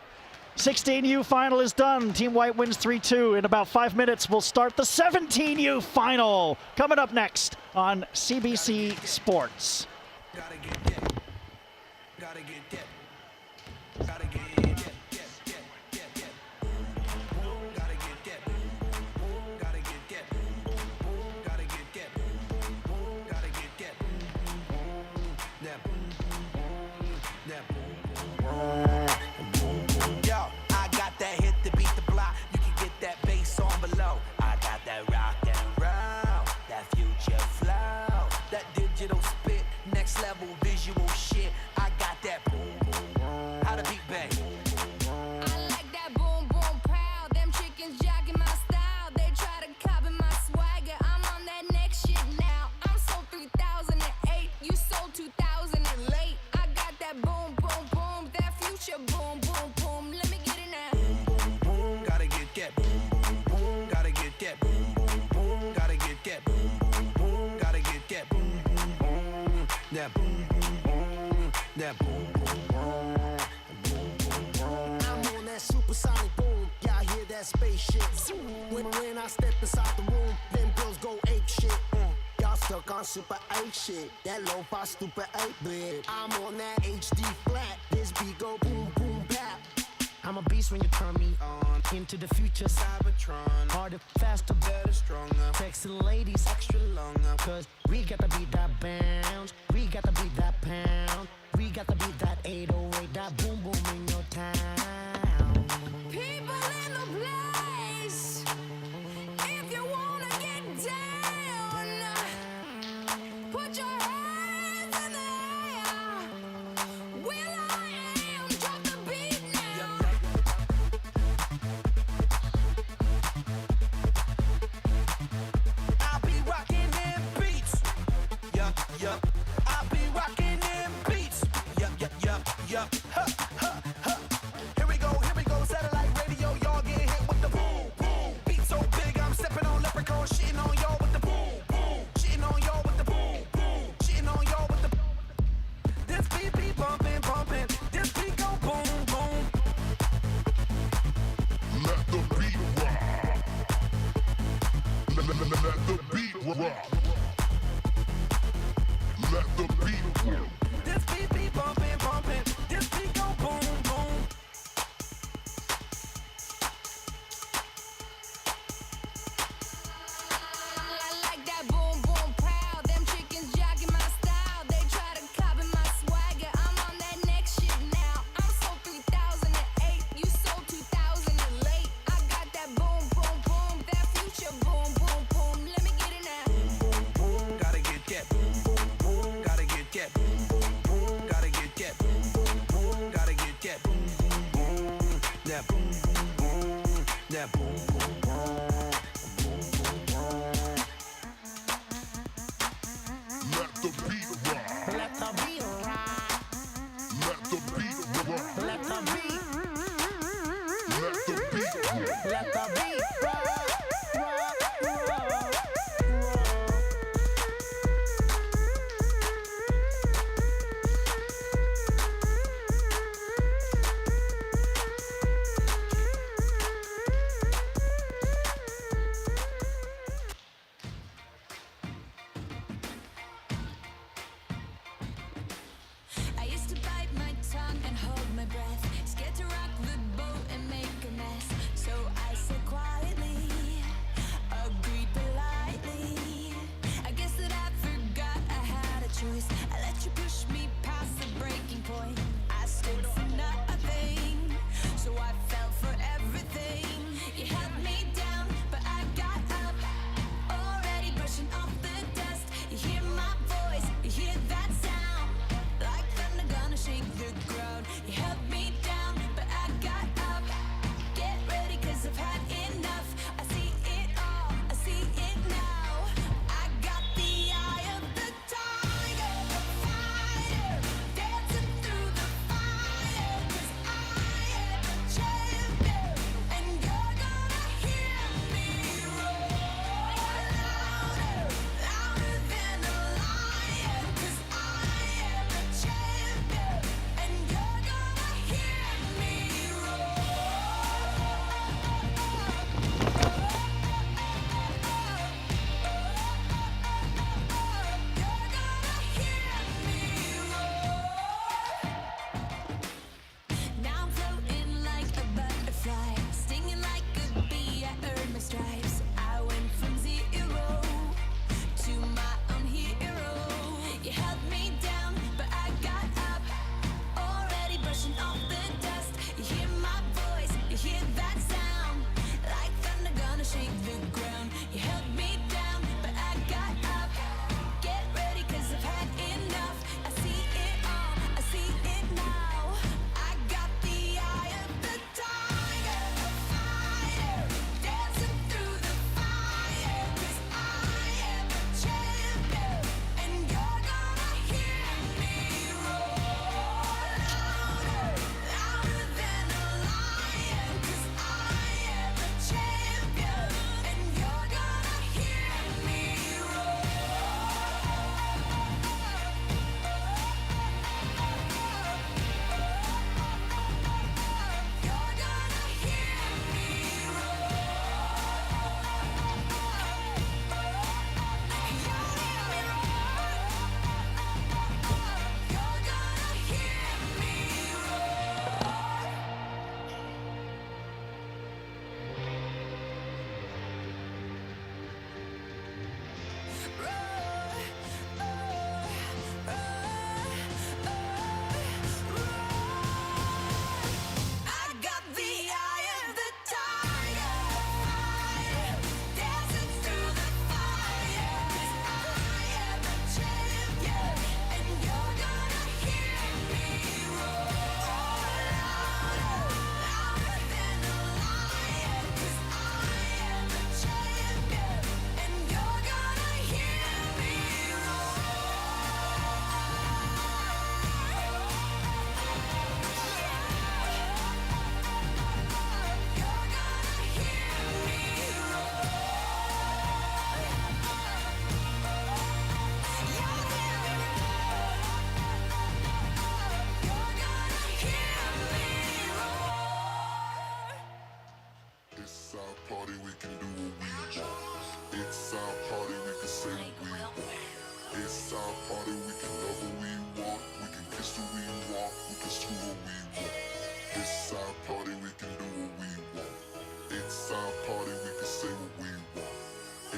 16U final is done. Team White wins 3-2. In about 5 minutes, we'll start the 17U final. Coming up next on CBC Sports. Gotta get that. Gotta get that. Gotta get level visual shit. I got that boom boom. How to beat bang. that boom, boom, boom, that boom, boom, boom, boom, boom, boom. I'm on that supersonic boom, y'all hear that spaceship? When I step inside the room, them girls go ape shit. Y'all stuck on super 8 shit, that lo-fi stupid 8-bit. I'm on that HD flat, this beat go boom, boom, bap. I'm a beast when you turn me on. Into the future, Cybertron. Harder, faster, better, stronger. Sexy ladies, extra longer. Cause we got to beat that bounce. We got to beat that pound. We got to beat that 808, that boom, boom in your town. People in the place, if you wanna get down, put your hands in the air. Will I am, drop the beat now. I'll be rocking them beats. Yeah, yeah. I'll be rocking them beats. Yeah, yeah, yeah, yeah. Ha, ha, ha. Here we go, satellite radio. Y'all get hit with the boom, boom. Beat so big, I'm stepping on leprechauns, shitting on y'all with the boom, boom. Shitting on y'all with the boom, boom. Shitting on y'all with the. This beat be bumping, bumping. This beat go boom, boom. Let the beat rock. Let the beat rock. Let the beat rock. This beat be bumping, bumping. This beat go boom, boom. I like that boom, boom, proud. Them chickens jogging my style. They try to copy my swagger. I'm on that next shit now. I'm so 3008. You so 2008. I got that boom, boom, boom. That future boom, boom, boom. Let me get it now. Boom, boom, gotta get that boom, boom, boom. Gotta get that boom, boom, boom. Gotta get that boom, boom,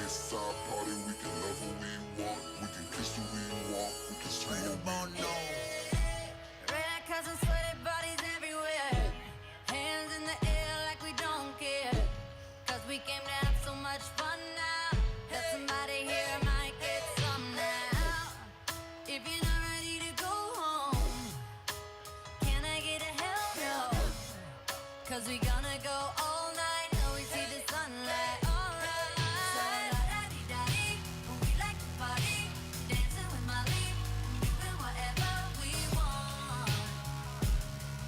It's our party, we can love who we want, we can kiss who we want, we can scream who we want. Red cousins, sweaty bodies everywhere. Hands in the air like we don't care. Cause we came to have so much fun now. That somebody here might get some now. If you're not ready to go home, can I get a hell no? Cause we gonna go all night till we see the sunlight. Alright. So la-da-dee-da-dee, we like to party. Dancing with Molly, doing whatever we want.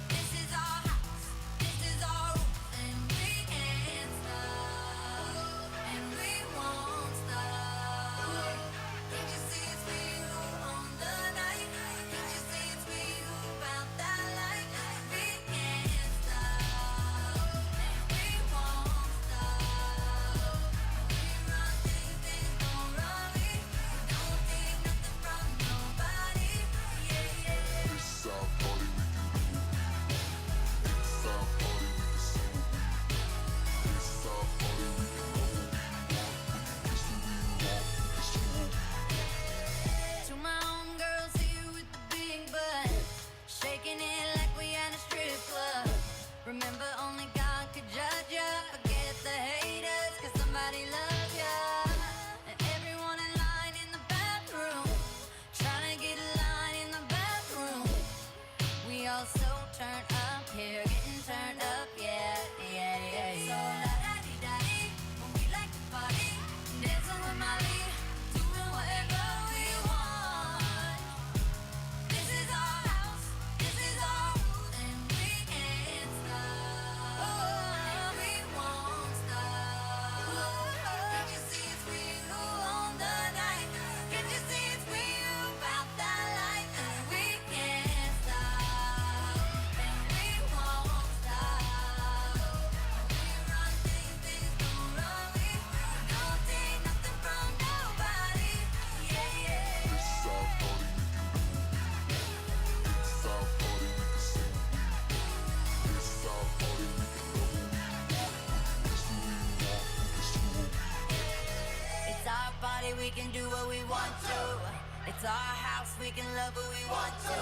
This is our house, this is our rules, and we can't stop, and we won't stop. Can't you see it's we who own the night? Can't you see it's we who found that light? We can't stop, and we won't stop. We run things don't run me. We don't take nothing from nobody. Yeah, yeah. It's our party, we can do what we want. It's our party, we can say what we want. It's our party, we can love who we want, we can kiss who we want, we can scream who we want. To my homegirls here with the big butt, shaking it like we at a strip club. Remember, only God could judge ya. Forget the haters, cause somebody loves ya. And everyone in line in the bathroom, trying to get a line in the bathroom. We all so turned up here, getting turned up, yeah, yeah, yeah, yeah. So la-da-dee-da-dee, we like to party, dancing with Molly, doing whatever we want. This is our house, this is our rules, and we can't stop, and we won't stop. Can't you see it's we who own the night? Can't you see it's we who found that light? And we can't stop, and we won't stop. We run things don't run me. We don't take nothing from nobody. Yeah, yeah. It's our party, we can do what we want. It's our party, we can say what we want. It's our party, we can love who we want, we can kiss who we want, we can scream who we want. It's our party, we can do what we want to. It's our house, we can love who we want to.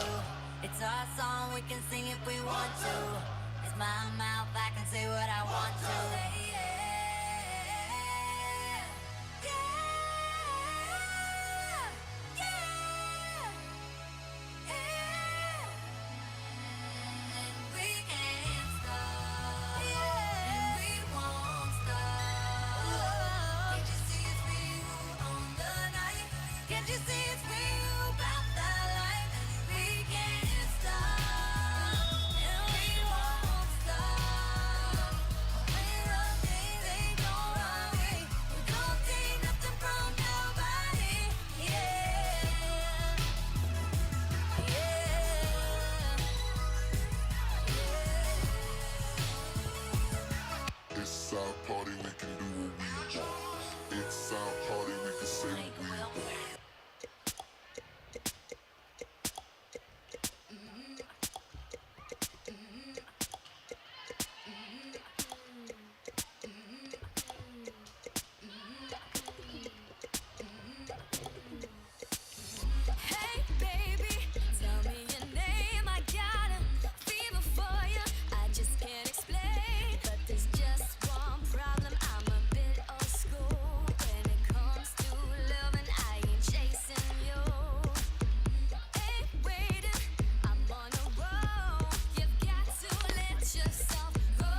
It's our song, we can sing if we want to. It's my mouth, I can say what I want to. Yeah, yeah, yeah. And we can't stop, and we won't stop. Can't you see it's we who own the night? Can't you see it's we who found the light? We can't stop, and we won't stop. We run things they don't run me. We don't take nothing from nobody. Yeah, yeah. It's our party, we can do what we want. It's our party, we can say what we want. Hey baby, tell me your name. I got a fever for you. I just can't explain, but there's just one problem. I'm a bit old school when it comes to loving. I ain't chasing you. Ain't waiting, I'm on a roll. You've got to let yourself go.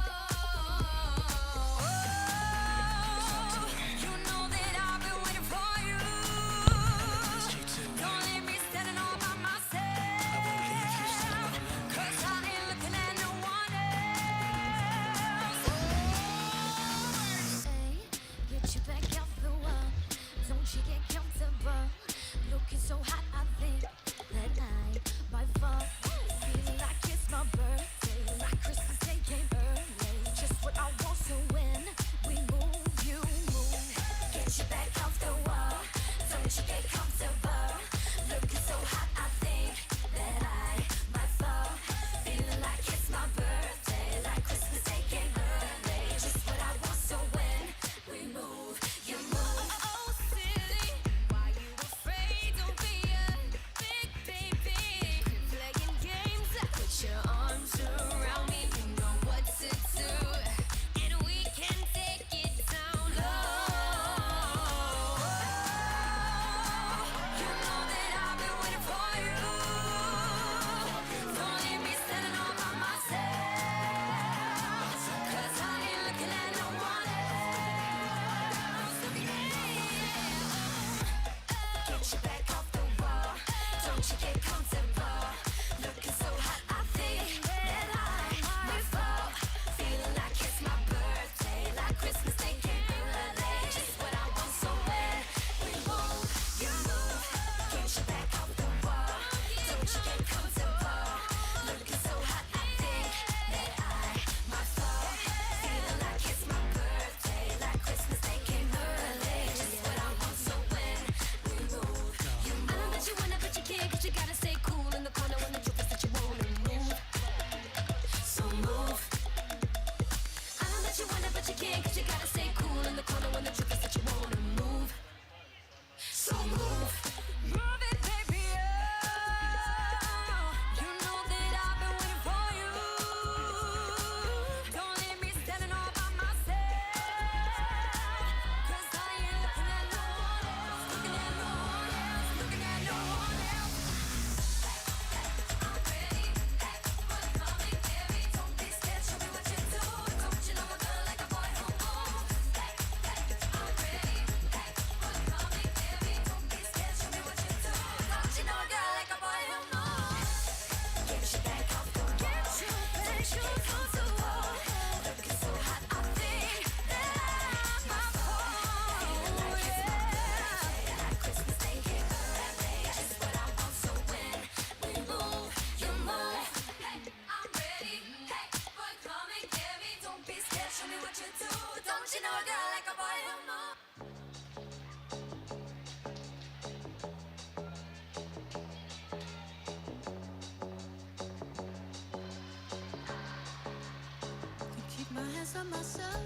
You know that I've been waiting for you. Don't leave me standing all by myself. 'Cause I ain't looking at no one else. Hey, get you back off the wall. Don't you get comfortable. Looking so hot, I think that I might fall. Feeling like it's my birthday, like Christmas Day came early. Just what I want, so when we move, you move. Get you back off the wall. Don't you get comfortable. Looking so hot, I think that I might fall. Feeling like it's my birthday, like Christmas Day came early. Just what I want, so when we move, you move. a girl like a boy who moves. To keep my hands on myself.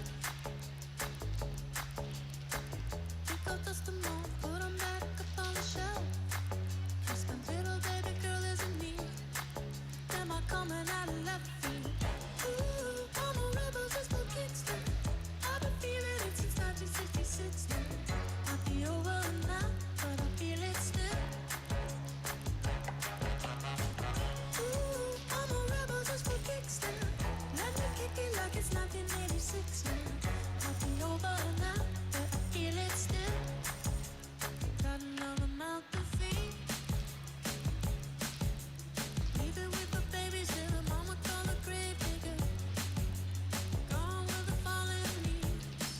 Pick up dust and more, put 'em back up on the shelf. Just a little baby girl isn't me. Am I coming out of left field? Ooh, I'm a rebel just for kicks now. I've been feeling it since 1966 now. Might be over now, but I feel it still. Ooh, I'm a rebel just for kicks now. Let me kick it like it's 1986 now. Might be over now, but I feel it still. Got another mouth to feed. Leaving with the babies in a mama call a grave digger. Gone with the fallen leaves.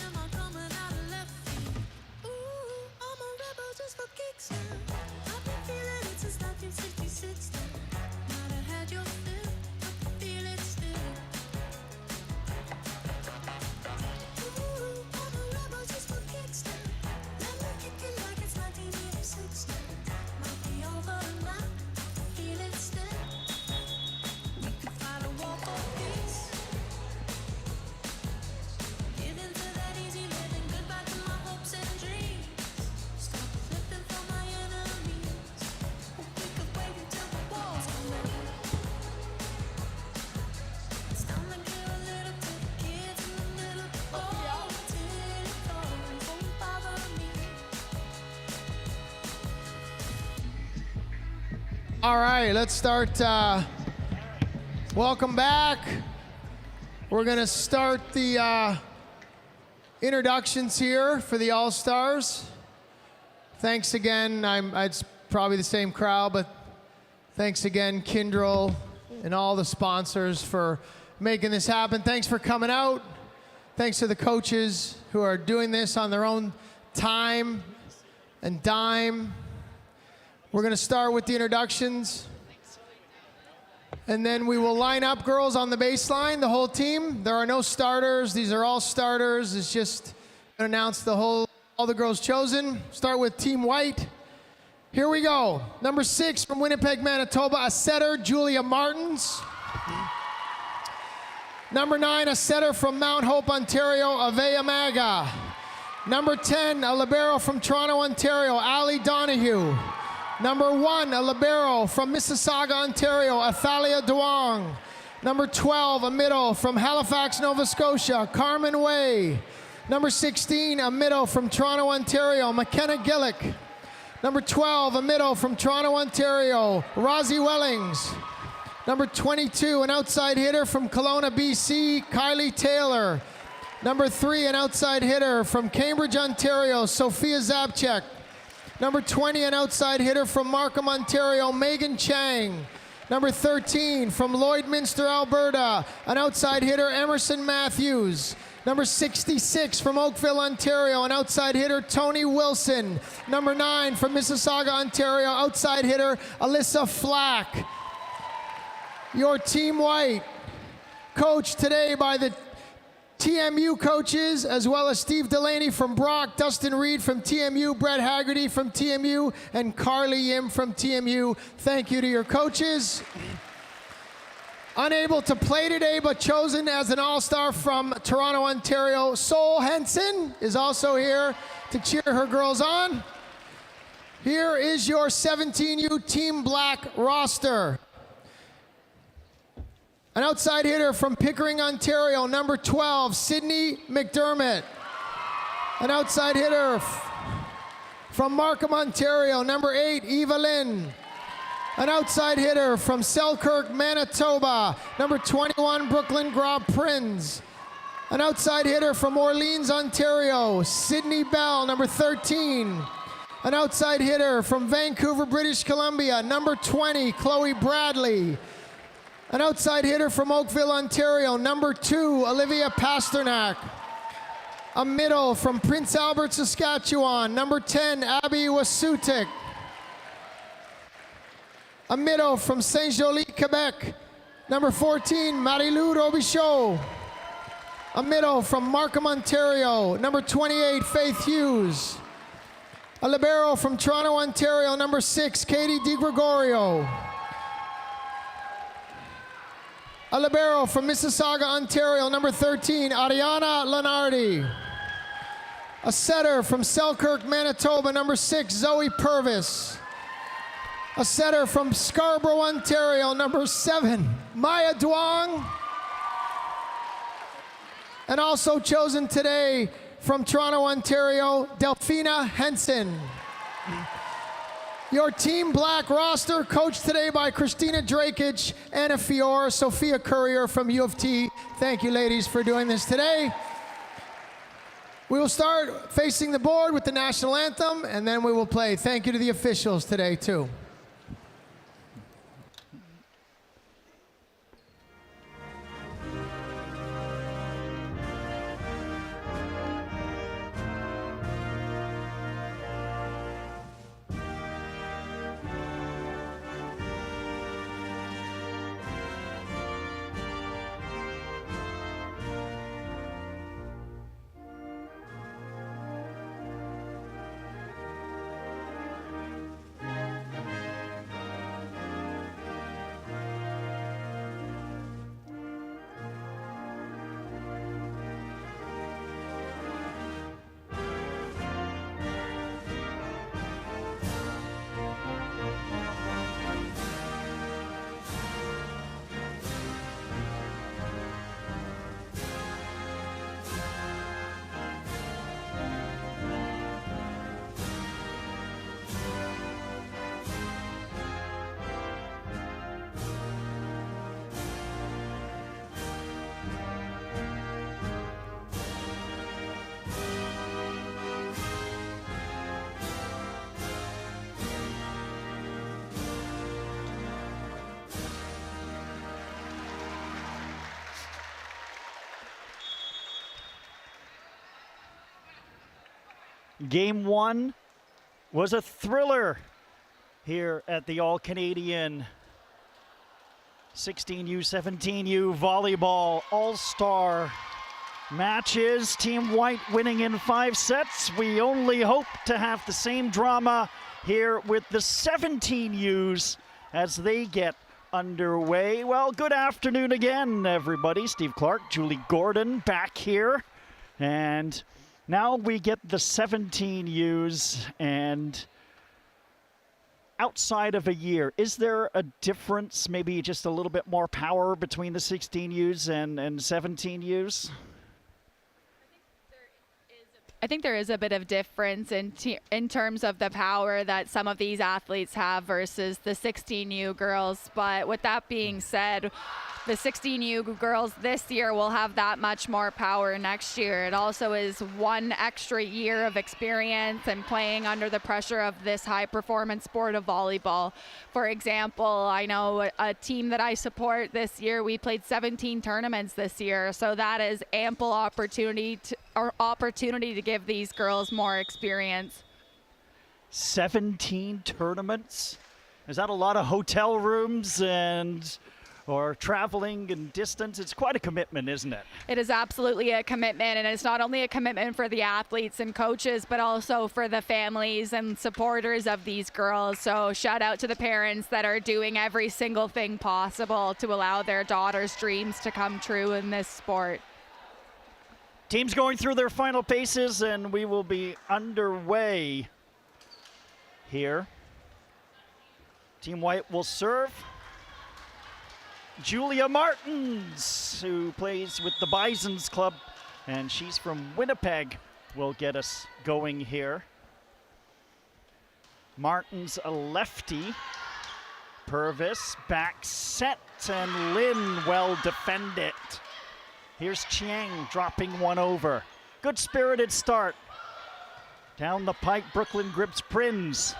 Am I coming out of left field? Ooh, I'm a rebel just for kicks now. I've been feeling it since 1966 now. Might have had your fill, but I feel it still. Ooh, I'm a rebel just for kicks now. Let me kick it like it's 1986 now. Might be over now, feel it still. We could fight a war for peace. Get into that easy living, goodbye to my hopes and dreams. Stop flipping for my enemies. We could wait until the walls come down. It's time to give a little to the kids in the middle. Oh, till it falls, won't bother me. All right, let's start. Welcome back. We're going to start the introductions here for the All-Stars. Thanks again. It's probably the same crowd, but thanks again, Kyndryl, and all the sponsors for making this happen. Thanks for coming out. Thanks to the coaches who are doing this on their own time and dime. We're going to start with the introductions. And then we will line up girls on the baseline, the whole team. There are no starters. These are all starters. It's just announce all the girls chosen. Start with Team White. Here we go. Number 6 from Winnipeg, Manitoba, a setter, Julia Martins. Number 9, a setter from Mount Hope, Ontario, Avea Maga. Number 10, a libero from Toronto, Ontario, Ali Donahue. Number 1, a libero from Mississauga, Ontario, Athalia Duong. Number 12, a middle from Halifax, Nova Scotia, Carmen Way. Number 16, a middle from Toronto, Ontario, McKenna Gillick. Number 12, a middle from Toronto, Ontario, Rosie Wellings. Number 22, an outside hitter from Kelowna, BC, Kylie Taylor. Number 3, an outside hitter from Cambridge, Ontario, Sophia Zabchek. Number 20, an outside hitter from Markham, Ontario, Megan Chang. Number 13, from Lloydminster, Alberta, an outside hitter, Emerson Matthews. Number 66, from Oakville, Ontario, an outside hitter, Tony Wilson. Number 9, from Mississauga, Ontario, outside hitter, Alyssa Flack. Your Team White, coached today by the TMU coaches, as well as Steve Delaney from Brock, Dustin Reed from TMU, Brett Haggerty from TMU, and Carly Yim from TMU. Thank you to your coaches. Unable to play today, but chosen as an all-star from Toronto, Ontario, Sol Henson is also here to cheer her girls on. Here is your 17U Team Black roster. An outside hitter from Pickering, Ontario, number 12, Sydney McDermott. An outside hitter from Markham, Ontario, number 8, Eva Lynn. An outside hitter from Selkirk, Manitoba, number 21, Brooklyn Grob Prinz. An outside hitter from Orleans, Ontario, Sydney Bell, number 13. An outside hitter from Vancouver, British Columbia, number 20, Chloe Bradley. An outside hitter from Oakville, Ontario, number 2, Olivia Pasternak. A middle from Prince Albert, Saskatchewan, number 10, Abby Wasutik. A middle from Saint-Joly, Quebec, number 14, Marie-Lou Robichaud. A middle from Markham, Ontario, number 28, Faith Hughes. A libero from Toronto, Ontario, number 6, Katie DiGregorio. A libero from Mississauga, Ontario, number 13, Ariana Lenardi. A setter from Selkirk, Manitoba, number 6, Zoe Purvis. A setter from Scarborough, Ontario, number 7, Maya Duong. And also chosen today from Toronto, Ontario, Delphina Henson. Your Team Black roster, coached today by Christina Drakich, Anna Fior, Sophia Courier from U of T. Thank you, ladies, for doing this today. We will start facing the board with the national anthem, and then we will play. Thank you to the officials today, too. Game 1 was a thriller here at the All-Canadian 16U, 17U Volleyball All-Star matches. Team White winning in 5 sets. We only hope to have the same drama here with the 17Us as they get underway. Well, good afternoon again, everybody. Steve Clark, Julie Gordon back here. And now we get the 17Us, and outside of a year, is there a difference, maybe just a little bit more power between the 16Us and 17Us? I think there is a bit of difference in terms of the power that some of these athletes have versus the 16U girls. But with that being said, the 16U girls this year will have that much more power next year. It also is one extra year of experience and playing under the pressure of this high performance sport of volleyball. For example, I know a team that I support this year, we played 17 tournaments this year. So that is ample opportunity to give these girls more experience. 17 tournaments? Is that a lot of hotel rooms or traveling and distance? It's quite a commitment, isn't it? It is absolutely a commitment, and it's not only a commitment for the athletes and coaches, but also for the families and supporters of these girls. So shout out to the parents that are doing every single thing possible to allow their daughters' dreams to come true in this sport. Teams going through their final paces, and we will be underway here. Team White will serve. Julia Martins, who plays with the Bisons Club, and she's from Winnipeg, will get us going here. Martins, a lefty. Purvis, back set, and Lynn well defended. Here's Chiang dropping one over. Good spirited start. Down the pike, Brooklyn grips Prinz.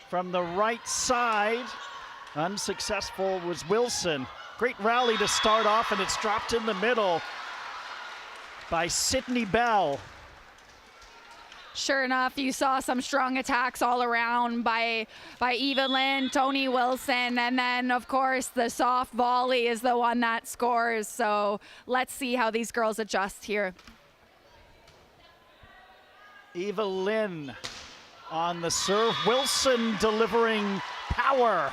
From the right side, unsuccessful was Wilson. Great rally to start off, and it's dropped in the middle by Sydney Bell. Sure enough, you saw some strong attacks all around by Eva Lynn, Tony Wilson, and then, of course, the soft volley is the one that scores. So let's see how these girls adjust here. Eva Lynn on the serve. Wilson delivering power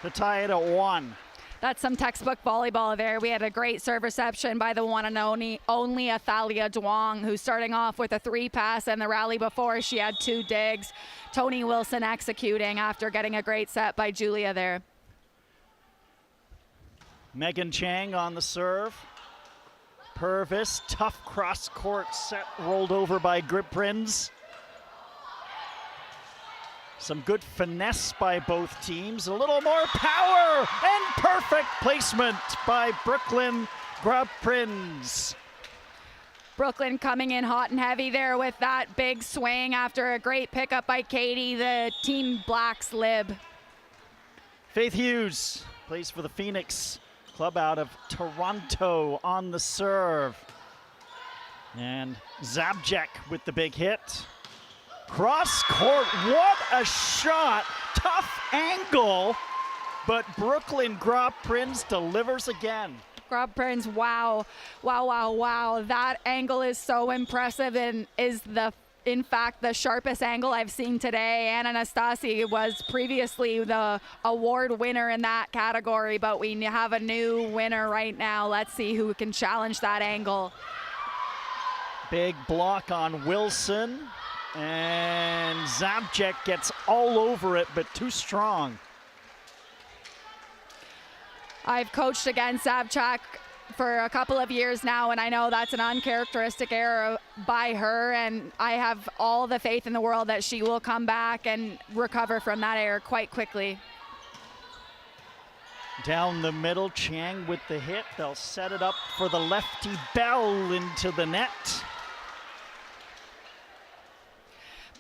to tie it at 1. That's some textbook volleyball there. We had a great serve reception by the one and only Athalia Duong, who's starting off with a 3-pass, and the rally before she had 2 digs. Tony Wilson executing after getting a great set by Julia there. Megan Chang on the serve. Purvis, tough cross-court set rolled over by Griprins. Some good finesse by both teams. A little more power and perfect placement by Brooklyn Griprins. Brooklyn coming in hot and heavy there with that big swing after a great pickup by Katie, the Team Blacks lib. Faith Hughes plays for the Phoenix Club out of Toronto on the serve. And Zabjek with the big hit. Cross court, what a shot. Tough angle, but Brooklyn Griprins delivers again. Griprins, wow. That angle is so impressive and is in fact the sharpest angle I've seen today. Anna Nastasi was previously the award winner in that category, but we have a new winner right now. Let's see who can challenge that angle. Big block on Wilson, and Zabjek gets all over it, but too strong. I've coached against Zabchak for a couple of years now, and I know that's an uncharacteristic error by her, and I have all the faith in the world that she will come back and recover from that error quite quickly. Down the middle, Chang with the hit. They'll set it up for the lefty Bell into the net.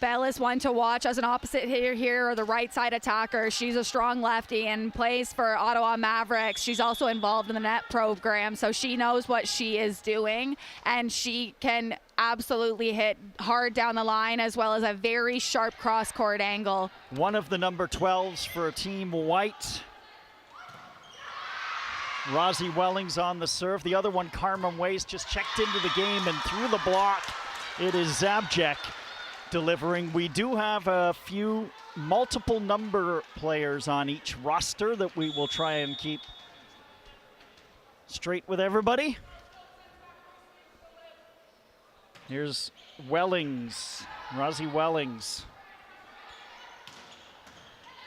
Bell is one to watch as an opposite hitter here, or the right side attacker. She's a strong lefty and plays for Ottawa Mavericks. She's also involved in the net program, so she knows what she is doing, and she can absolutely hit hard down the line as well as a very sharp cross-court angle. One of the number 12s for Team White. Rosie Wellings on the serve. The other one, Carmen Waste, just checked into the game and through the block. It is Zabjek delivering. We do have a few multiple number players on each roster that we will try and keep straight with everybody. Here's Wellings, Rosie Wellings.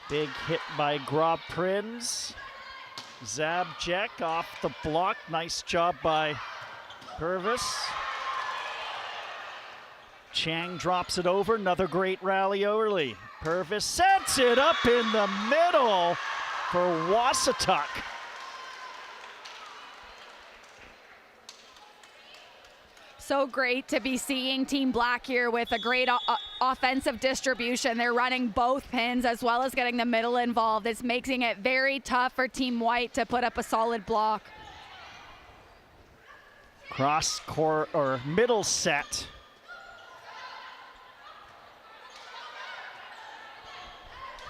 Big hit by Griprins. Zabjek off the block. Nice job by Purvis. Chang drops it over. Another great rally early. Purvis sets it up in the middle for Wasatuck. So great to be seeing Team Black here with a great offensive distribution. They're running both pins as well as getting the middle involved. It's making it very tough for Team White to put up a solid block. Cross court or middle set.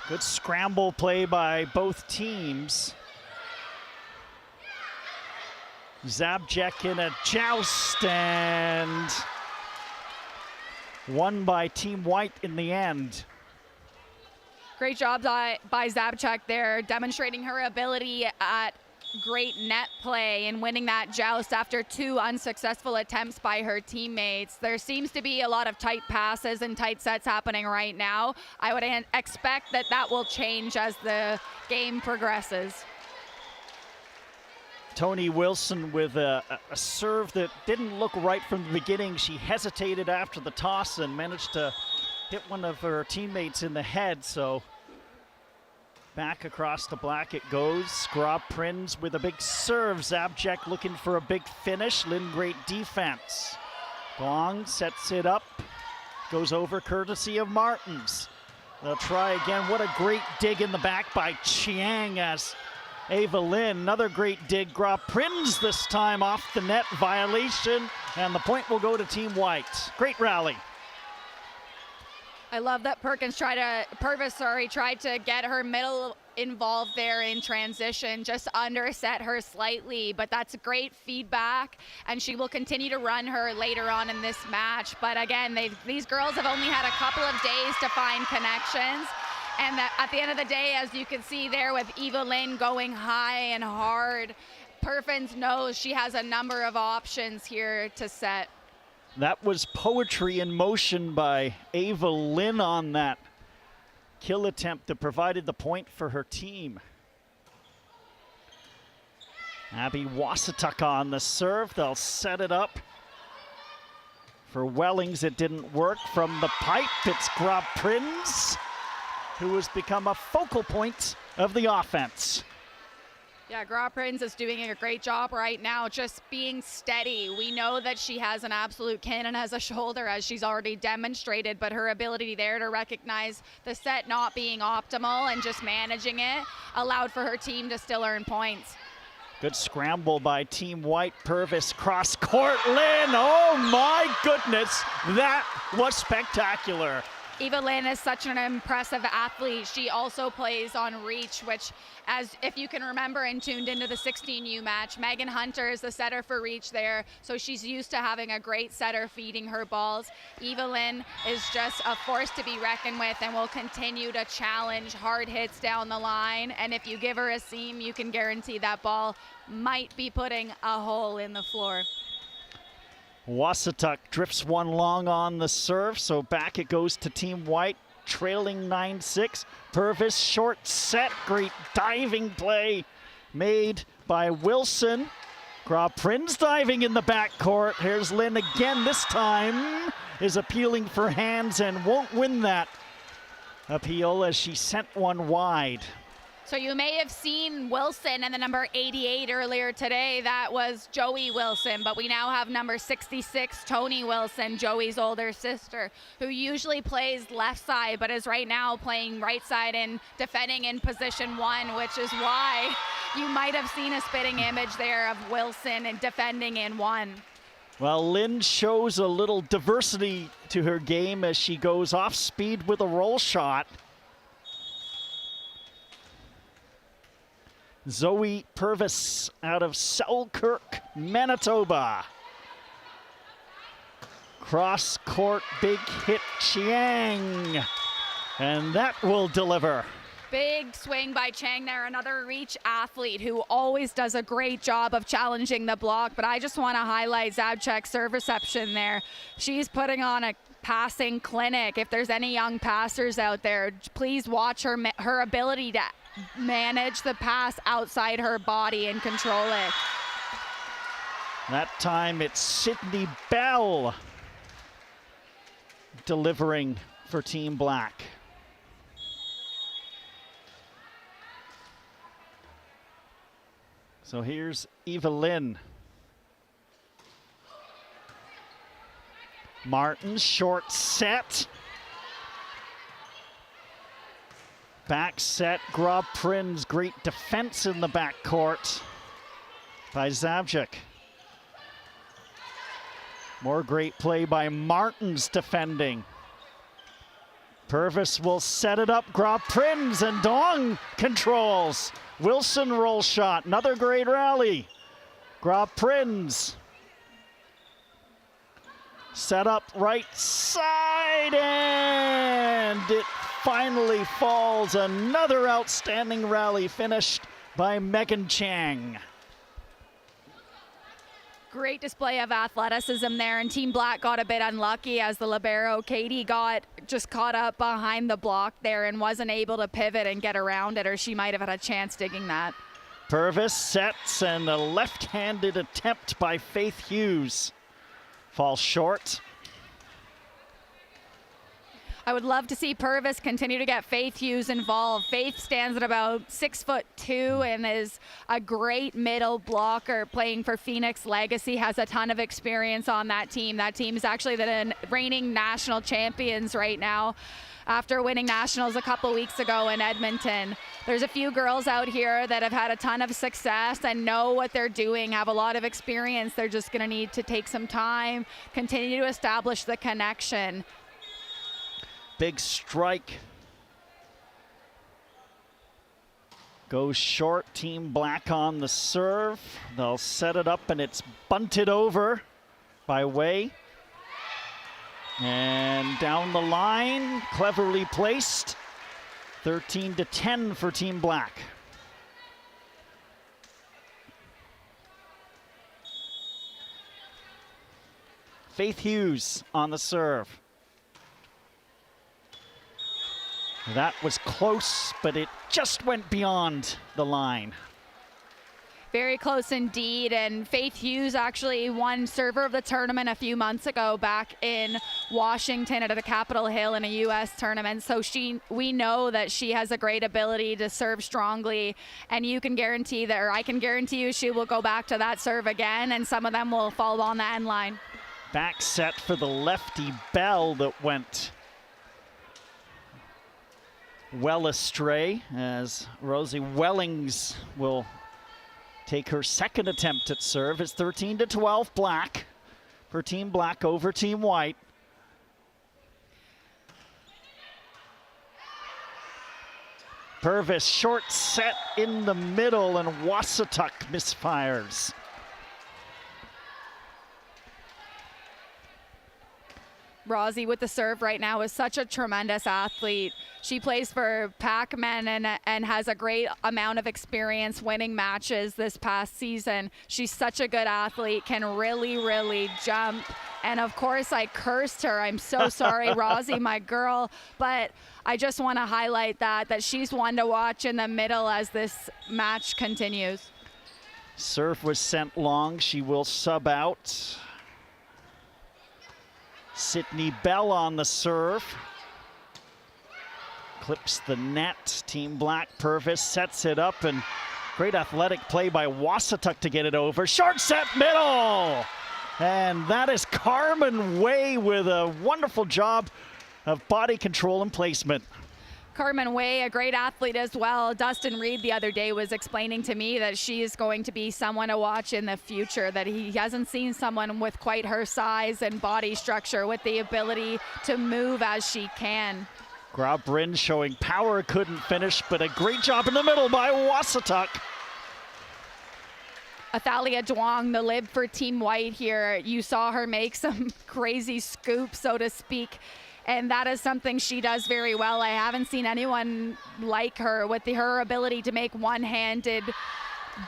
Good scramble play by both teams. Zabjek in a joust and won by Team White in the end. Great job by Zabchak there, demonstrating her ability at great net play and winning that joust after 2 unsuccessful attempts by her teammates. There seems to be a lot of tight passes and tight sets happening right now. I would expect that will change as the game progresses. Tony Wilson with a serve that didn't look right from the beginning. She hesitated after the toss and managed to hit one of her teammates in the head, so back across the black it goes. Griprins with a big serve. Zabjek looking for a big finish. Lynn, great defense. Gong sets it up. Goes over courtesy of Martins. They'll try again. What a great dig in the back by Chiang as Ava Lynn. Another great dig. Griprins this time off the net. Violation. And the point will go to Team White. Great rally. I love that Purvis tried to get her middle involved there in transition, just underset her slightly, but that's great feedback, and she will continue to run her later on in this match. But again, these girls have only had a couple of days to find connections, and at the end of the day, as you can see there with Eva Lynn going high and hard, Purvis knows she has a number of options here to set. That was poetry in motion by Ava Lynn on that kill attempt that provided the point for her team. Abby Wasatuck on the serve. They'll set it up. For Wellings, it didn't work. From the pipe, it's Grab Prins, who has become a focal point of the offense. Yeah, Grab Prins is doing a great job right now, just being steady. We know that she has an absolute cannon as a shoulder, as she's already demonstrated, but her ability there to recognize the set not being optimal and just managing it allowed for her team to still earn points. Good scramble by Team White. Purvis cross court. Lynn, oh my goodness, that was spectacular. Eva Lynn is such an impressive athlete. She also plays on reach, which, as if you can remember and tuned into the 16U match, Megan Hunter is the setter for reach there, so she's used to having a great setter feeding her balls. Eva Lynn is just a force to be reckoned with and will continue to challenge hard hits down the line, and if you give her a seam, you can guarantee that ball might be putting a hole in the floor. Wasatuck drifts one long on the serve, so back it goes to Team White, trailing 9-6. Purvis short set, great diving play made by Wilson. Grab Prins diving in the backcourt. Here's Lynn again, this time is appealing for hands and won't win that appeal as she sent one wide. So you may have seen Wilson and the number 88 earlier today. That was Joey Wilson, but we now have number 66, Tony Wilson, Joey's older sister, who usually plays left side, but is right now playing right side and defending in position 1, which is why you might have seen a spitting image there of Wilson and defending in 1. Well, Lynn shows a little diversity to her game as she goes off speed with a roll shot. Zoe Purvis out of Selkirk, Manitoba. Cross court, big hit, Chiang. And that will deliver. Big swing by Chang there, another reach athlete who always does a great job of challenging the block. But I just want to highlight Zabchek's serve reception there. She's putting on a passing clinic. If there's any young passers out there, please watch her ability to manage the pass outside her body and control it. That time it's Sydney Bell delivering for Team Black. So here's Eva Lynn. Martin, short set. Back set, Grab Prins, great defense in the backcourt by Zabchek. More great play by Martins defending. Purvis will set it up, Grab Prins, and Dong controls. Wilson roll shot, another great rally. Grab Prins. Set up right side, and it finally falls. Another outstanding rally finished by Megan Chang. Great display of athleticism there, and Team Black got a bit unlucky as the libero Katie got just caught up behind the block there and wasn't able to pivot and get around it, or she might have had a chance digging that. Purvis sets, and a left-handed attempt by Faith Hughes falls short. I would love to see Purvis continue to get Faith Hughes involved. Faith stands at about 6'2" and is a great middle blocker playing for Phoenix Legacy, has a ton of experience on that team. That team is actually the reigning national champions right now after winning nationals a couple weeks ago in Edmonton. There's a few girls out here that have had a ton of success and know what they're doing, have a lot of experience. They're just gonna need to take some time, continue to establish the connection. Big strike. Goes short, Team Black on the serve. They'll set it up and it's bunted over by Wei. And down the line, cleverly placed. 13-10 for Team Black. Faith Hughes on the serve. That was close, but it just went beyond the line. Very close indeed, and Faith Hughes actually won server of the tournament a few months ago back in Washington at the Capitol Hill in a U.S. tournament. So we know that she has a great ability to serve strongly, and you can guarantee that, or I can guarantee you, she will go back to that serve again, and some of them will fall on the end line. Back set for the lefty Bell that went well astray, as Rosie Wellings will take her second attempt at serve. It's 13-12 Black for Team Black over Team White. Purvis short set in the middle and Wasatuck misfires. Rosie with the serve right now is such a tremendous athlete. She plays for Pac-Man and has a great amount of experience winning matches this past season. She's such a good athlete, can really, really jump. And of course, I cursed her. I'm so sorry, Rosie, my girl. But I just want to highlight that she's one to watch in the middle as this match continues. Serve was sent long. She will sub out. Sydney Bell on the serve. Clips the net. Team Black, Purvis sets it up, and great athletic play by Wasatuck to get it over. Short set middle! And that is Carmen Wei with a wonderful job of body control and placement. Carmen Wei, a great athlete as well. Dustin Reed the other day was explaining to me that she is going to be someone to watch in the future, that he hasn't seen someone with quite her size and body structure with the ability to move as she can. Goldring showing power, couldn't finish, but a great job in the middle by Wasatuck. Athalia Duong, the lib for Team White here. You saw her make some crazy scoops, so to speak. And that is something she does very well. I haven't seen anyone like her with her ability to make one-handed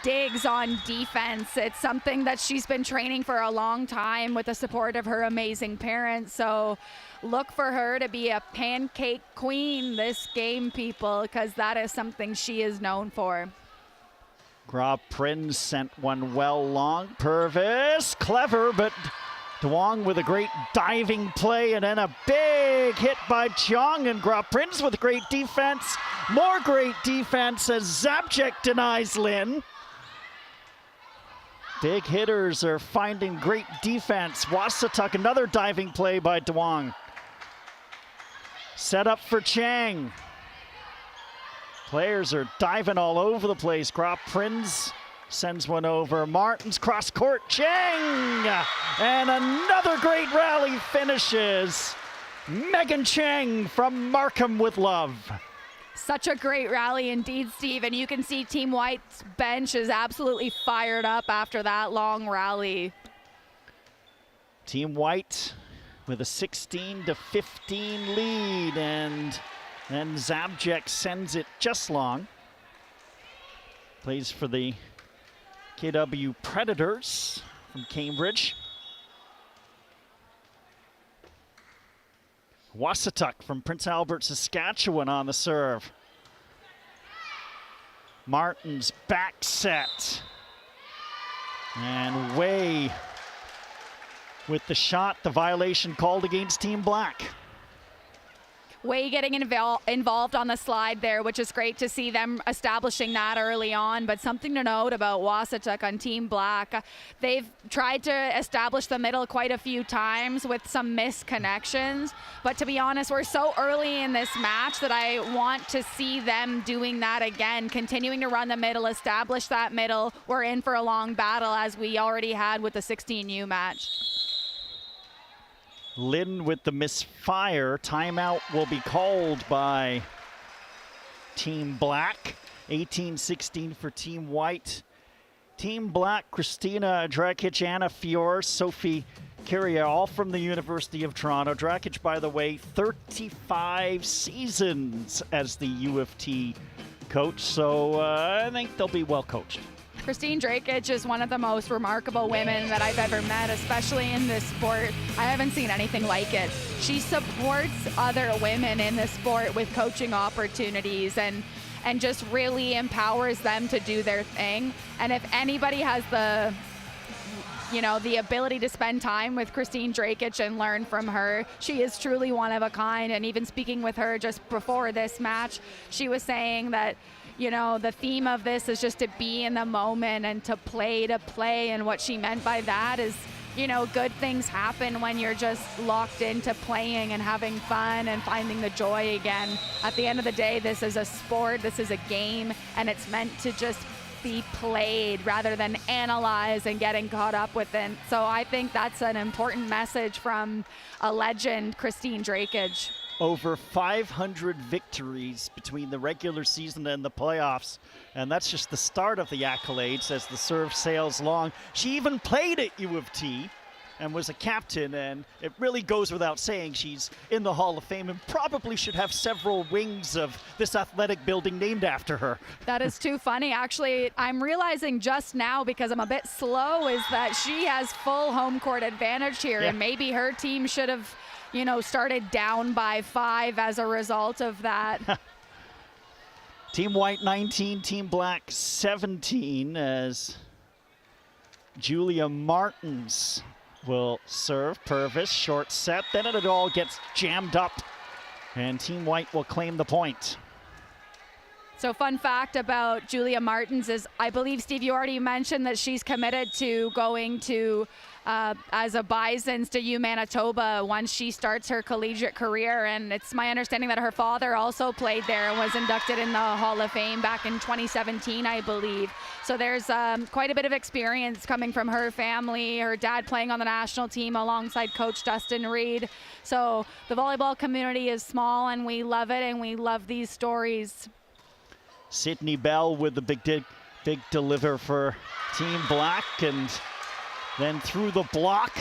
digs on defense. It's something that she's been training for a long time with the support of her amazing parents. So look for her to be a pancake queen this game, people, because that is something she is known for. Goldring sent one well long. Purvis, clever, but Duong with a great diving play, and then a big hit by Cheong, and Goldring with great defense. More great defense as Zabjek denies Lin. Big hitters are finding great defense. Wasatuck, another diving play by Duong. Set up for Chang. Players are diving all over the place. Goldring sends one over. Martin's cross court. Chang! And another great rally finishes. Megan Chang from Markham with love. Such a great rally indeed, Steve. And you can see Team White's bench is absolutely fired up after that long rally. Team White with a 16-15 lead, and then Zabjek sends it just long. Plays for the KW Predators from Cambridge. Wasatuck from Prince Albert, Saskatchewan on the serve. Martin's back set. And Wei with the shot, the violation called against Team Black. Wei getting involved on the slide there, which is great to see them establishing that early on. But something to note about Wasatuck on Team Black, they've tried to establish the middle quite a few times with some missed connections. But to be honest, we're so early in this match that I want to see them doing that again, continuing to run the middle, establish that middle. We're in for a long battle, as we already had with the 16U match. Lynn with the misfire. Timeout will be called by Team Black. 18-16 for Team White. Team Black, Christina Drakic, Anna Fior, Sophie Carrier, all from the University of Toronto. Drakic, by the way, 35 seasons as the U of T coach, so I think they'll be well coached. Christine Drakic is one of the most remarkable women that I've ever met, especially in this sport. I haven't seen anything like it. She supports other women in this sport with coaching opportunities and just really empowers them to do their thing. And if anybody has the ability to spend time with Christine Drakic and learn from her, she is truly one of a kind. And even speaking with her just before this match, she was saying that, the theme of this is just to be in the moment and to play. And what she meant by that is, good things happen when you're just locked into playing and having fun and finding the joy again. At the end of the day, this is a sport, this is a game, and it's meant to just be played rather than analyze and getting caught up with it. So I think that's an important message from a legend, Christine Drakic. Over 500 victories between the regular season and the playoffs, and that's just the start of the accolades as the serve sails long. She even played at U of T and was a captain, and it really goes without saying she's in the Hall of Fame and probably should have several wings of this athletic building named after her. That is too funny. Actually, I'm realizing just now, because I'm a bit slow, is that she has full home court advantage here, and maybe her team should have started down by 5 as a result of that. Team White 19, Team Black 17, as Julia Martins will serve. Purvis, short set, then it all gets jammed up, and Team White will claim the point. So fun fact about Julia Martins is, I believe, Steve, you already mentioned that she's committed to going to as a Bisons to U Manitoba once she starts her collegiate career, and it's my understanding that her father also played there and was inducted in the Hall of Fame back in 2017, I believe. So there's quite a bit of experience coming from her family, her dad playing on the national team alongside Coach Dustin Reed. So the volleyball community is small, and we love it, and we love these stories. Sydney Bell with the big deliver for Team Black, and then through the block,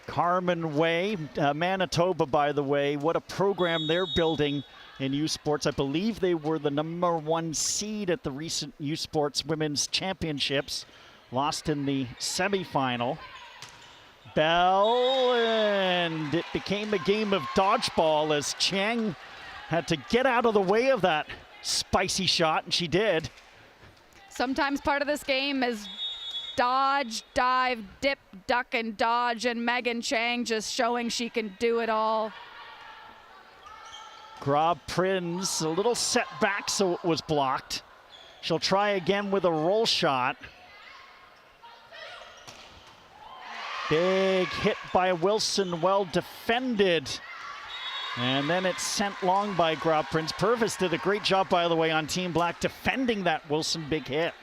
Carmen Way, Manitoba, by the way, what a program they're building in U Sports. I believe they were the #1 seed at the recent U Sports Women's Championships, lost in the semifinal. Bell, and it became a game of dodgeball as Chang had to get out of the way of that spicy shot, and she did. Sometimes part of this game is dodge, dive, dip, duck, and dodge, and Megan Chang just showing she can do it all. Grob Prinz, a little set back, so it was blocked. She'll try again with a roll shot. Big hit by Wilson, well defended. And then it's sent long by Grob Prinz. Purvis did a great job, by the way, on Team Black defending that Wilson big hit.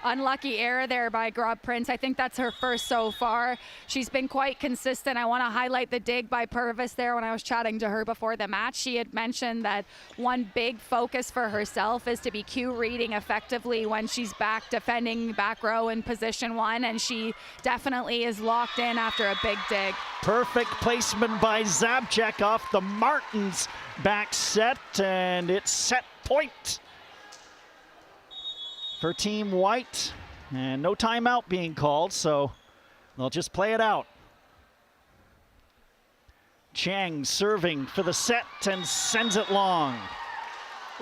Unlucky error there by Grob Prinz. I think that's her first so far. She's been quite consistent. I want to highlight the dig by Purvis there. When I was chatting to her before the match, she had mentioned that one big focus for herself is to be cue reading effectively when she's back defending back row in position 1, and she definitely is locked in after a big dig. Perfect placement by Zabchek off the Martins back set, and it's set point for Team White, and no timeout being called, so they'll just play it out. Chang serving for the set and sends it long.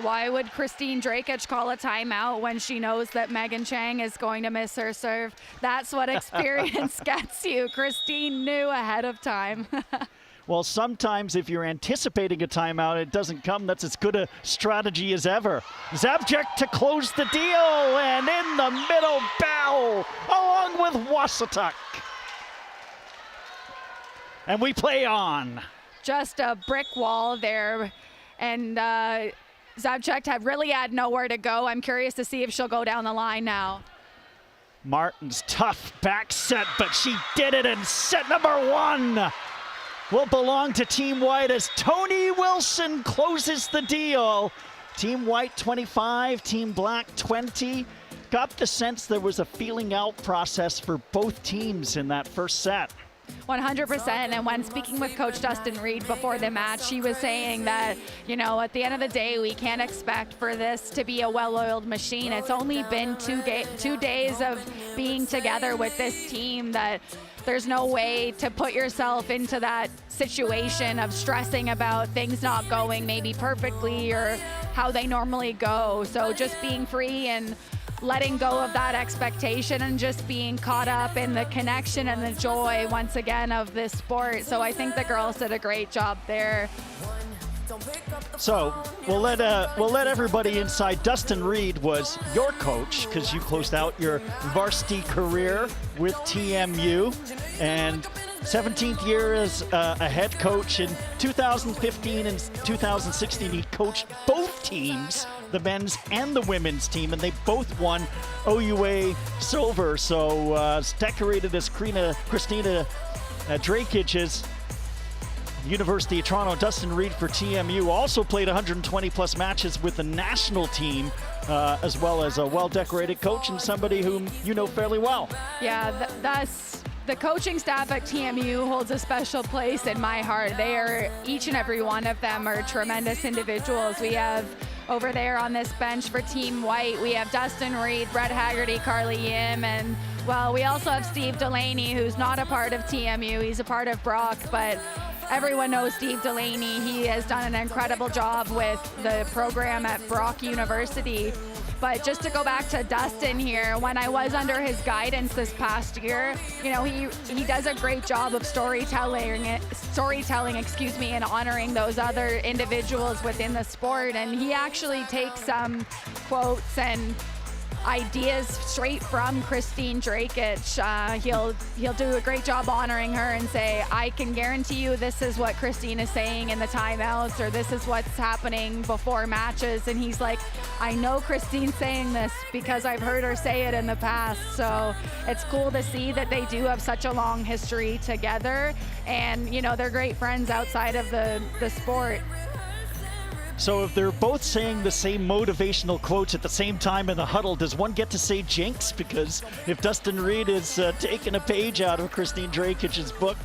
Why would Christine Drakic call a timeout when she knows that Megan Chang is going to miss her serve? That's what experience gets you. Christine knew ahead of time. Well, sometimes if you're anticipating a timeout, it doesn't come. That's as good a strategy as ever. Zabchek to close the deal, and in the middle, Bell, along with Wasatuk. And we play on. Just a brick wall there, and Zabchek really had nowhere to go. I'm curious to see if she'll go down the line now. Martin's tough back set, but she did it in set number 1. Will belong to Team White as Tony Wilson closes the deal. Team White 25, Team Black 20. Got the sense there was a feeling out process for both teams in that first set. 100%. And when speaking with Coach Dustin Reed before the match, she was saying that, you know, at the end of the day, we can't expect for this to be a well-oiled machine. It's only been 2 days of being together with this team that there's no way to put yourself into that situation of stressing about things not going maybe perfectly or how they normally go. So just being free and letting go of that expectation and just being caught up in the connection and the joy once again of this sport. So I think the girls did a great job there. So we'll let everybody inside. Dustin Reed was your coach because you closed out your varsity career with TMU, and 17th year as a head coach. In 2015 and 2016, he coached both teams, the men's and the women's team, and they both won OUA silver. So it's decorated as Christina Drake's University of Toronto. Dustin Reed for TMU also played 120 plus matches with the national team, as well as a well-decorated coach and somebody whom you know fairly well. Yeah, thus the coaching staff at TMU holds a special place in my heart. They are, each and every one of them are tremendous individuals. We have over there on this bench for Team White, we have Dustin Reed, Brett Haggerty, Carly Yim, and well, we also have Steve Delaney, who's not a part of TMU. He's a part of Brock, but everyone knows Steve Delaney. He has done an incredible job with the program at Brock University. But just to go back to Dustin here, when I was under his guidance this past year, you know, he does a great job of storytelling, and honoring those other individuals within the sport. And he actually takes some quotes and ideas straight from Christine Drakic. He'll do a great job honoring her and say, I can guarantee you this is what Christine is saying in the timeouts, or this is what's happening before matches. And he's like, I know Christine's saying this because I've heard her say it in the past. So it's cool to see that they do have such a long history together, and you know, they're great friends outside of the sport. So if they're both saying the same motivational quotes at the same time in the huddle, does one get to say jinx? Because if Dustin Reed is taking a page out of Christine Drakic's book.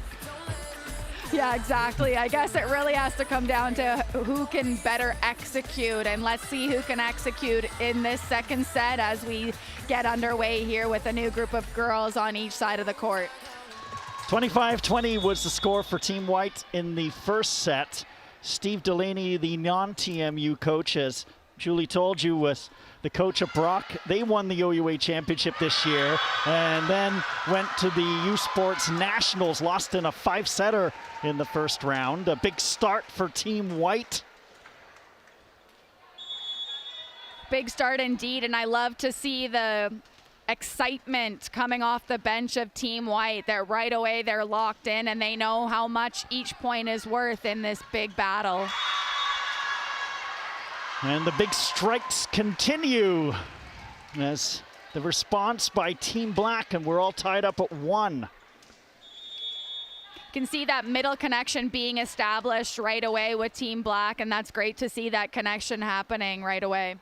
Yeah, exactly. I guess it really has to come down to who can better execute, and let's see who can execute in this second set as we get underway here with a new group of girls on each side of the court. 25-20 was the score for Team White in the first set. Steve Delaney, the non-TMU coach, as Julie told you, was the coach of Brock. They won the OUA championship this year and then went to the U Sports Nationals, lost in a 5-setter in the first round. A big start for Team White. Big start indeed, and I love to see the excitement coming off the bench of Team White. That right away they're locked in and they know how much each point is worth in this big battle. And the big strikes continue as the response by Team Black, and we're all tied up at 1. You can see that middle connection being established right away with Team Black, and that's great to see that connection happening right away.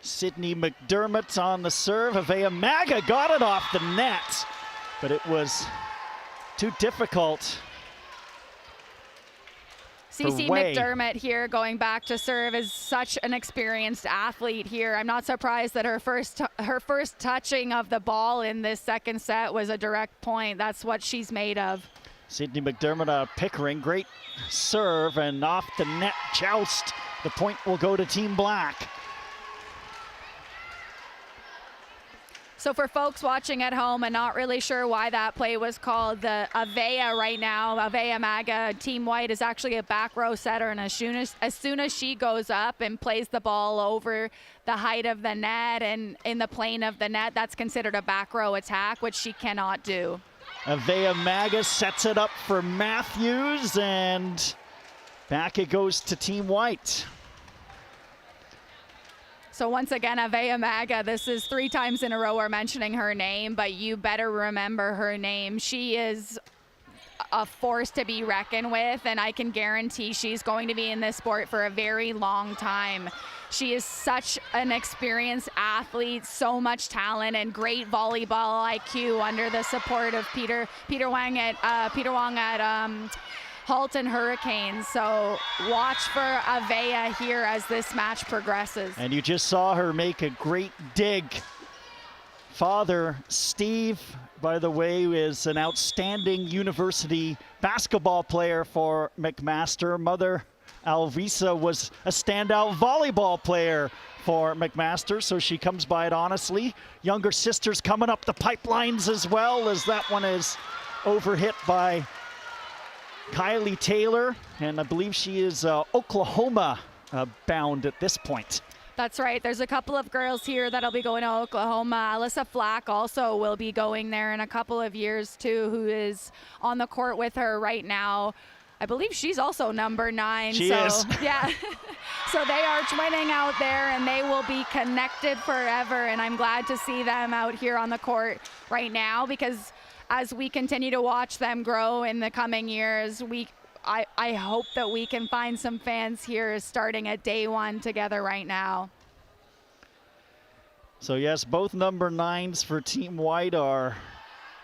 Sydney McDermott on the serve. Avea Maga got it off the net, but it was too difficult. CC McDermott here going back to serve is such an experienced athlete here. I'm not surprised that her first touching of the ball in this second set was a direct point. That's what she's made of. Sydney McDermott, Pickering, great serve and off the net joust. The point will go to Team Black. So for folks watching at home and not really sure why that play was called, the Avea right now, Avea Maga, Team White is actually a back row setter, and as soon as she goes up and plays the ball over the height of the net and in the plane of the net, that's considered a back row attack, which she cannot do. Avea Maga sets it up for Matthews, and back it goes to Team White. So once again, Avea Maga, this is 3 times in a row we're mentioning her name, but you better remember her name. She is a force to be reckoned with, and I can guarantee she's going to be in this sport for a very long time. She is such an experienced athlete, so much talent, and great volleyball IQ under the support of Peter Wang at Halton Hurricanes. So watch for Avea here as this match progresses. And you just saw her make a great dig. Father Steve, by the way, is an outstanding university basketball player for McMaster. Mother Alvisa was a standout volleyball player for McMaster, so she comes by it honestly. Younger sister's coming up the pipelines as well, as that one is overhit by Kylie Taylor, and I believe she is Oklahoma bound at this point. That's right. There's a couple of girls here that'll be going to Oklahoma. Alyssa Flack also will be going there in a couple of years too, who is on the court with her right now. I believe she's also number 9. She is. Yeah. So they are twinning out there, and they will be connected forever. And I'm glad to see them out here on the court right now, because as we continue to watch them grow in the coming years, I hope that we can find some fans here starting at day 1 together right now. So yes, both number 9s for Team White are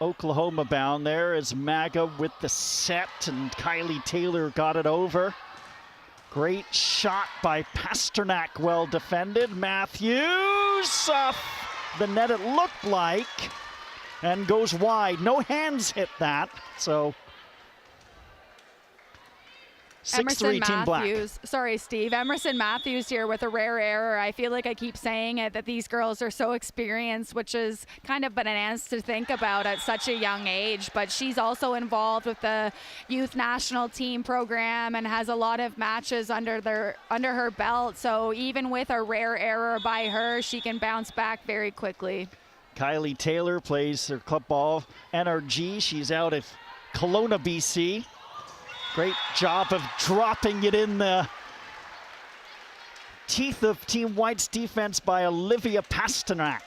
Oklahoma bound. There is Maga with the set, and Kylie Taylor got it over. Great shot by Pasternak, well defended. Matthews off the net, it looked like, and goes wide. No hands hit that, so 6-3 Team Black. Sorry, Steve. Emerson Matthews here with a rare error. I feel like I keep saying it, that these girls are so experienced, which is kind of bananas to think about at such a young age. But she's also involved with the youth national team program and has a lot of matches under her belt. So even with a rare error by her, she can bounce back very quickly. Kylie Taylor plays her club ball NRG. She's out of Kelowna, BC. Great job of dropping it in the teeth of Team White's defense by Olivia Pasternak.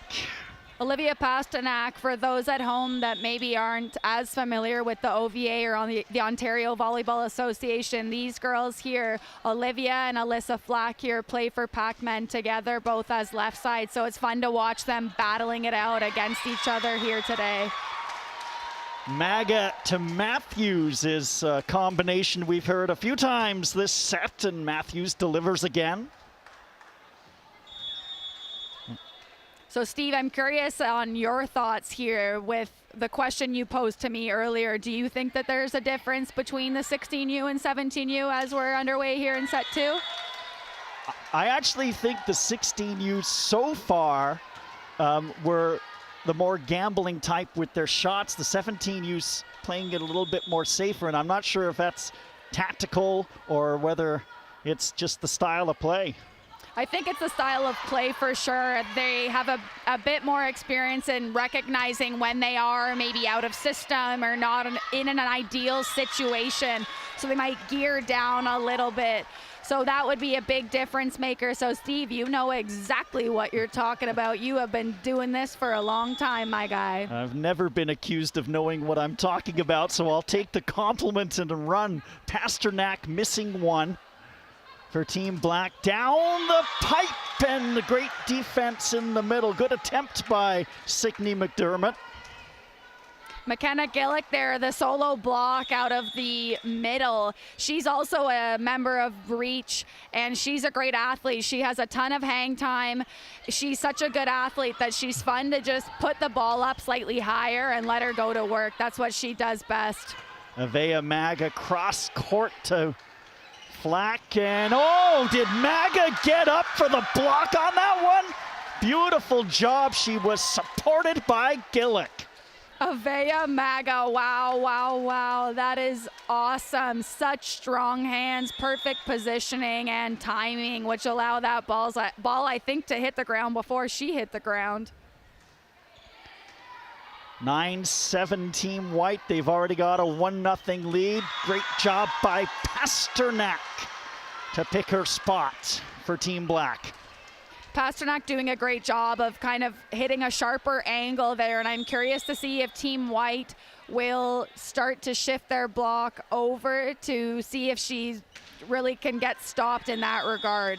Olivia Pasternak, for those at home that maybe aren't as familiar with the OVA or on the Ontario Volleyball Association, these girls here, Olivia and Alyssa Flack here, play for Pac-Men together, both as left side. So it's fun to watch them battling it out against each other here today. Maga to Matthews is a combination we've heard a few times this set, and Matthews delivers again. So Steve, I'm curious on your thoughts here with the question you posed to me earlier. Do you think that there's a difference between the 16U and 17U as we're underway here in set 2? I actually think the 16U so far were the more gambling type with their shots. The 17U's playing it a little bit more safer, and I'm not sure if that's tactical or whether it's just the style of play. I think it's the style of play for sure. They have a bit more experience in recognizing when they are maybe out of system or not in an ideal situation. So they might gear down a little bit. So that would be a big difference maker. So Steve, you know exactly what you're talking about. You have been doing this for a long time, my guy. I've never been accused of knowing what I'm talking about, so I'll take the compliment and run. Pasternak missing one for Team Black. Down the pipe, and the great defense in the middle. Good attempt by Signe McDermott. McKenna Gillick there, the solo block out of the middle. She's also a member of Reach, and she's a great athlete. She has a ton of hang time. She's such a good athlete that she's fun to just put the ball up slightly higher and let her go to work. That's what she does best. Avea Maga cross court to Flack, and oh, did Maga get up for the block on that one? Beautiful job. She was supported by Gillick. Avea Maga, wow, wow, wow. That is awesome. Such strong hands, perfect positioning and timing, which allow that ball, I think, to hit the ground before she hit the ground. 9-7 Team White. They've already got a 1-0 lead. Great job by Pasternak to pick her spot for Team Black. Pasternak doing a great job of kind of hitting a sharper angle there, and I'm curious to see if Team White will start to shift their block over to see if she really can get stopped in that regard.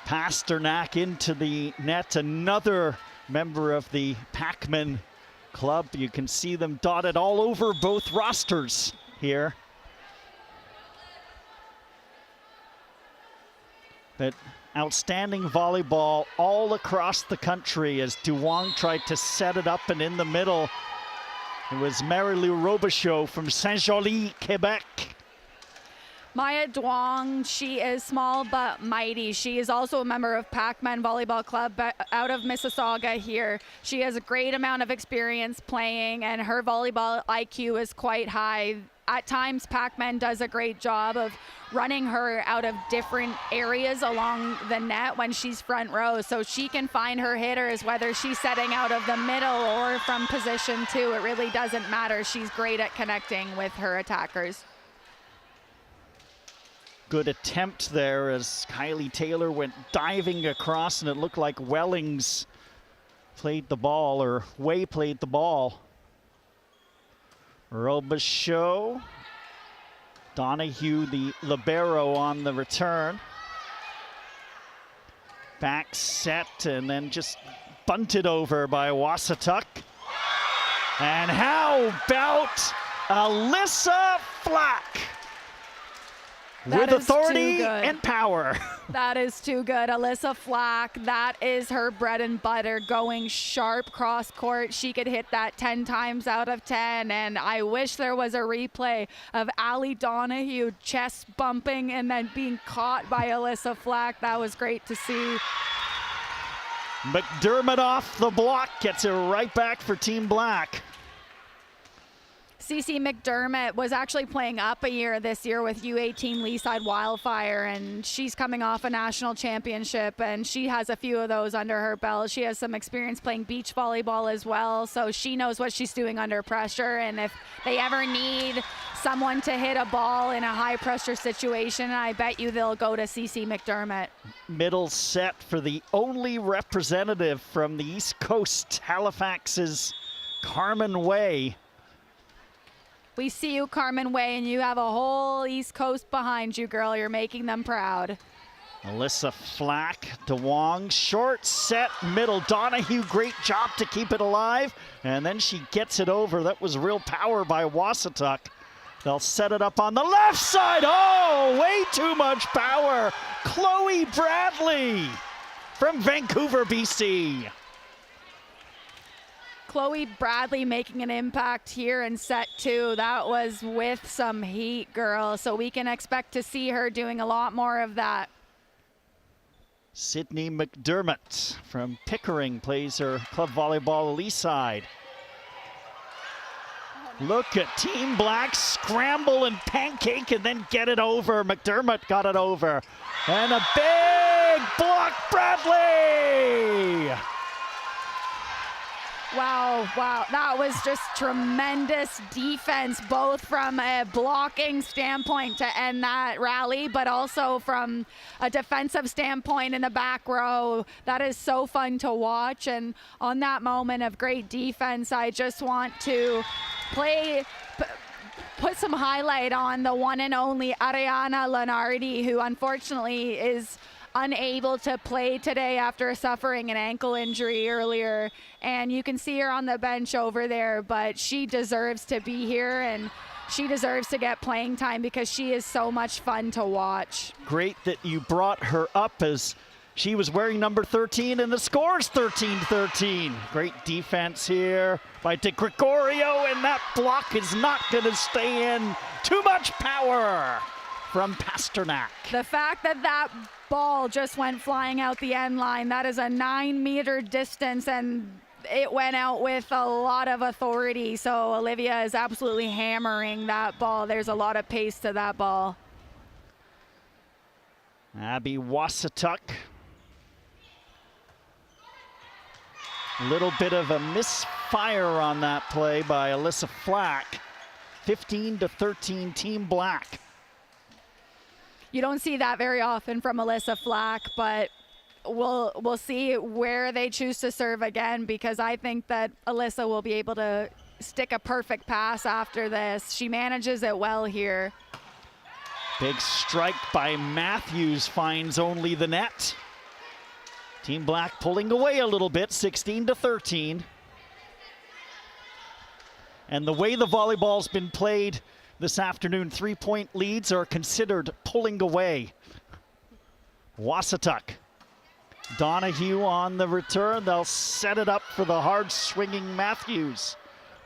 Pasternak into the net, another member of the Packman club. You can see them dotted all over both rosters here. But outstanding volleyball all across the country as Duong tried to set it up, and in the middle it was Marie-Lou Robichaud from Saint-Joly, Quebec. Maya Duong, she is small but mighty. She is also a member of Pac-Man Volleyball Club out of Mississauga here. She has a great amount of experience playing, and her volleyball IQ is quite high. At times, Pac-Man does a great job of running her out of different areas along the net when she's front row, so she can find her hitters, whether she's setting out of the middle or from position 2. It really doesn't matter. She's great at connecting with her attackers. Good attempt there as Kylie Taylor went diving across, and it looked like Wellings played the ball, or Way played the ball. Robichaud, Donahue, the libero, on the return. Back set and then just bunted over by Wasatuck. And how about Alyssa Flack? With authority and power. That is too good. Alyssa Flack, that is her bread and butter, going sharp cross court. She could hit that 10 times out of 10, and I wish there was a replay of Allie Donahue chest bumping and then being caught by Alyssa Flack. That was great to see. McDermott off the block, gets it right back for Team Black. CC McDermott was actually playing up a year this year with U18 Leaside Wildfire, and she's coming off a national championship, and she has a few of those under her belt. She has some experience playing beach volleyball as well, so she knows what she's doing under pressure, and if they ever need someone to hit a ball in a high pressure situation, I bet you they'll go to CC McDermott. Middle set for the only representative from the East Coast, Halifax's Carmen Way. We see you, Carmen Way, and you have a whole East Coast behind you, girl. You're making them proud. Alyssa Flack, DeWong, short set, middle. Donahue, great job to keep it alive. And then she gets it over. That was real power by Wasatuck. They'll set it up on the left side. Oh, way too much power. Chloe Bradley from Vancouver, BC. Chloe Bradley making an impact here in set 2. That was with some heat, girl. So we can expect to see her doing a lot more of that. Sydney McDermott from Pickering plays her club volleyball Lee side. Look at Team Black scramble and pancake and then get it over. McDermott got it over. And a big block, Bradley! Wow, that was just tremendous defense, both from a blocking standpoint to end that rally, but also from a defensive standpoint in the back row. That is so fun to watch, and on that moment of great defense, I just want to put some highlight on the one and only Ariana Lenardi, who unfortunately is unable to play today after suffering an ankle injury earlier, and you can see her on the bench over there, but she deserves to be here and she deserves to get playing time because she is so much fun to watch. Great that you brought her up, as she was wearing number 13 and the score's 13-13. Great defense here by De Gregorio, and that block is not going to stay in. Too much power from Pasternak. The fact that that ball just went flying out the end line, that is a 9-meter distance, and it went out with a lot of authority. So Olivia is absolutely hammering that ball. There's a lot of pace to that ball. Abby Wasatuck. A little bit of a misfire on that play by Alyssa Flack. 15-13 Team Black. You don't see that very often from Alyssa Flack, but we'll see where they choose to serve again, because I think that Alyssa will be able to stick a perfect pass after this. She manages it well here. Big strike by Matthews finds only the net. Team Black pulling away a little bit, 16-13. And the way the volleyball's been played this afternoon, 3-point leads are considered pulling away. Wasatuck. Donahue on the return. They'll set it up for the hard swinging Matthews.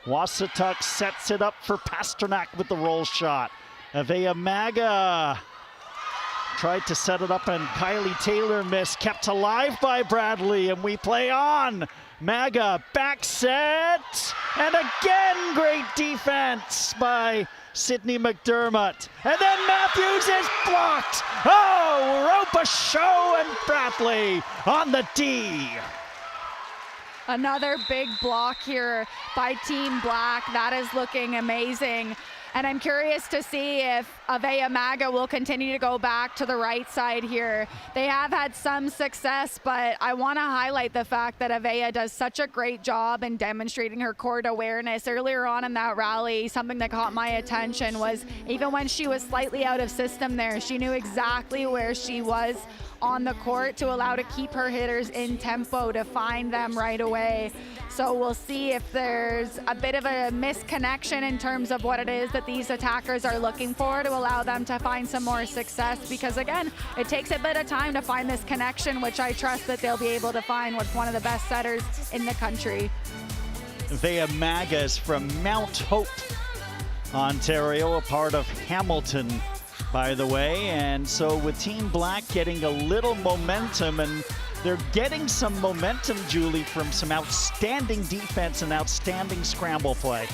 Wasatuck sets it up for Pasternak with the roll shot. Avea Maga tried to set it up and Kylie Taylor missed. Kept alive by Bradley, and we play on. Maga back set, and again great defense by Sydney McDermott. And then Matthews is blocked. Oh, Robichaud and Bradley on the D. Another big block here by Team Black. That is looking amazing. And I'm curious to see if Avea Maga will continue to go back to the right side here. They have had some success, but I want to highlight the fact that Avea does such a great job in demonstrating her court awareness. Earlier on in that rally, something that caught my attention was even when she was slightly out of system there, she knew exactly where she was on the court to allow to keep her hitters in tempo to find them right away. So we'll see if there's a bit of a misconnection in terms of what it is that these attackers are looking for to allow them to find some more success, because again, it takes a bit of time to find this connection, which I trust that they'll be able to find with one of the best setters in the country. Avea Maga is from Mount Hope, Ontario, a part of Hamilton, by the way. And so with Team Black getting a little momentum, and they're getting some momentum, Julie, from some outstanding defense and outstanding scramble play.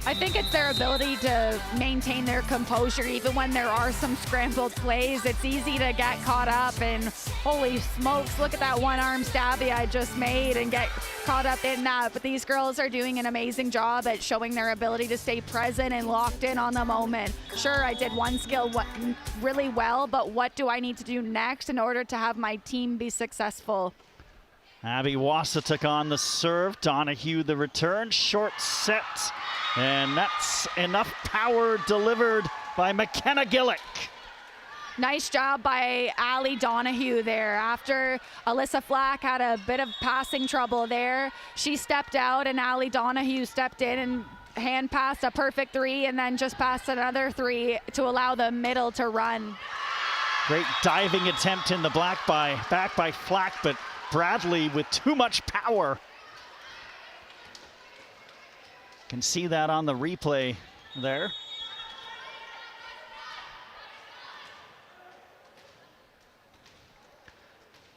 I think it's their ability to maintain their composure even when there are some scrambled plays. It's easy to get caught up and holy smokes, look at that one-arm stabby I just made and get caught up in that. But these girls are doing an amazing job at showing their ability to stay present and locked in on the moment. Sure, I did one skill really well, but what do I need to do next in order to have my team be successful? Abby Wasatuck on the serve. Donahue the return. Short set. And that's enough power delivered by McKenna Gillick. Nice job by Allie Donahue there. After Alyssa Flack had a bit of passing trouble there, she stepped out and Allie Donahue stepped in and hand passed a perfect three and then just passed another three to allow the middle to run. Great diving attempt in the back by Flack, but Bradley with too much power. Can see that on the replay there.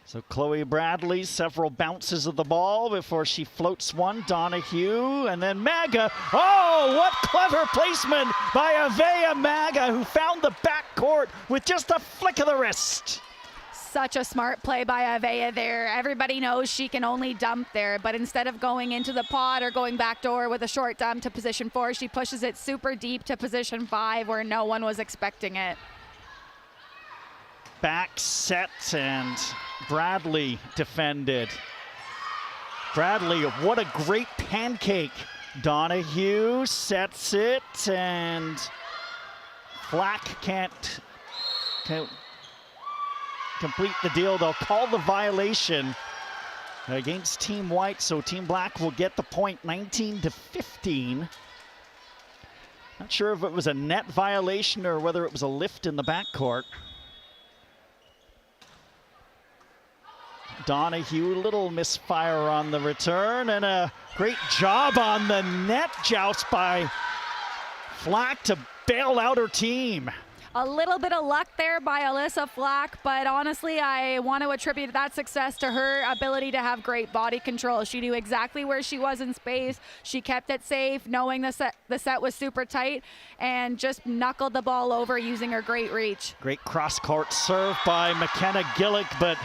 So Chloe Bradley, several bounces of the ball before she floats one. Donahue, and then Maga. Oh, what clever placement by Avea Maga, who found the backcourt with just a flick of the wrist. Such a smart play by Avea there. Everybody knows she can only dump there, but instead of going into the pod or going backdoor with a short dump to position 4, she pushes it super deep to position 5 where no one was expecting it. Back set, and Bradley defended. Bradley, what a great pancake. Donahue sets it, and Flack can't complete the deal. They'll call the violation against Team White, so Team Black will get the point, 19-15. Not sure if it was a net violation or whether it was a lift in the backcourt. Donahue, little misfire on the return, and a great job on the net joust by Flack to bail out her team. A little bit of luck there by Alyssa Flack, but honestly, I want to attribute that success to her ability to have great body control. She knew exactly where she was in space. She kept it safe, knowing the set was super tight, and just knuckled the ball over using her great reach. Great cross-court serve by McKenna Gillick, but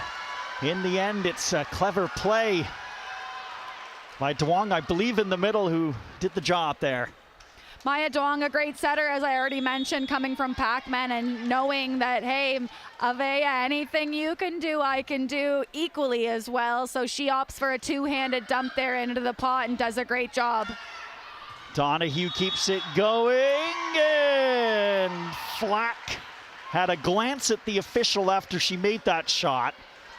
in the end, it's a clever play by Duong, I believe, in the middle, who did the job there. Maya Duong, a great setter, as I already mentioned, coming from Pac-Man and knowing that, hey, Avea, anything you can do, I can do equally as well. So she opts for a two-handed dump there into the pot and does a great job. Donahue keeps it going, and Flack had a glance at the official after she made that shot,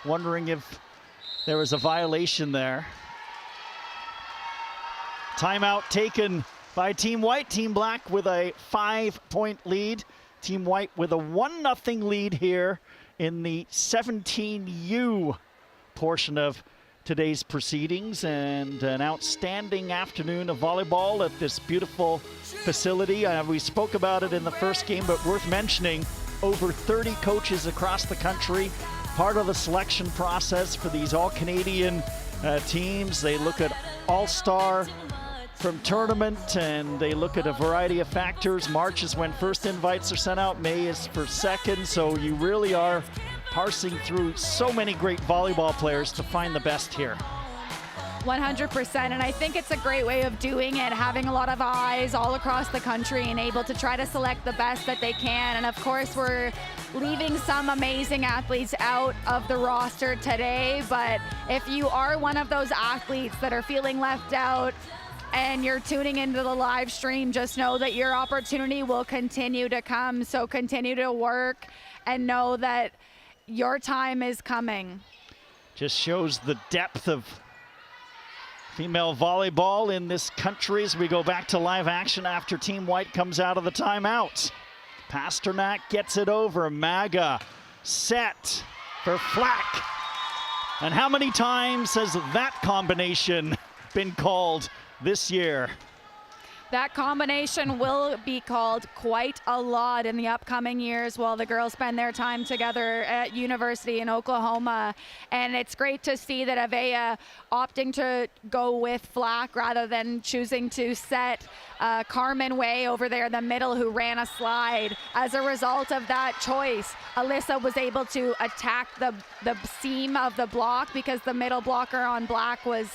wondering if there was a violation there. Timeout taken by Team White. Team Black with a 5-point lead. Team White with a 1-0 lead here in the 17U portion of today's proceedings, and an outstanding afternoon of volleyball at this beautiful facility. We spoke about it in the first game, but worth mentioning, over 30 coaches across the country, part of the selection process for these all-Canadian teams. They look at all-star from tournament, and they look at a variety of factors. March is when first invites are sent out, May is for second, so you really are parsing through so many great volleyball players to find the best here. 100%, and I think it's a great way of doing it, having a lot of eyes all across the country and able to try to select the best that they can. And of course, we're leaving some amazing athletes out of the roster today, but if you are one of those athletes that are feeling left out and you're tuning into the live stream, just know that your opportunity will continue to come. So continue to work and know that your time is coming. Just shows the depth of female volleyball in this country as we go back to live action after Team White comes out of the timeout. Pasternak gets it over. Maga set for Flack. And how many times has that combination been called this year? That combination will be called quite a lot in the upcoming years while the girls spend their time together at university in Oklahoma. And it's great to see that Avea opting to go with Flack rather than choosing to set Carmen Way over there in the middle, who ran a slide. As a result of that choice, Alyssa was able to attack the seam of the block because the middle blocker on Black was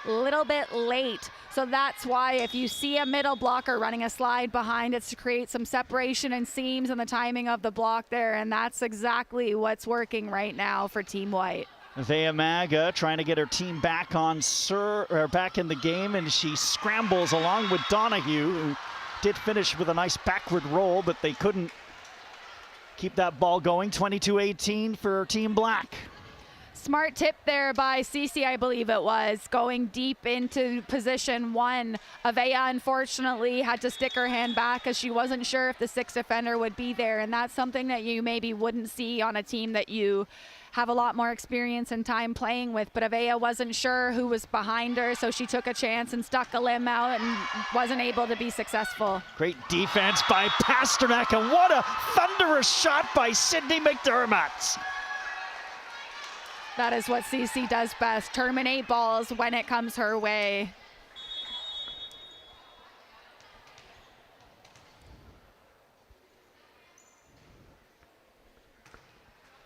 a little bit late. So that's why if you see a middle blocker running a slide behind, it's to create some separation and seams and the timing of the block there, and that's exactly what's working right now for Team White. Avea Maga trying to get her team back on back in the game, and she scrambles along with Donahue, who did finish with a nice backward roll, but they couldn't keep that ball going. 22-18 for Team Black. Smart tip there by CC, I believe it was, going deep into position one. Avea unfortunately had to stick her hand back as she wasn't sure if the sixth defender would be there, and that's something that you maybe wouldn't see on a team that you have a lot more experience and time playing with. But Avea wasn't sure who was behind her, so she took a chance and stuck a limb out and wasn't able to be successful. Great defense by Pasternak, and what a thunderous shot by Sydney McDermott. That is what CC does best, terminate balls when it comes her way.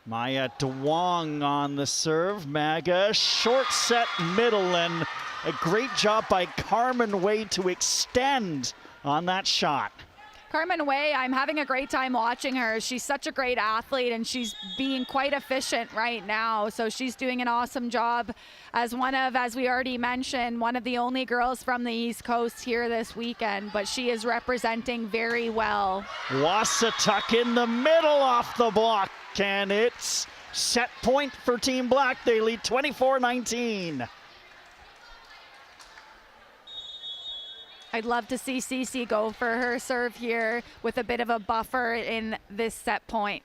Maya Duong on the serve. Maga, short set middle, and a great job by Carmen Way to extend on that shot. Carmen Way, I'm having a great time watching her. She's such a great athlete, and she's being quite efficient right now. So she's doing an awesome job as one of, as we already mentioned, one of the only girls from the East Coast here this weekend, but she is representing very well. Wasatuck in the middle off the block, and it's set point for Team Black. They lead 24-19. I'd love to see CC go for her serve here with a bit of a buffer in this set point.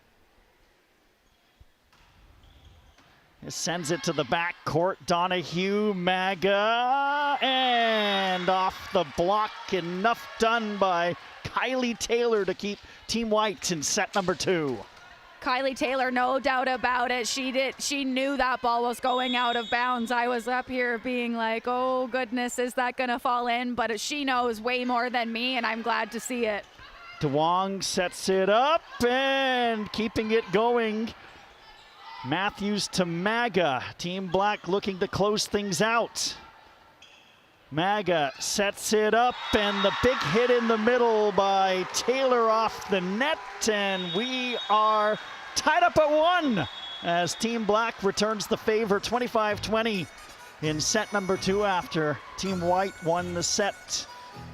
It sends it to the back court. Donahue, Maga, and off the block. Enough done by Kylie Taylor to keep Team White in set number 2. Kylie Taylor, no doubt about it. She knew that ball was going out of bounds. I was up here being like, oh goodness, is that gonna fall in? But she knows way more than me, and I'm glad to see it. Duong sets it up and keeping it going. Matthews to Maga. Team Black looking to close things out. Maga sets it up, and the big hit in the middle by Taylor off the net, and we are tied up at 1 as Team Black returns the favor 25-20 in set number 2 after Team White won the set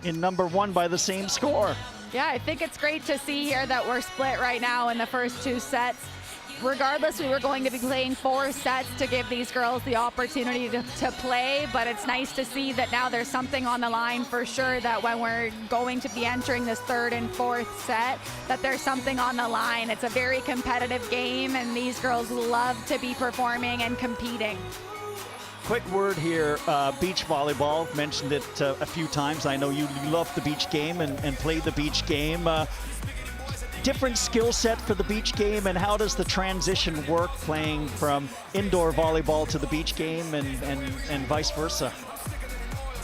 in number 1 by the same score. Yeah, I think it's great to see here that we're split right now in the first 2 sets. Regardless, we were going to be playing 4 sets to give these girls the opportunity to play, but it's nice to see that now there's something on the line for sure, that when we're going to be entering this 3rd and 4th set, that there's something on the line. It's a very competitive game, and these girls love to be performing and competing. Quick word here, beach volleyball, mentioned it a few times. I know you love the beach game and play the beach game. Different skill set for the beach game, and how does the transition work playing from indoor volleyball to the beach game and vice versa?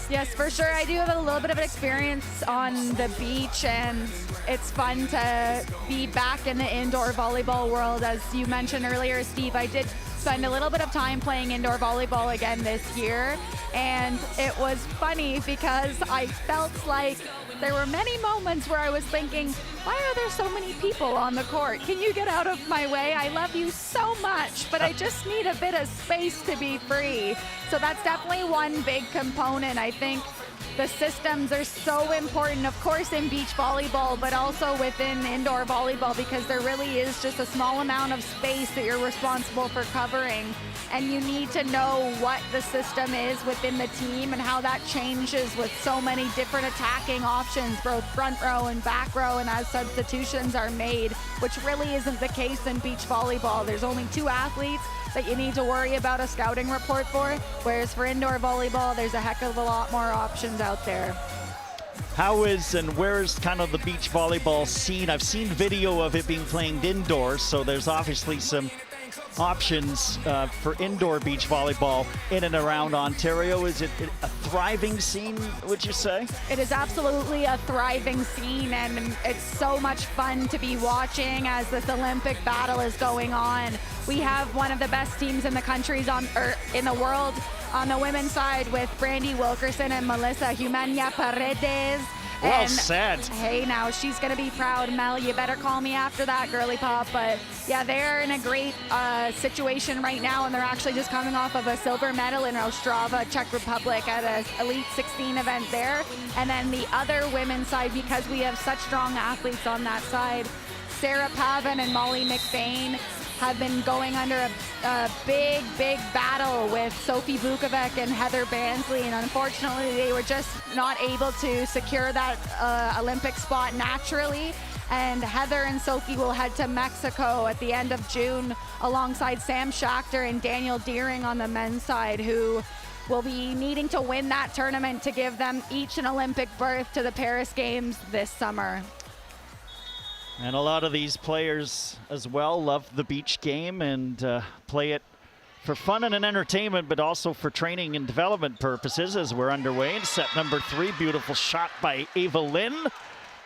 Yes, for sure. I do have a little bit of experience on the beach, and it's fun to be back in the indoor volleyball world. As you mentioned earlier, Steve, I did spend a little bit of time playing indoor volleyball again this year, and it was funny because I felt like there were many moments where I was thinking, why are there so many people on the court? Can you get out of my way? I love you so much, but I just need a bit of space to be free. So that's definitely one big component. I think the systems are so important, of course, in beach volleyball, but also within indoor volleyball, because there really is just a small amount of space that you're responsible for covering. And you need to know what the system is within the team and how that changes with so many different attacking options, both front row and back row, and as substitutions are made, which really isn't the case in beach volleyball. There's only 2 athletes that you need to worry about a scouting report for, whereas for indoor volleyball, there's a heck of a lot more options out there. How is and where is kind of the beach volleyball scene? I've seen video of it being played indoors, so there's obviously some options for indoor beach volleyball in and around Ontario. Is it a thriving scene, would you say? It is absolutely a thriving scene, and it's so much fun to be watching as this Olympic battle is going on. We have one of the best teams in the countries in the world on the women's side, with Brandy Wilkerson and Melissa Humania Paredes. Well And said. hey, now she's going to be proud. Mel, you better call me after that, girly pop. But yeah, they're in a great situation right now, and they're actually just coming off of a silver medal in Ostrava, Czech Republic, at an Elite 16 event there. And then the other women's side, because we have such strong athletes on that side, Sarah Pavin and Molly McBain have been going under a big battle with Sophie Vukovic and Heather Bansley, and unfortunately they were just not able to secure that Olympic spot naturally. And Heather and Sophie will head to Mexico at the end of June alongside Sam Schachter and Daniel Deering on the men's side, who will be needing to win that tournament to give them each an Olympic berth to the Paris Games this summer. And a lot of these players as well love the beach game and play it for fun and entertainment, but also for training and development purposes as we're underway in set number 3. Beautiful shot by Ava Lynn,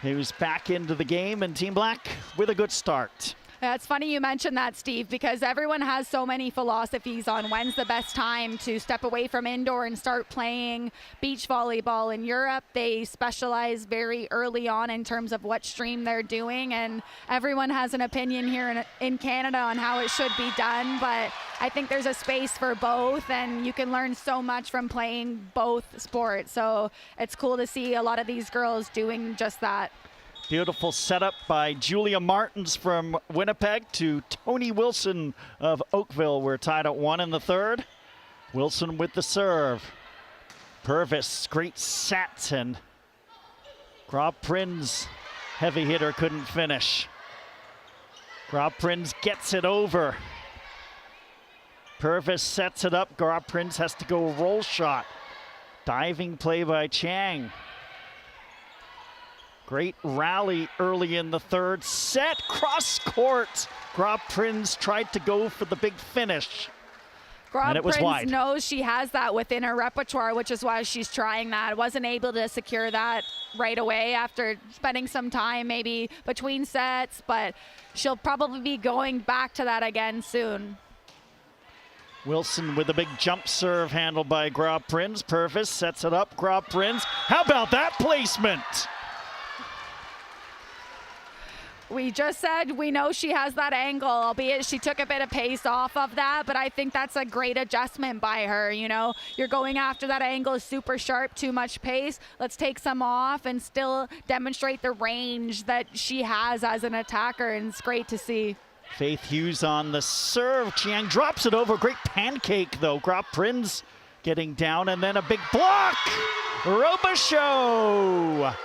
who's back into the game, and Team Black with a good start. Yeah, it's funny you mentioned that, Steve, because everyone has so many philosophies on when's the best time to step away from indoor and start playing beach volleyball. In Europe, they specialize very early on in terms of what stream they're doing, and everyone has an opinion here in Canada on how it should be done, but I think there's a space for both, and you can learn so much from playing both sports. So it's cool to see a lot of these girls doing just that. Beautiful setup by Julia Martins from Winnipeg to Tony Wilson of Oakville. We're tied at 1 in the 3rd. Wilson with the serve. Purvis, great set, and Grob Prins, heavy hitter, couldn't finish. Grob Prins gets it over. Purvis sets it up. Grob Prins has to go roll shot. Diving play by Chang. Great rally early in the 3rd set. Cross court. Grob Prins tried to go for the big finish. And it was wide. Grob knows she has that within her repertoire, which is why she's trying that. Wasn't able to secure that right away after spending some time maybe between sets, but she'll probably be going back to that again soon. Wilson with a big jump serve handled by Grab Prins. Purvis sets it up. Grab Prins. How about that placement? We just said we know she has that angle, albeit she took a bit of pace off of that, but I think that's a great adjustment by her. You know, you're going after that angle super sharp, too much pace. Let's take some off and still demonstrate the range that she has as an attacker, and it's great to see. Faith Hughes on the serve. Chiang drops it over. Great pancake, though. Grab Prins getting down, and then a big block. Robichaud.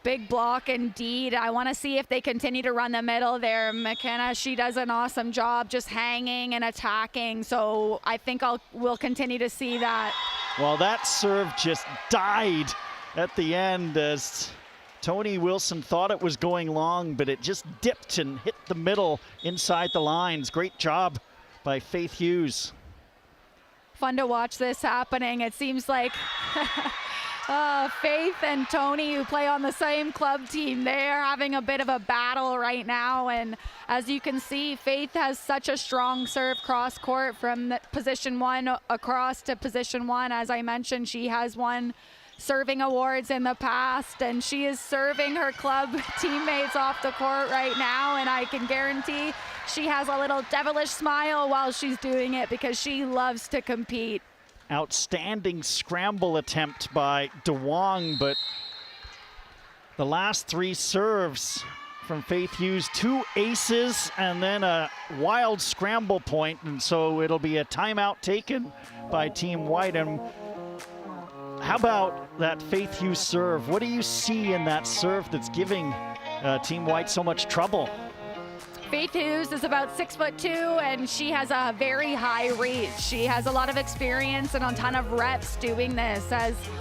Big block indeed. I want to see if they continue to run the middle there. McKenna, she does an awesome job just hanging and attacking. So I think we'll continue to see that. Well, that serve just died at the end as Tony Wilson thought it was going long, but it just dipped and hit the middle inside the lines. Great job by Faith Hughes. Fun to watch this happening. It seems like Faith and Tony, who play on the same club team, they're having a bit of a battle right now. And as you can see, Faith has such a strong serve cross court from the position one across to position one. As I mentioned, she has won serving awards in the past, and she is serving her club teammates off the court right now. And I can guarantee she has a little devilish smile while she's doing it because she loves to compete. Outstanding scramble attempt by DeWong, but the last three serves from Faith Hughes, 2 aces and then a wild scramble point, and so it'll be a timeout taken by Team White. And how about that Faith Hughes serve? What do you see in that serve that's giving Team White so much trouble? Faith Hughes is about 6'2", and she has a very high reach. She has a lot of experience and a ton of reps doing this,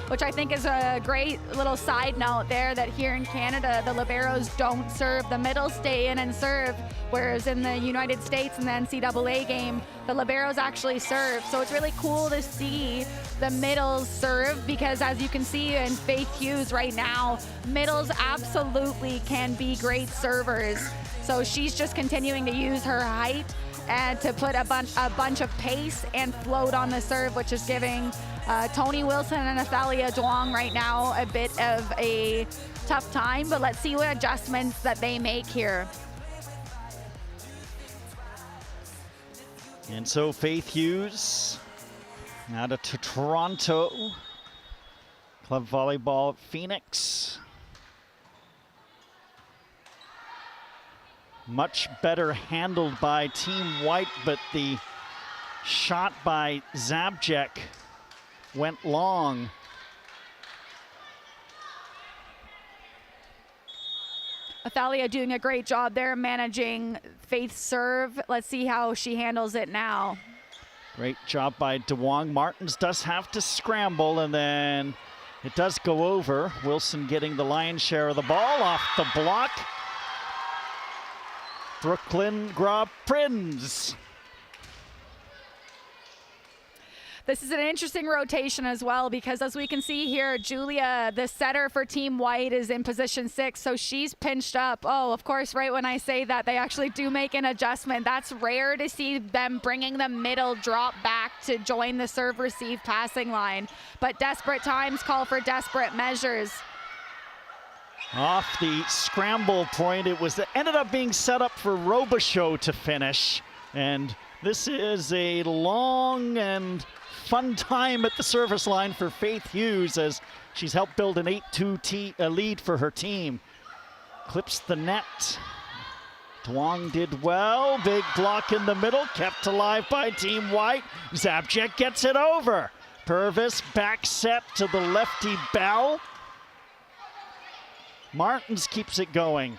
which I think is a great little side note there, that here in Canada, the liberos don't serve. The middle stay in and serve, whereas in the United States in the NCAA game, the liberos actually serve. So it's really cool to see the middles serve, because as you can see in Faith Hughes right now, middles absolutely can be great servers. So she's just continuing to use her height and to put a bunch of pace and float on the serve, which is giving Tony Wilson and Athalia Duong right now a bit of a tough time. But let's see what adjustments that they make here. And so Faith Hughes out of Toronto, club volleyball at Phoenix. Much better handled by Team White, but the shot by Zabjek went long. Athalia doing a great job there managing Faith's serve. Let's see how she handles it now. Great job by DeWong. Martins does have to scramble, and then it does go over. Wilson getting the lion's share of the ball off the block. Brooklyn Grab Prins. This is an interesting rotation as well, because as we can see here, Julia, the setter for Team White, is in position 6, so she's pinched up. Oh, of course, right when I say that, they actually do make an adjustment. That's rare to see them bringing the middle drop back to join the serve-receive passing line. But desperate times call for desperate measures. Off the scramble point, it ended up being set up for Robichaud to finish. And this is a long and fun time at the service line for Faith Hughes as she's helped build an 8-2 lead for her team. Clips the net. Duong did well. Big block in the middle, kept alive by Team White. Zabjek gets it over. Purvis back set to the lefty Bell. Martins keeps it going.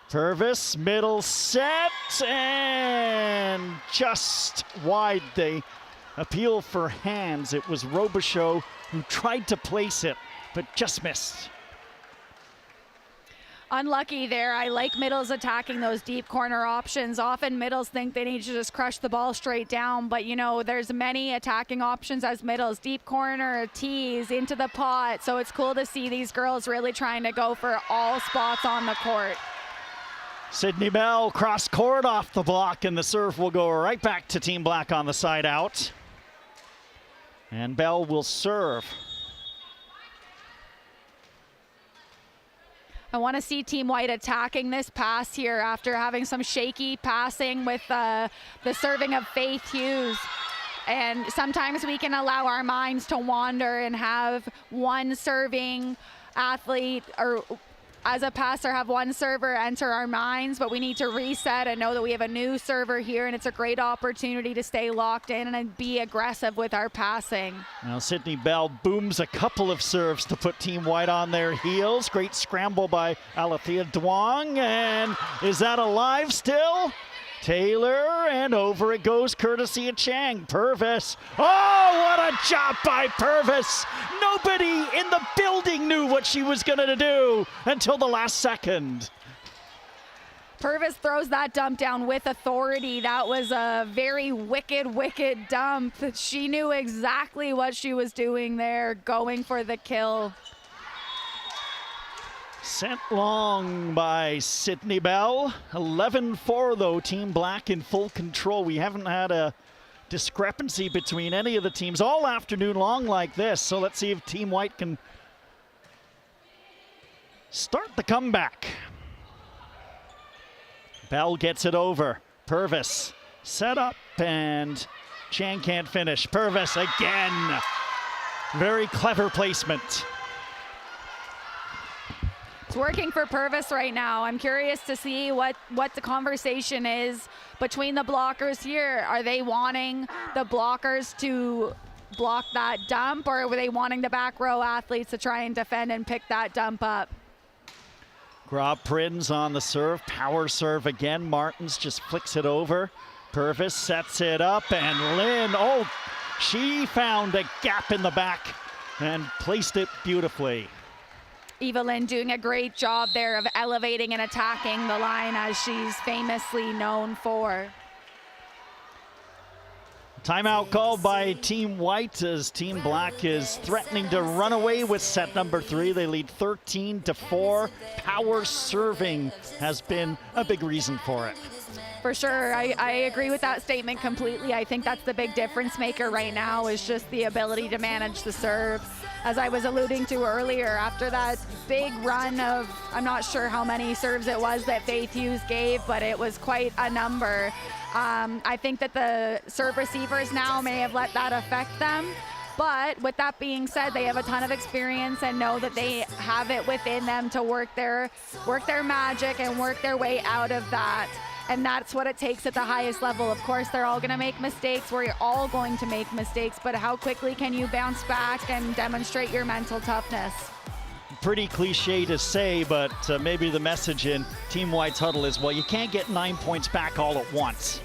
Purvis, middle set, and just wide. They appeal for hands. It was Robichaud who tried to place it, but just missed. Unlucky there. I like middles attacking those deep corner options. Often middles think they need to just crush the ball straight down, but you know, there's many attacking options as middles. Deep corner, tees, into the pot. So it's cool to see these girls really trying to go for all spots on the court. Sydney Bell cross court off the block, and the serve will go right back to Team Black on the side out. And Bell will serve. I want to see Team White attacking this pass here after having some shaky passing with the serving of Faith Hughes. And sometimes we can allow our minds to wander and have one serving athlete, or as a passer have one server enter our minds, but we need to reset and know that we have a new server here, and it's a great opportunity to stay locked in and be aggressive with our passing. Now Sydney Bell booms a couple of serves to put Team White on their heels. Great scramble by Alethea Duong, and is that alive still? Taylor, and over it goes courtesy of Chang. Purvis. Oh, what a job by Purvis. Nobody in the building knew what she was going to do until the last second. Purvis throws that dump down with authority. That was a very wicked, wicked dump. She knew exactly what she was doing there, going for the kill. Sent long by Sydney Bell. 11-4 though, Team Black in full control. We haven't had a discrepancy between any of the teams all afternoon long like this. So let's see if Team White can start the comeback. Bell gets it over. Purvis set up, and Chang can't finish. Purvis again. Very clever placement. It's working for Purvis right now. I'm curious to see what the conversation is between the blockers here. Are they wanting the blockers to block that dump, or were they wanting the back row athletes to try and defend and pick that dump up? Grob Prins on the serve. Power serve again. Martins just flicks it over. Purvis sets it up, and Lynn, oh, she found a gap in the back and placed it beautifully. Eva Lynn doing a great job there of elevating and attacking the line, as she's famously known for. Timeout called by Team White as Team Black is threatening to run away with set number 3. They lead 13-4. Power serving has been a big reason for it. For sure, I agree with that statement completely. I think that's the big difference maker right now, is just the ability to manage the serve. As I was alluding to earlier, after that big run of, I'm not sure how many serves it was that Faith Hughes gave, but it was quite a number. I think that the serve receivers now may have let that affect them. But with that being said, they have a ton of experience and know that they have it within them to work their magic and work their way out of that. And that's what it takes at the highest level. Of course, they're all going to make mistakes. We're all going to make mistakes. But how quickly can you bounce back and demonstrate your mental toughness? Pretty cliche to say, but maybe the message in Team White's huddle is, well, you can't get 9 points back all at once.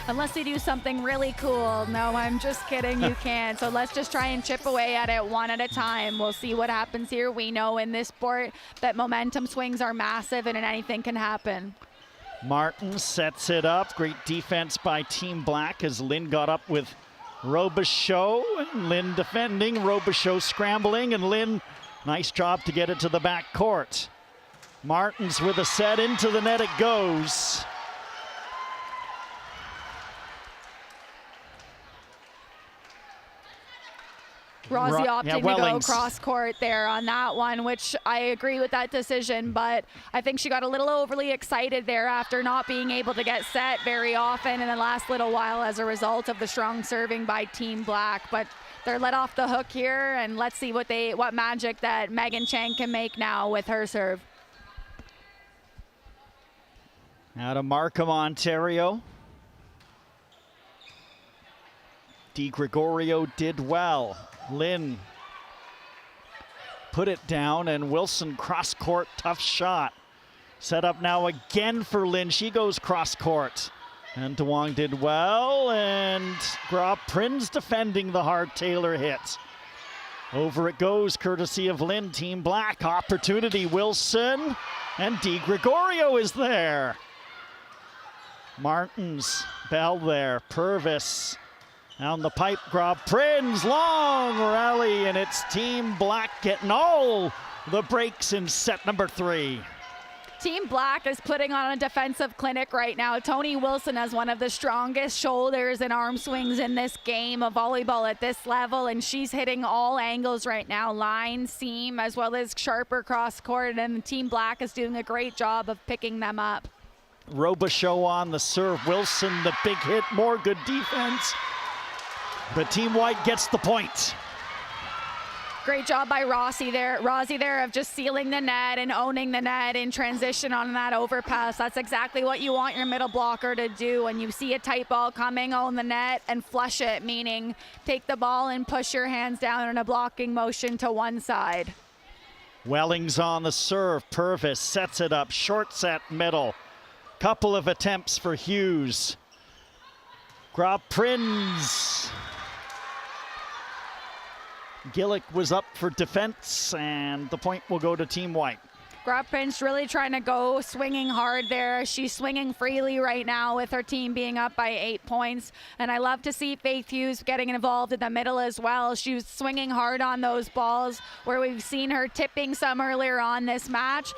Unless they do something really cool. No, I'm just kidding. You can't. So let's just try and chip away at it one at a time. We'll see what happens here. We know in this sport that momentum swings are massive and anything can happen. Martin sets it up. Great defense by Team Black as Lynn got up with Robichaud. And Lynn defending, Robichaud scrambling, and Lynn, nice job to get it to the back court. Martins with a set, into the net it goes. Rossi opting to go Wellings. cross court there on that one, which I agree with that decision, but I think she got a little overly excited there after not being able to get set very often in the last little while as a result of the strong serving by Team Black. But they're let off the hook here, and let's see what magic that Megan Chang can make now with her serve. Out of Markham, Ontario. Di Gregorio did well. Lynn put it down, and Wilson cross court, tough shot. Set up now again for Lynn. She goes cross court. And Duong did well, and Grob Prins defending the hard Taylor hit. Over it goes, courtesy of Lynn. Team Black, opportunity, Wilson, and Di Gregorio is there. Martins, Bell there, Purvis. Down the pipe, Grob Prins, long rally, and it's Team Black getting all the breaks in set number 3. Team Black is putting on a defensive clinic right now. Tony Wilson has one of the strongest shoulders and arm swings in this game of volleyball at this level, and she's hitting all angles right now, line, seam, as well as sharper cross court, and Team Black is doing a great job of picking them up. Robichaux on the serve. Wilson, the big hit, more good defense. But Team White gets the point. Great job by Rossi there of just sealing the net and owning the net in transition on that overpass. That's exactly what you want your middle blocker to do. When you see a tight ball coming, own the net and flush it, meaning take the ball and push your hands down in a blocking motion to one side. Welling's on the serve. Purvis sets it up, short set middle. Couple of attempts for Hughes. Grab-Prins. Gillick was up for defense, and the point will go to Team White. Grab-Prins really trying to go swinging hard there. She's swinging freely right now with her team being up by 8 points. And I love to see Faith Hughes getting involved in the middle as well. She was swinging hard on those balls where we've seen her tipping some earlier on this match.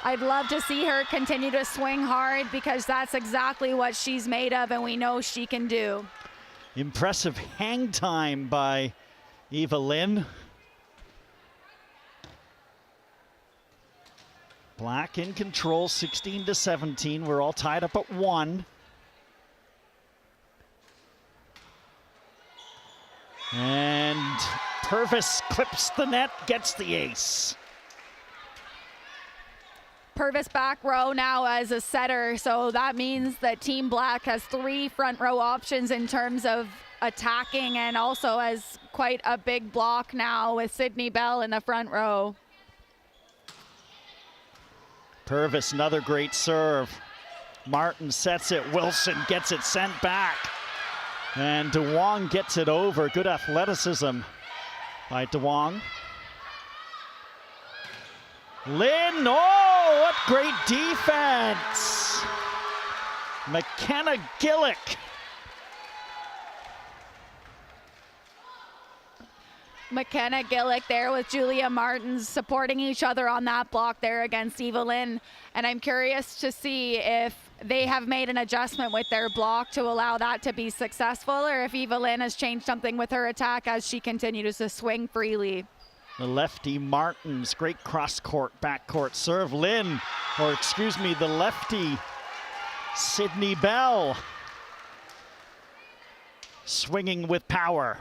I'd love to see her continue to swing hard because that's exactly what she's made of and we know she can do. Impressive hang time by Eva Lynn. Black in control, 16-17. We're all tied up at 1. And Purvis clips the net, gets the ace. Purvis back row now as a setter, so that means that Team Black has 3 front row options in terms of attacking and also has quite a big block now with Sydney Bell in the front row. Purvis, another great serve. Martin sets it, Wilson gets it sent back. And DeWong gets it over. Good athleticism by DeWong. Lynn, oh, what great defense. McKenna Gillick. McKenna Gillick there with Julia Martins supporting each other on that block there against Eva Lynn. And I'm curious to see if they have made an adjustment with their block to allow that to be successful, or if Eva Lynn has changed something with her attack as she continues to swing freely. The lefty Martins, great cross-court, backcourt serve. Lynn, or excuse me, the lefty Sydney Bell. Swinging with power.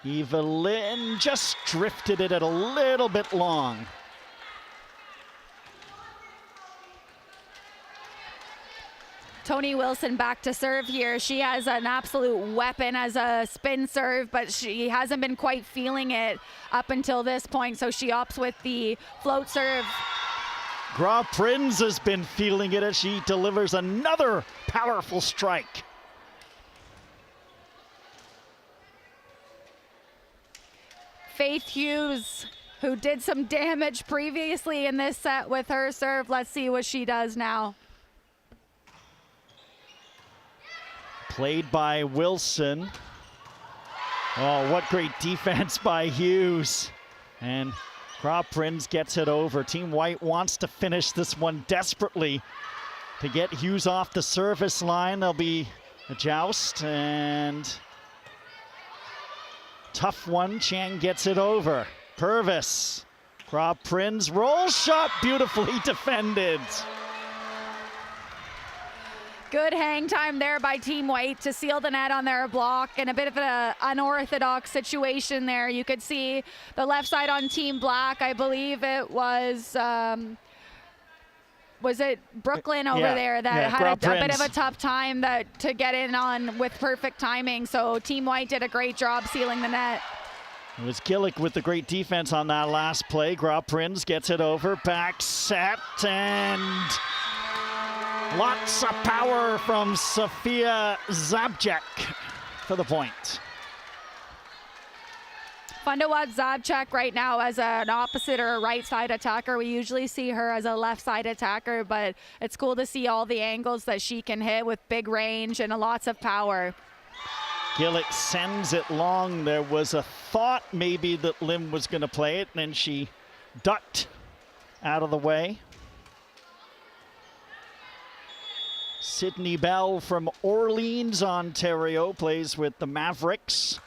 Eva Lynn just drifted it a little bit long. Tony Wilson back to serve here. She has an absolute weapon as a spin serve, but she hasn't been quite feeling it up until this point, so she opts with the float serve. Grab-Prins has been feeling it as she delivers another powerful strike. Faith Hughes, who did some damage previously in this set with her serve. Let's see what she does now. Played by Wilson. Oh, what great defense by Hughes. And Grab-Prins gets it over. Team White wants to finish this one desperately to get Hughes off the service line. There'll be a joust and tough one. Chang gets it over. Purvis. Grab-Prins roll shot, beautifully defended. Good hang time there by Team White to seal the net on their block in a bit of an unorthodox situation there. You could see the left side on Team Black. I believe it was it Brooklyn over there that had a bit of a tough time to get in on with perfect timing. So Team White did a great job sealing the net. It was Gillick with the great defense on that last play. Grab-Prins gets it over, back set, and lots of power from Sofia Zabjek for the point. Fun to watch Zabchek right now as an opposite or a right side attacker. We usually see her as a left side attacker, but it's cool to see all the angles that she can hit with big range and lots of power. Gillick sends it long. There was a thought maybe that Lim was going to play it, and then she ducked out of the way. Sydney Bell from Orleans, Ontario, plays with the Mavericks.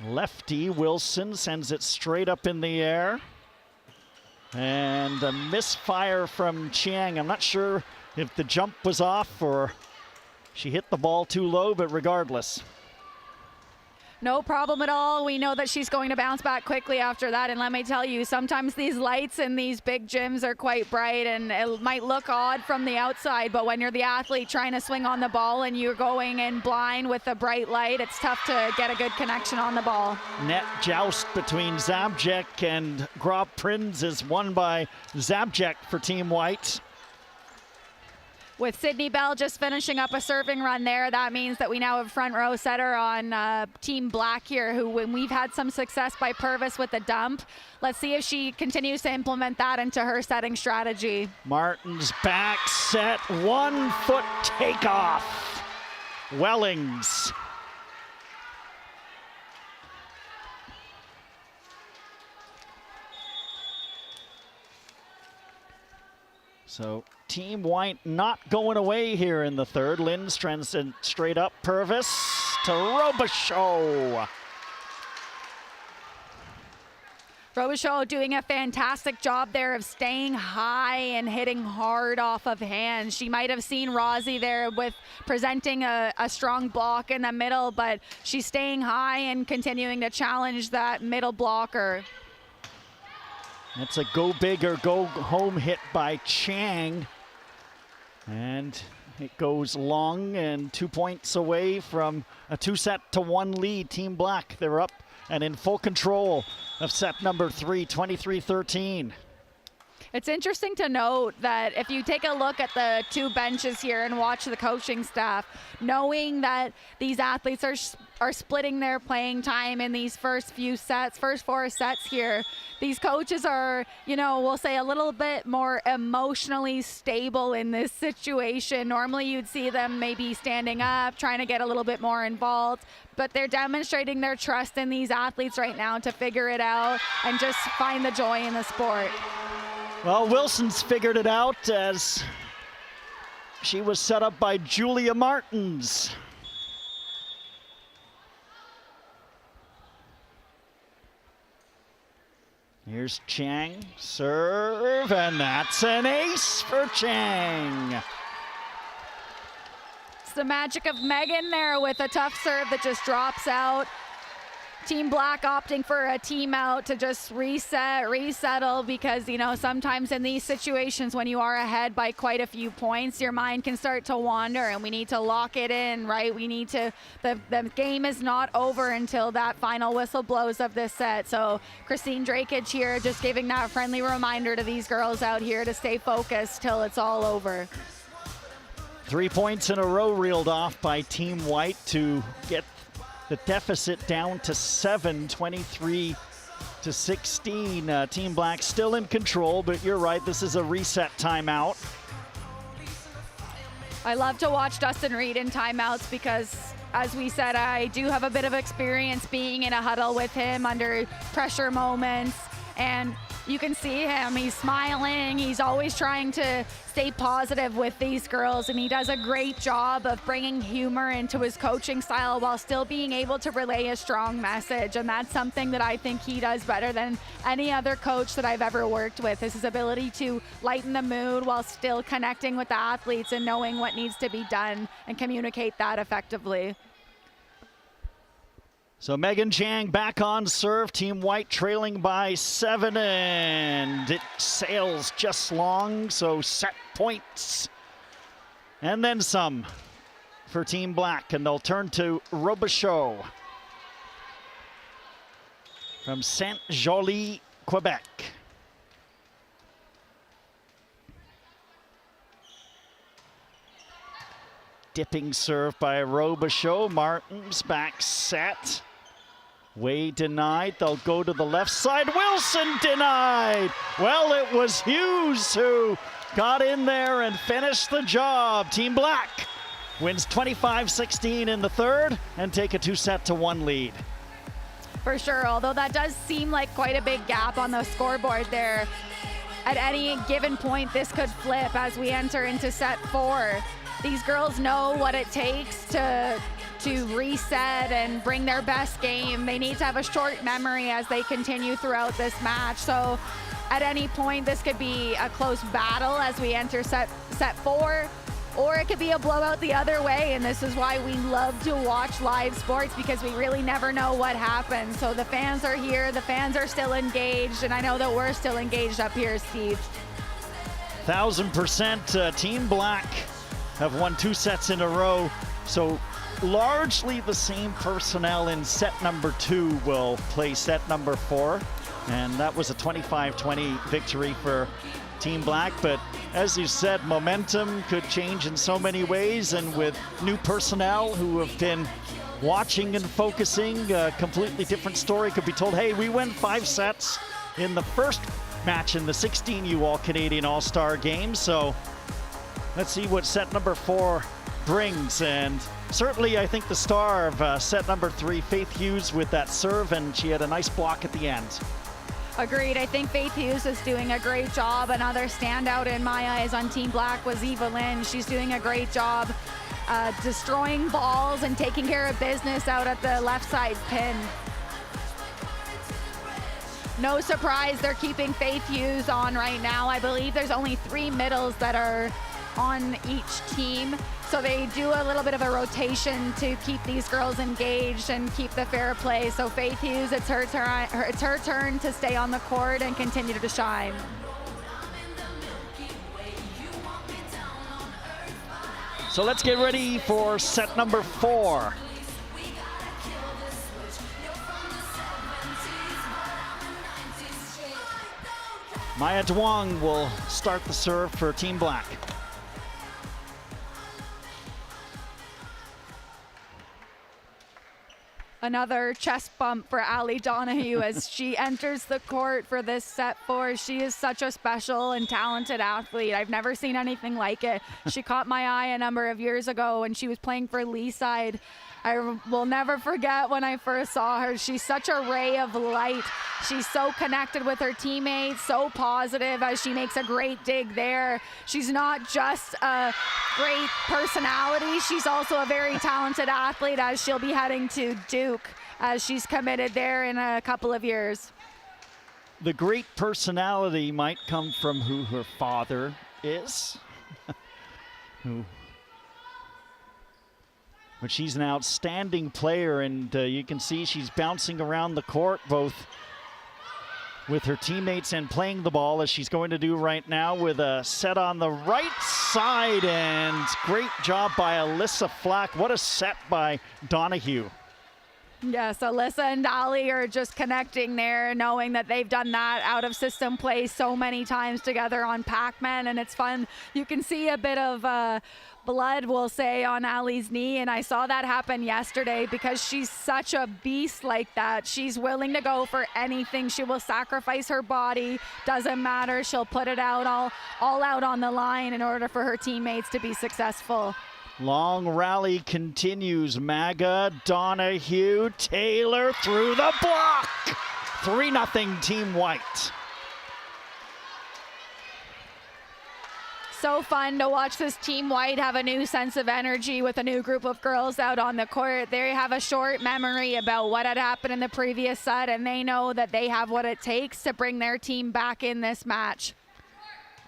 Lefty Wilson sends it straight up in the air. And a misfire from Chiang. I'm not sure if the jump was off or she hit the ball too low, but regardless. No problem at all. We know that she's going to bounce back quickly after that. And let me tell you, sometimes these lights in these big gyms are quite bright and it might look odd from the outside, but when you're the athlete trying to swing on the ball and you're going in blind with a bright light, it's tough to get a good connection on the ball. Net joust between Zabjek and Grob Prins is won by Zabjek for Team White. With Sydney Bell just finishing up a serving run there, that means that we now have front row setter on Team Black here, who when we've had some success by Purvis with the dump. Let's see if she continues to implement that into her setting strategy. Martin's back set, 1 foot takeoff. Wellings. So Team White not going away here in the third. Lindstrand sent straight up. Purvis to Robichaud. Robichaud doing a fantastic job there of staying high and hitting hard off of hands. She might have seen Rozzy there with presenting a strong block in the middle, but she's staying high and continuing to challenge that middle blocker. That's a go big or go home hit by Chang. And it goes long and 2 points away from a 2-set-to-1 lead. Team Black, they're up and in full control of set number 3, 23-13. It's interesting to note that if you take a look at the two benches here and watch the coaching staff, knowing that these athletes are splitting their playing time in these first 4 sets here, these coaches are, you know, we'll say a little bit more emotionally stable in this situation. Normally you'd see them maybe standing up, trying to get a little bit more involved, but they're demonstrating their trust in these athletes right now to figure it out and just find the joy in the sport. Well, Wilson's figured it out as she was set up by Julia Martins. Here's Chang, serve, and that's an ace for Chang. It's the magic of Megan there with a tough serve that just drops out. Team Black opting for a team out to just resettle, because, you know, sometimes in these situations when you are ahead by quite a few points, your mind can start to wander and we need to lock it in, right? We need to, the game is not over until that final whistle blows of this set. So Christine Drakage here just giving that friendly reminder to these girls out here to stay focused till it's all over. 3 points in a row reeled off by Team White to get the deficit down to 7, 23-16. Team Black still in control, but you're right, this is a reset timeout. I love to watch Dustin Reed in timeouts because, as we said, I do have a bit of experience being in a huddle with him under pressure moments, and you can see him, he's smiling, he's always trying to stay positive with these girls, and he does a great job of bringing humor into his coaching style while still being able to relay a strong message, and that's something that I think he does better than any other coach that I've ever worked with, is his ability to lighten the mood while still connecting with the athletes and knowing what needs to be done and communicate that effectively. So Megan Chang back on serve. Team White trailing by 7, and it sails just long, so set points. And then some for Team Black, and they'll turn to Robichaud from Saint-Joly, Quebec. Dipping serve by Robichaud. Martins back set. Way denied. They'll go to the left side. Wilson denied. Well, it was Hughes who got in there and finished the job. Team Black wins 25-16 in the third and take a 2-1 lead. For sure, although that does seem like quite a big gap on the scoreboard there. At any given point, this could flip as we enter into set 4. These girls know what it takes to reset and bring their best game. They need to have a short memory as they continue throughout this match. So at any point, this could be a close battle as we enter set 4, or it could be a blowout the other way. And this is why we love to watch live sports, because we really never know what happens. So the fans are here, the fans are still engaged, and I know that we're still engaged up here, Steve. 1000%. Team Black have won 2 sets in a row. So largely the same personnel in set number 2 will play set number 4. And that was a 25-20 victory for Team Black. But as you said, momentum could change in so many ways. And with new personnel who have been watching and focusing, a completely different story could be told. Hey, we win 5 sets in the first match in the 16U All-Canadian All-Star Game. So let's see what set number 4 brings. And certainly, I think the star of set number 3, Faith Hughes, with that serve, and she had a nice block at the end. Agreed. I think Faith Hughes is doing a great job. Another standout in my eyes on Team Black was Eva Lynn. She's doing a great job destroying balls and taking care of business out at the left side pin. No surprise they're keeping Faith Hughes on right now. I believe there's only 3 middles that are on each team. So they do a little bit of a rotation to keep these girls engaged and keep the fair play. So Faith Hughes, it's her turn to stay on the court and continue to shine. So let's get ready for set number 4. Maya Duong will start the serve for Team Black. Another chest bump for Ali Donahue as she enters the court for this set 4. She is such a special and talented athlete. I've never seen anything like it. She caught my eye a number of years ago when she was playing for Leaside. I will never forget when I first saw her. She's such a ray of light. She's so connected with her teammates, so positive as she makes a great dig there. She's not just a great personality, she's also a very talented athlete, as she'll be heading to Duke as she's committed there in a couple of years. The great personality might come from who her father is. But she's an outstanding player, and you can see she's bouncing around the court, both with her teammates and playing the ball, as she's going to do right now with a set on the right side. And great job by Alyssa Flack. What a set by Donahue. Yes, Alyssa and Ali are just connecting there, knowing that they've done that out of system play so many times together on Pac-Man, and it's fun. You can see a bit of blood, we'll say, on Ali's knee, and I saw that happen yesterday because she's such a beast like that. She's willing to go for anything. She will sacrifice her body, doesn't matter. She'll put it out all out on the line in order for her teammates to be successful. Long rally continues. Maga, Donahue, Taylor through the block. 3-0 Team White. So fun to watch this Team White have a new sense of energy with a new group of girls out on the court. They have a short memory about what had happened in the previous set, and they know that they have what it takes to bring their team back in this match.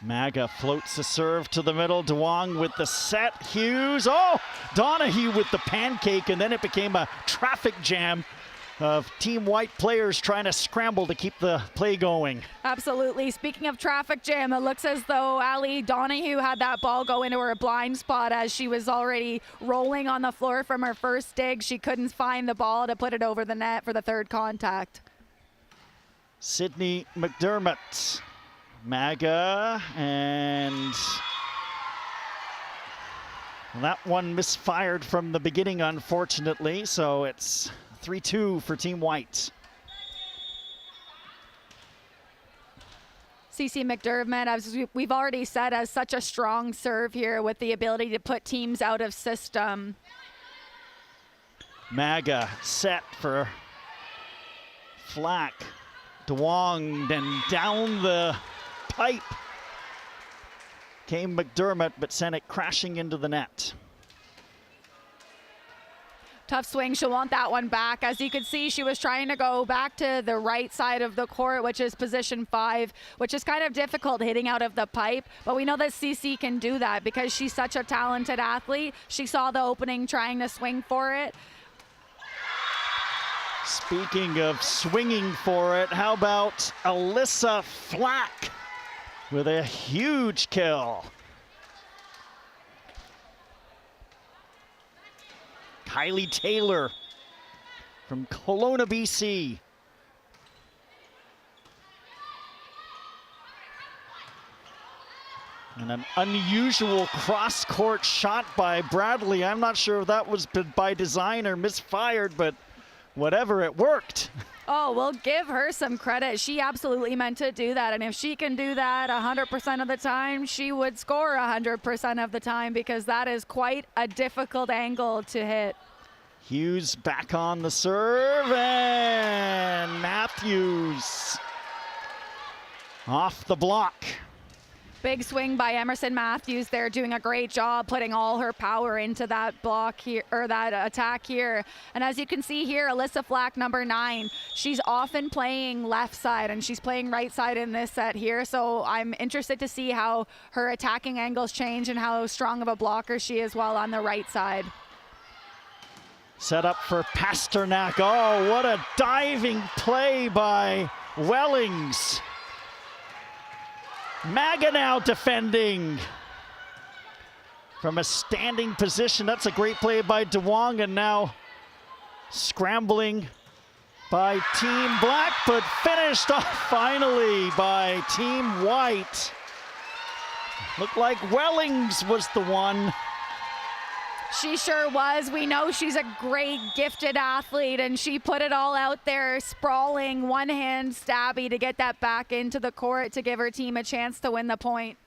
Maga floats the serve to the middle. Duong with the set. Hughes. Oh, Donahue with the pancake, and then it became a traffic jam of Team White players trying to scramble to keep the play going. Absolutely. Speaking of traffic jam, it looks as though Ali Donahue had that ball go into her blind spot as she was already rolling on the floor from her first dig. She couldn't find the ball to put it over the net for the third contact. Sydney McDermott. Maga, and that one misfired from the beginning, unfortunately, so it's 3-2 for Team White. CC McDermott, as we've already said, has such a strong serve here with the ability to put teams out of system. Maga set for Flack. DeWong, then down the pipe came McDermott, but sent it crashing into the net. Tough swing, she'll want that one back. As you can see, she was trying to go back to the right side of the court, which is position 5, which is kind of difficult hitting out of the pipe. But we know that CC can do that because she's such a talented athlete. She saw the opening trying to swing for it. Speaking of swinging for it, how about Alyssa Flack with a huge kill? Kylie Taylor from Kelowna, BC. And an unusual cross-court shot by Bradley. I'm not sure if that was by design or misfired, but whatever, it worked. Oh, we'll give her some credit. She absolutely meant to do that. And if she can do that 100% of the time, she would score 100% of the time because that is quite a difficult angle to hit. Hughes back on the serve, and Matthews off the block. Big swing by Emerson Matthews there, doing a great job putting all her power into that block here, or that attack here. And as you can see here, Alyssa Flack, number 9, she's often playing left side and she's playing right side in this set here. So I'm interested to see how her attacking angles change and how strong of a blocker she is while on the right side. Set up for Pasternak. Oh, what a diving play by Wellings. Maga now defending from a standing position. That's a great play by DeWong, and now scrambling by Team Black, but finished off finally by Team White. Looked like Wellings was the one. She sure was. We know she's a great, gifted athlete, and she put it all out there, sprawling, one-hand stabby to get that back into the court to give her team a chance to win the point.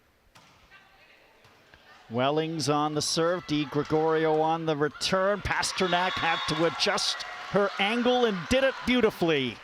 Wellings on the serve, Di Gregorio on the return. Pasternak had to adjust her angle and did it beautifully.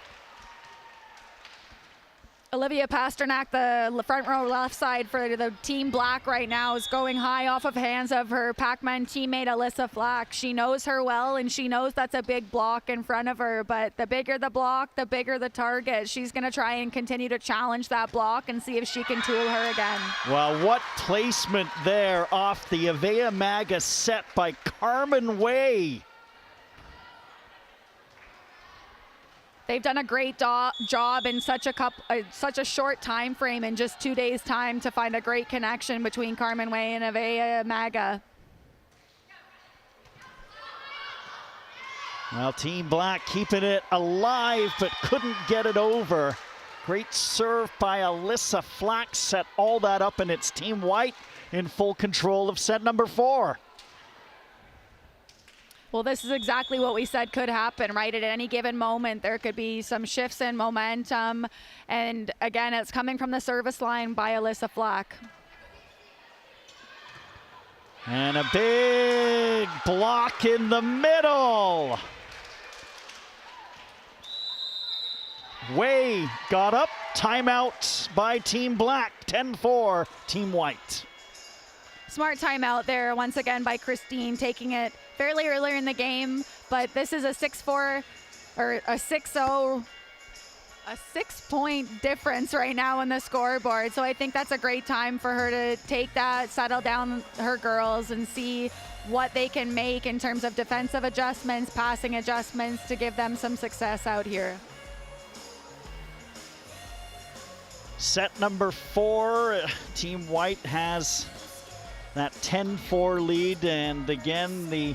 Olivia Pasternak, the front row left side for the Team Black right now, is going high off of hands of her Pac-Man teammate Alyssa Flack. She knows her well, and she knows that's a big block in front of her, but the bigger the block, the bigger the target. She's going to try and continue to challenge that block and see if she can tool her again. Well, what placement there off the Avea Maga set by Carmen Way. They've done a great job in such a short time frame, in just 2 days' time, to find a great connection between Carmen Way and Avea Maga. Well, Team Black keeping it alive, but couldn't get it over. Great serve by Alyssa Flack, set all that up, and it's Team White in full control of set number 4. Well, this is exactly what we said could happen, right? At any given moment, there could be some shifts in momentum. And again, it's coming from the service line by Alyssa Flack. And a big block in the middle. Way got up, timeout by Team Black, 10-4, Team White. Smart timeout there once again by Christine, taking it fairly earlier in the game, but this is a 6-4 or a 6-0, a 6-point difference right now on the scoreboard. So I think that's a great time for her to take that, settle down her girls, and see what they can make in terms of defensive adjustments, passing adjustments, to give them some success out here. Set number 4, Team White has that 10-4 lead, and again, the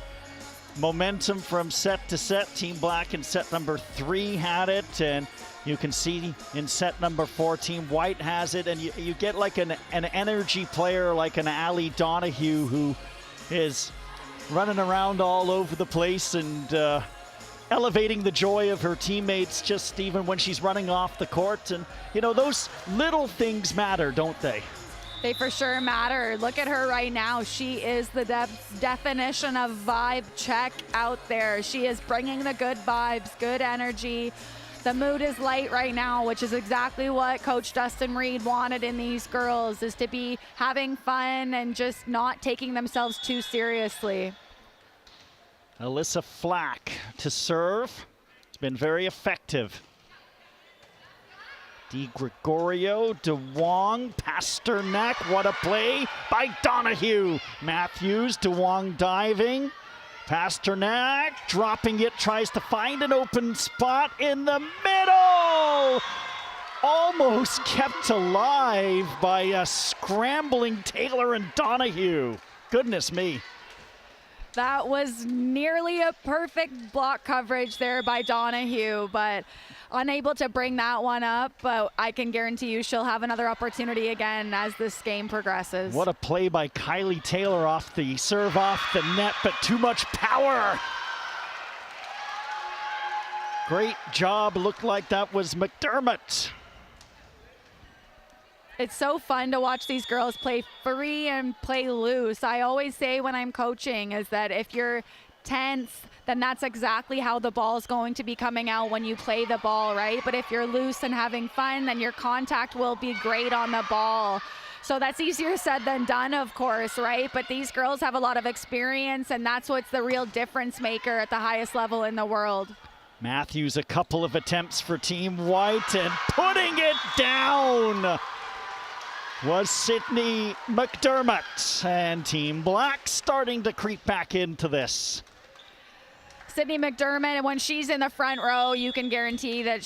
momentum from set to set. Team Black in set number 3 had it, and you can see in set number 4, Team White has it, and you get like an energy player like an Allie Donahue, who is running around all over the place and elevating the joy of her teammates just even when she's running off the court. And, you know, those little things matter, don't they? They for sure matter. Look at her right now. She is the definition of vibe check out there. She is bringing the good vibes, good energy. The mood is light right now, which is exactly what Coach Dustin Reed wanted in these girls, is to be having fun and just not taking themselves too seriously. Alyssa Flack to serve. It's been very effective. Di Gregorio, DeWong, Pasternak. What a play by Donahue. Matthews, DeWong diving. Pasternak dropping it, tries to find an open spot in the middle. Almost kept alive by a scrambling Taylor and Donahue. Goodness me. That was nearly a perfect block coverage there by Donahue, but unable to bring that one up. But I can guarantee you she'll have another opportunity again as this game progresses. What a play by Kylie Taylor off the serve off the net, but too much power. Great job. Looked like that was McDermott. It's so fun to watch these girls play free and play loose. I always say when I'm coaching is that if you're tense, then that's exactly how the ball is going to be coming out when you play the ball, right? But if you're loose and having fun, then your contact will be great on the ball. So that's easier said than done, of course, right? But these girls have a lot of experience, and that's what's the real difference maker at the highest level in the world. Matthews, a couple of attempts for Team White, and putting it down was Sydney McDermott, and Team Black starting to creep back into this. Sydney McDermott, and when she's in the front row, you can guarantee that,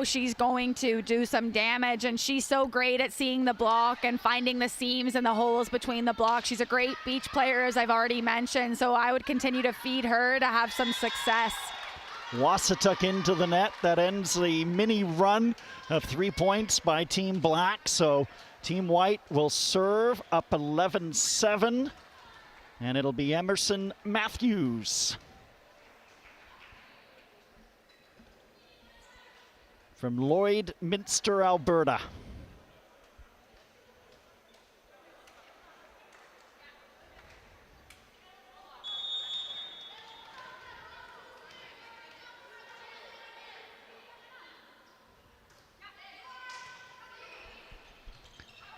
she's going to do some damage, and she's so great at seeing the block and finding the seams and the holes between the blocks. She's a great beach player, as I've already mentioned, so I would continue to feed her to have some success. Wasatuck into the net. That ends the mini run of 3 points by Team Black, so Team White will serve up 11-7, and it'll be Emerson Matthews from Lloydminster, Alberta.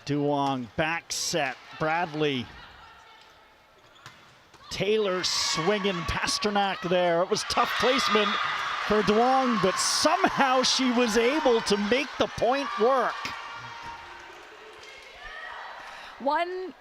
Duong back set, Bradley. Taylor swinging, Pasternak there. It was tough placement for Duong, but somehow she was able to make the point work. One,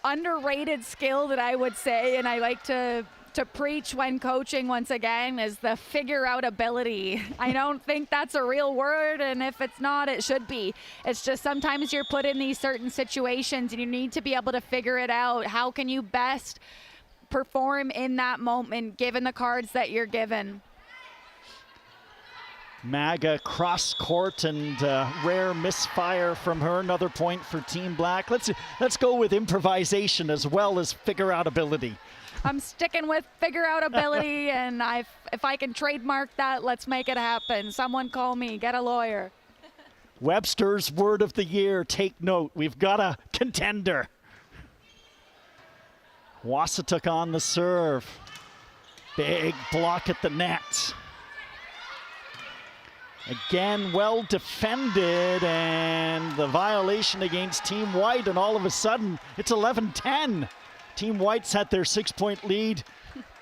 underrated skill that I would say, and I like to preach when coaching once again, is the figure out ability. I don't think that's a real word, and if it's not, it should be. It's just sometimes you're put in these certain situations and you need to be able to figure it out. How can you best perform in that moment given the cards that you're given? Maga cross court and rare misfire from her. Another point for Team Black. Let's go with improvisation as well as figure out ability. I'm sticking with figure out ability, and if I can trademark that, let's make it happen. Someone call me, get a lawyer. Webster's word of the year, take note. We've got a contender. Wasatuck on the serve. Big block at the net. Again, well defended, and the violation against Team White, and all of a sudden, it's 11-10. Team White's had their 6-point lead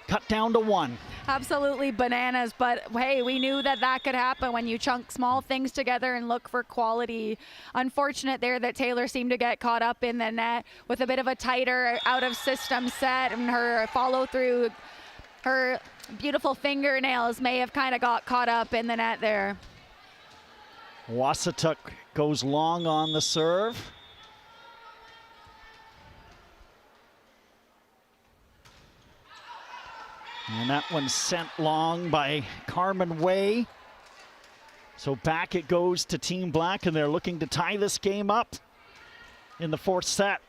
cut down to 1. Absolutely bananas, but hey, we knew that could happen when you chunk small things together and look for quality. Unfortunate there that Taylor seemed to get caught up in the net with a bit of a tighter out-of-system set, and her follow-through, her beautiful fingernails may have kind of got caught up in the net there. Wasatuck goes long on the serve. And that one's sent long by Carmen Way. So back it goes to Team Black, and they're looking to tie this game up in the 4th set.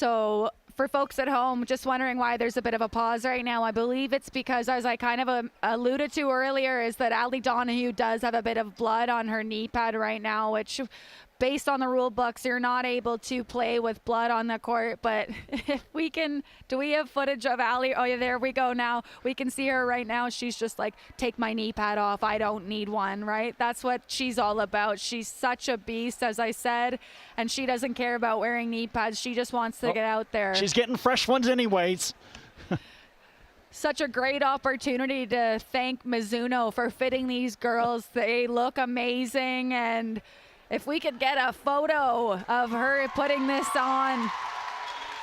So for folks at home just wondering why there's a bit of a pause right now, I believe it's because, as I kind of alluded to earlier, is that Allie Donahue does have a bit of blood on her knee pad right now, which based on the rule books, you're not able to play with blood on the court. But if we can, do we have footage of Allie? Oh yeah, there we go now. We can see her right now. She's just like, take my knee pad off. I don't need one, right? That's what she's all about. She's such a beast, as I said, and she doesn't care about wearing knee pads. She just wants to get out there. She's getting fresh ones anyways. Such a great opportunity to thank Mizuno for fitting these girls. They look amazing, and if we could get a photo of her putting this on.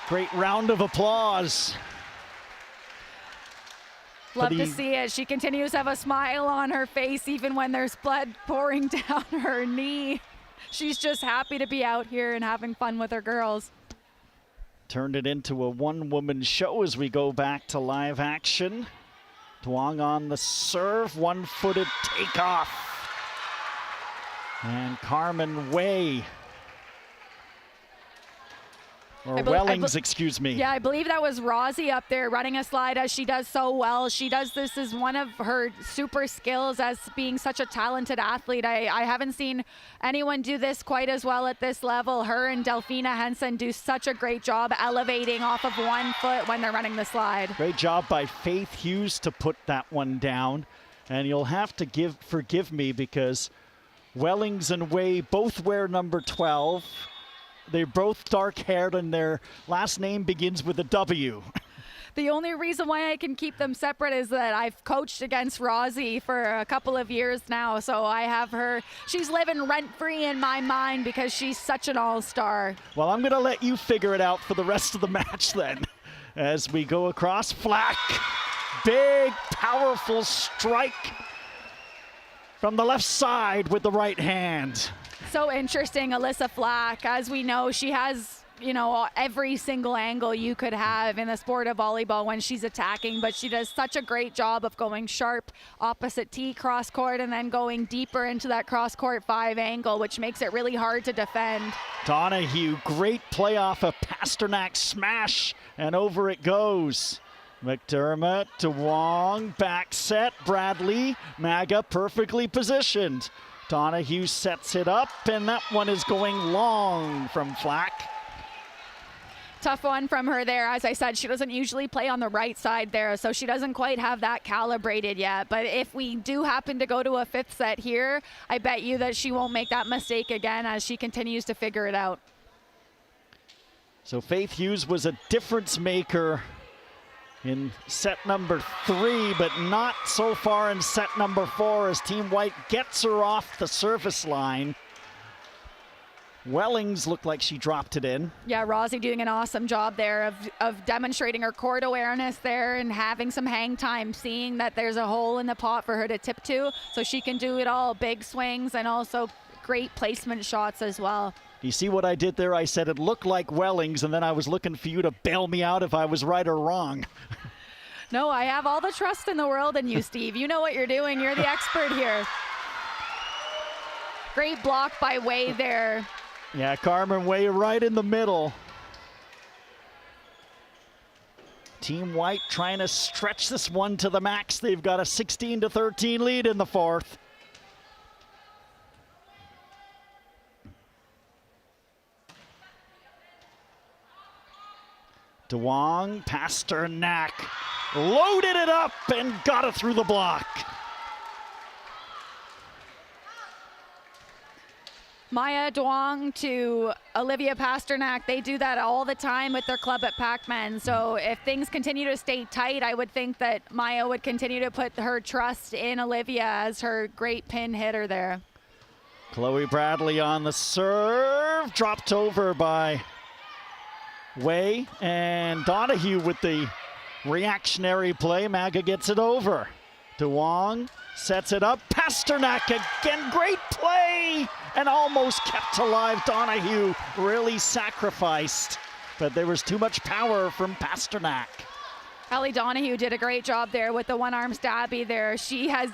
Great round of applause. Love to see it. She continues to have a smile on her face even when there's blood pouring down her knee. She's just happy to be out here and having fun with her girls. Turned it into a one-woman show as we go back to live action. Duong on the serve, one-footed takeoff. And Carmen Way, or Wellings, excuse me. Yeah, I believe that was Rosie up there running a slide, as she does so well. She does this as one of her super skills as being such a talented athlete. I haven't seen anyone do this quite as well at this level. Her and Delphina Henson do such a great job elevating off of 1 foot when they're running the slide. Great job by Faith Hughes to put that one down. And you'll have to forgive me because Wellings and Way both wear number 12. They're both dark-haired, and their last name begins with a W. The only reason why I can keep them separate is that I've coached against Rosie for a couple of years now, so I have her. She's living rent-free in my mind because she's such an all-star. Well, I'm going to let you figure it out for the rest of the match then. As we go across, Flack, big, powerful strike from the left side with the right hand. So interesting, Alyssa Flack. As we know, she has, you know, every single angle you could have in the sport of volleyball when she's attacking, but she does such a great job of going sharp opposite tee cross court and then going deeper into that cross court 5 angle, which makes it really hard to defend. Donahue, great play off a Pasternak smash, and over it goes. McDermott to Wong, back set, Bradley, Maga perfectly positioned. Donahue sets it up, and that one is going long from Flack. Tough one from her there. As I said, she doesn't usually play on the right side there, so she doesn't quite have that calibrated yet. But if we do happen to go to a 5th set here, I bet you that she won't make that mistake again as she continues to figure it out. So Faith Hughes was a difference maker in set number 3, but not so far in set number 4 as Team White gets her off the service line. Wellings looked like she dropped it in. Yeah, Rosie doing an awesome job there of demonstrating her court awareness there and having some hang time, seeing that there's a hole in the pot for her to tip to, so she can do it all, big swings and also great placement shots as well. You see what I did there? I said it looked like Wellings, and then I was looking for you to bail me out if I was right or wrong. No, I have all the trust in the world in you, Steve. You know what you're doing. You're the expert here. Great block by Way there. Yeah, Carmen Way right in the middle. Team White trying to stretch this one to the max. They've got a 16-13 lead in the 4th. Duong, Pasternak, loaded it up and got it through the block. Maya Duong to Olivia Pasternak, they do that all the time with their club at Pac-Man. So if things continue to stay tight, I would think that Maya would continue to put her trust in Olivia as her great pin hitter there. Chloe Bradley on the serve, dropped over by Way, and Donahue with the reactionary play. Maga gets it over. Duong sets it up. Pasternak again, great play, and almost kept alive. Donahue really sacrificed, but there was too much power from Pasternak. Ellie Donahue did a great job there with the one-arm stabby there. She has,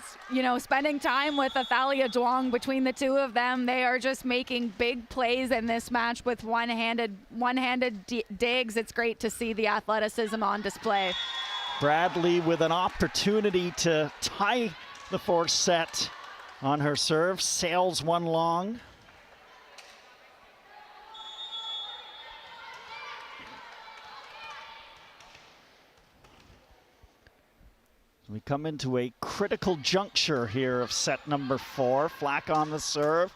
spending time with Athalia Duong. Between the two of them, they are just making big plays in this match with one-handed digs. It's great to see the athleticism on display. Bradley with an opportunity to tie the fourth set on her serve, sails one long. We come into a critical juncture here of set number 4. Flack on the serve.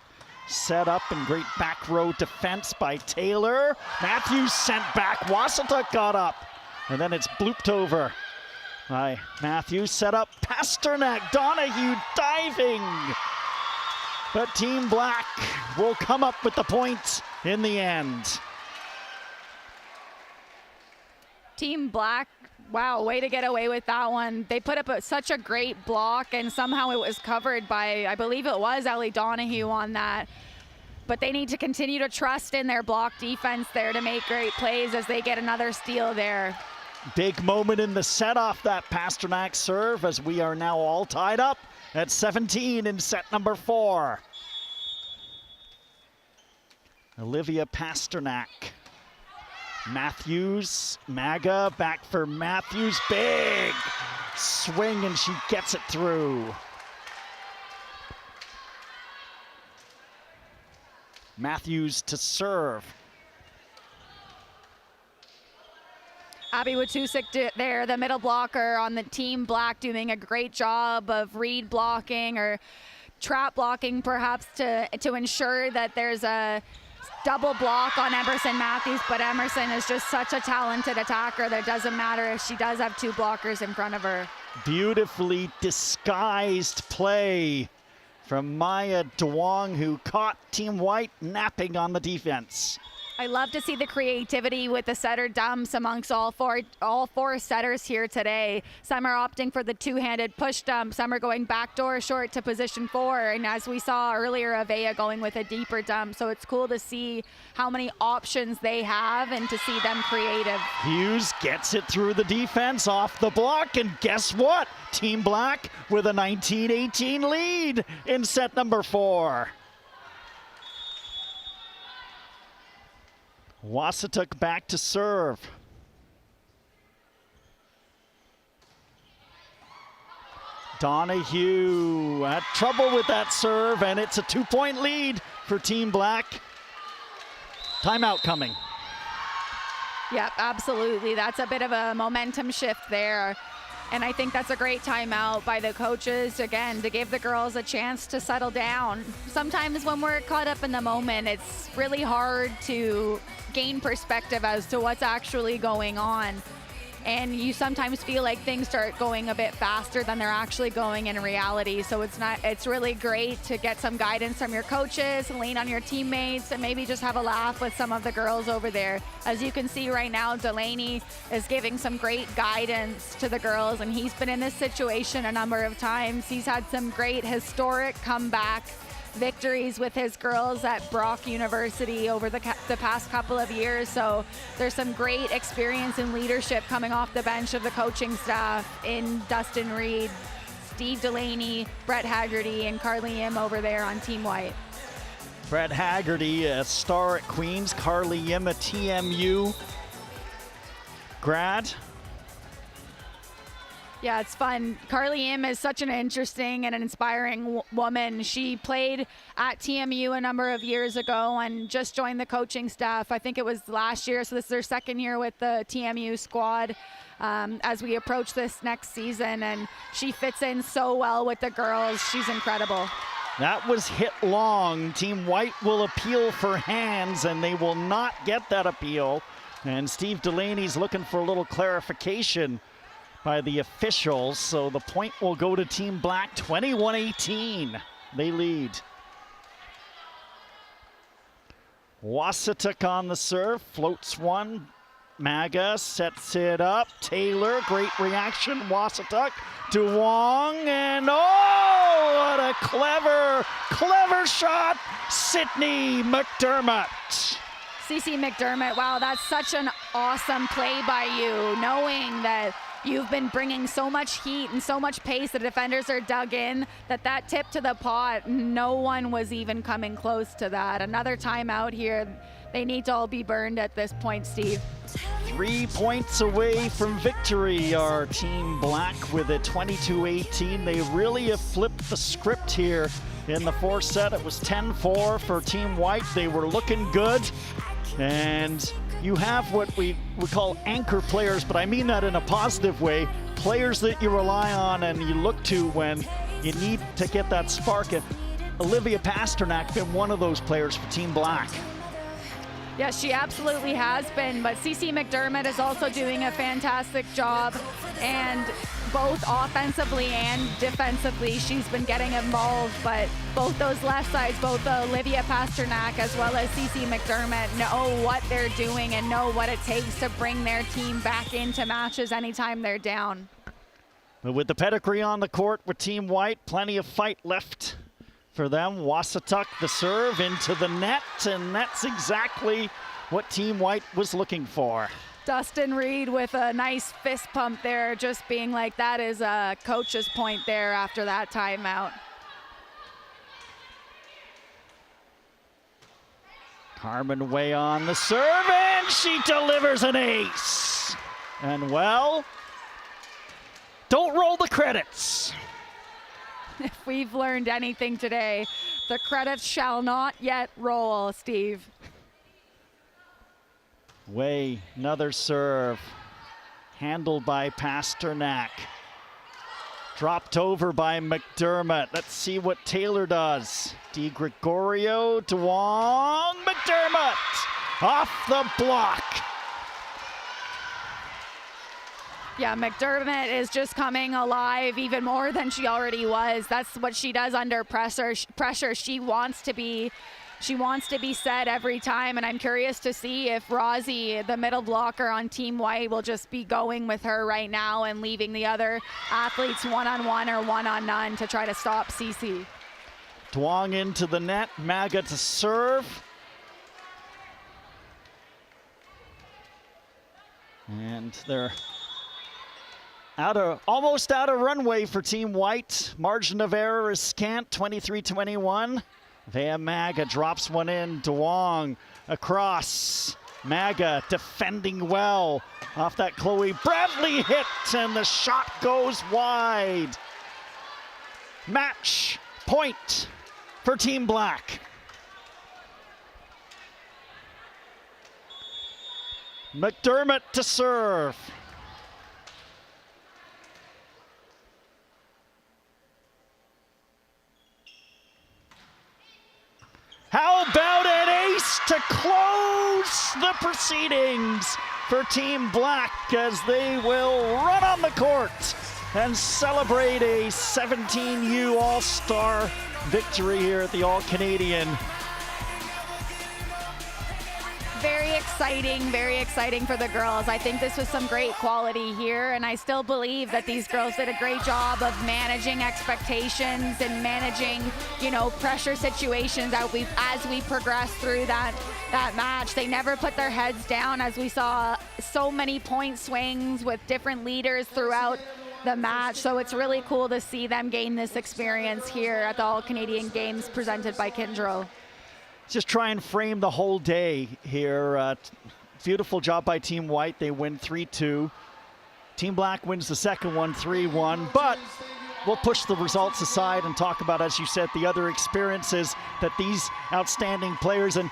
Set up and great back row defense by Taylor. Matthews sent back. Wassetuck got up. And then it's blooped over by Matthews. Set up Pasternak. Donahue diving. But Team Black will come up with the point in the end. Team Black, wow, way to get away with that one. They put up such a great block, and somehow it was covered by, I believe it was Ellie Donahue on that. But they need to continue to trust in their block defense there to make great plays as they get another steal there. Big moment in the set off that Pasternak serve, as we are now all tied up at 17 in set number 4. Olivia Pasternak. Matthews, Maga, back for Matthews, big swing, and she gets it through. Matthews to serve. Abby Watusik there, the middle blocker on the Team Black, doing a great job of read blocking or trap blocking perhaps to ensure that there's a double block on Emerson Matthews, but Emerson is just such a talented attacker that it doesn't matter if she does have 2 blockers in front of her. Beautifully disguised play from Maya Duong, who caught Team White napping on the defense. I love to see the creativity with the setter dumps amongst all four setters here today. Some are opting for the two-handed push dump. Some are going backdoor short to position 4. And as we saw earlier, Avea going with a deeper dump. So it's cool to see how many options they have and to see them creative. Hughes gets it through the defense off the block. And guess what? Team Black with a 19-18 lead in set number 4. Wassetuck back to serve. Donahue had trouble with that serve, and it's a 2-point lead for Team Black. Timeout coming. Yep, absolutely. That's a bit of a momentum shift there. And I think that's a great timeout by the coaches, again, to give the girls a chance to settle down. Sometimes when we're caught up in the moment, it's really hard to gain perspective as to what's actually going on. And you sometimes feel like things start going a bit faster than they're actually going in reality. So it's really great to get some guidance from your coaches, lean on your teammates, and maybe just have a laugh with some of the girls over there. As you can see right now, Delaney is giving some great guidance to the girls, and he's been in this situation a number of times. He's had some great historic comeback victories with his girls at Brock University over the past couple of years. So there's some great experience and leadership coming off the bench of the coaching staff in Dustin Reed, Steve Delaney, Brett Haggerty, and Carly Im over there on Team White. Brett Haggerty, a star at Queens. Carly Im, a TMU grad. Yeah, it's fun. Carly Im is such an interesting and an inspiring woman. She played at TMU a number of years ago and just joined the coaching staff. I think it was last year, so this is her second year with the TMU squad as we approach this next season, and she fits in so well with the girls. She's incredible. That was hit long. Team White will appeal for hands, and they will not get that appeal. And Steve Delaney's looking for a little clarification by the officials, so the point will go to Team Black. 21-18, they lead. Wassetuck on the serve, floats one. Maga sets it up. Taylor, great reaction. Wassetuck to Wong, and oh, what a clever shot. Sydney McDermott. CC McDermott, wow, that's such an awesome play by you, knowing that you've been bringing so much heat and so much pace. The defenders are dug in that tip to the pot, no one was even coming close to that. Another timeout here. They need to all be burned at this point, Steve. 3 points away from victory are Team Black with a 22-18. They really have flipped the script here in the fourth set. It was 10-4 for Team White. They were looking good. And you have what we would call anchor players, but I mean that in a positive way. Players that you rely on and you look to when you need to get that spark. Olivia Pasternak been one of those players for Team Black. Yes, she absolutely has been, but CC McDermott is also doing a fantastic job, and both offensively and defensively, she's been getting involved, but both those left sides, both Olivia Pasternak as well as CC McDermott know what they're doing and know what it takes to bring their team back into matches anytime they're down. But with the pedigree on the court with Team White, plenty of fight left for them. Wasatuk the serve into the net, and that's exactly what Team White was looking for. Dustin Reed with a nice fist pump there, just being like, that is a coach's point there after that timeout. Carmen Way on the serve, and she delivers an ace. And well, don't roll the credits. If we've learned anything today, the credits shall not yet roll, Steve. Way, another serve. Handled by Pasternak. Dropped over by McDermott. Let's see what Taylor does. Di Gregorio, Duong, McDermott off the block. Yeah, McDermott is just coming alive even more than she already was. That's what she does under pressure. She wants to be set every time, and I'm curious to see if Rosie, the middle blocker on Team White, will just be going with her right now and leaving the other athletes one-on-one or one-on-none to try to stop CC. Duong into the net, Maga to serve. And they're almost out of runway for Team White. Margin of error is scant, 23-21. Vea Maga drops one in. Duong across. Maga defending well off that Chloe Bradley hit, and the shot goes wide. Match point for Team Black. McDermott to serve. How about an ace to close the proceedings for Team Black as they will run on the court and celebrate a 17U All-Star victory here at the All-Canadian. Very exciting for the girls. I think this was some great quality here, and I still believe that these girls did a great job of managing expectations and managing, pressure situations as we progressed through that match. They never put their heads down, as we saw so many point swings with different leaders throughout the match. So it's really cool to see them gain this experience here at the All-Canadian Games presented by Kyndryl. Just try and frame the whole day here. Beautiful job by Team White. They win 3-2. Team Black wins the second one 3-1, but we'll push the results aside and talk about, as you said, the other experiences that these outstanding players, and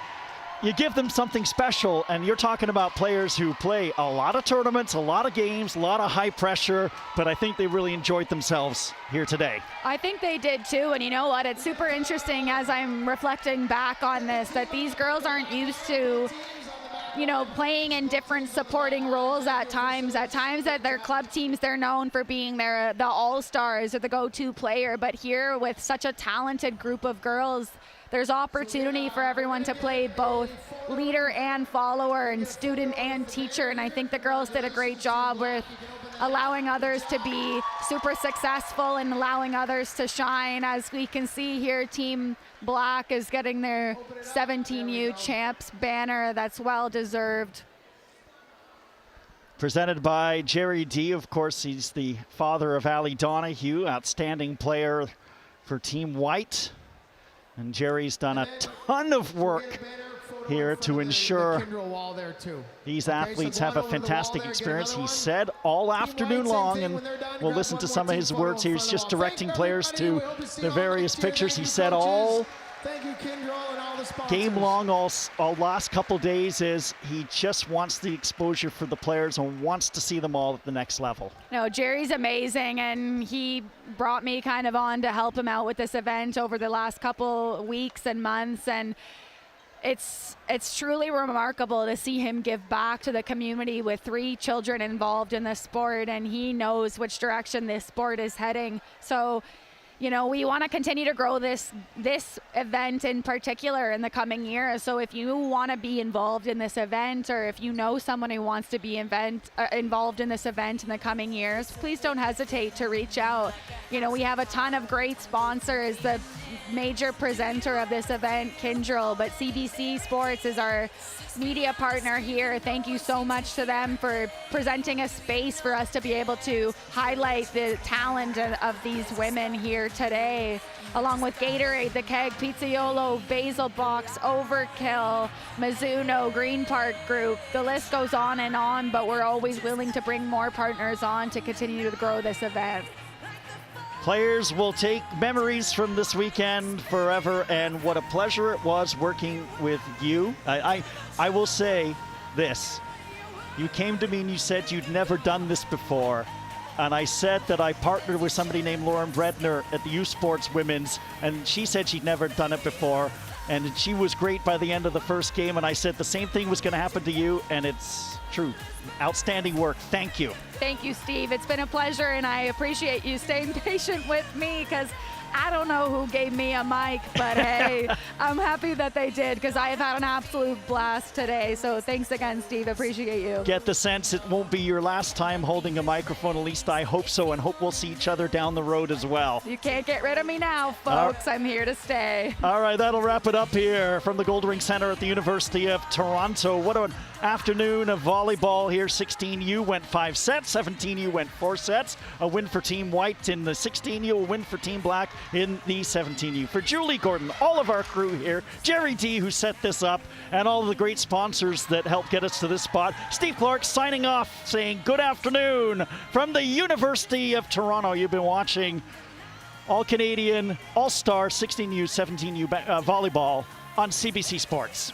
you give them something special, and you're talking about players who play a lot of tournaments, a lot of games, a lot of high pressure, but I think they really enjoyed themselves here today. I think they did too, and you know what? It's super interesting as I'm reflecting back on this, that these girls aren't used to playing in different supporting roles at times. At times at their club teams, they're known for being the all-stars or the go-to player, but here with such a talented group of girls, there's opportunity for everyone to play both leader and follower and student and teacher, and I think the girls did a great job with allowing others to be super successful and allowing others to shine. As we can see here, Team Black is getting their 17U champs banner. That's well deserved. Presented by Jerry D. Of course, he's the father of Allie Donahue, outstanding player for Team White. And Jerry's done a ton of work here to ensure these athletes have a fantastic experience. He said all afternoon long, and we'll listen to some of his words here. He's just directing players to the various pictures. He said all game long, all last couple days, is he just wants the exposure for the players and wants to see them all at the next level. No, Jerry's amazing, and he brought me kind of on to help him out with this event over the last couple weeks and months, and it's truly remarkable to see him give back to the community with 3 children involved in the sport, and he knows which direction this sport is heading. So, you know, we want to continue to grow this event in particular in the coming years. So if you want to be involved in this event, or if you know someone who wants to be involved in this event in the coming years, please don't hesitate to reach out. You know, we have a ton of great sponsors. The major presenter of this event, Kyndryl, but CBC Sports is our media partner here. Thank you so much to them for presenting a space for us to be able to highlight the talent of these women here today, along with Gatorade, The Keg, Pizzaiolo, Basil Box, Overkill, Mizuno, Green Park Group. The list goes on, but we're always willing to bring more partners on to continue to grow this event. Players will take memories from this weekend forever, and what a pleasure it was working with you. I will say this. You came to me and you said you'd never done this before, and I said that I partnered with somebody named Lauren Bredner at the U Sports Women's, and she said she'd never done it before, and she was great by the end of the first game, and I said the same thing was going to happen to you, and it's true. Outstanding work. Thank you. Thank you, Steve. It's been a pleasure, and I appreciate you staying patient with me, because I don't know who gave me a mic, but hey, I'm happy that they did, because I have had an absolute blast today. So thanks again, Steve. Appreciate you. Get the sense it won't be your last time holding a microphone. At least I hope so, and hope we'll see each other down the road as well. You can't get rid of me now, folks. I'm here to stay. All right, that'll wrap it up here from the Goldring Center at the University of Toronto. What an afternoon of volleyball here. 16U went 5 sets, 17U went 4 sets. A win for Team White in the 16U, a win for Team Black in the 17U. For Julie Gordon, all of our crew here, Jerry D, who set this up, and all of the great sponsors that helped get us to this spot, Steve Clark signing off, saying good afternoon from the University of Toronto. You've been watching All-Canadian, All-Star 16U, 17U volleyball on CBC Sports.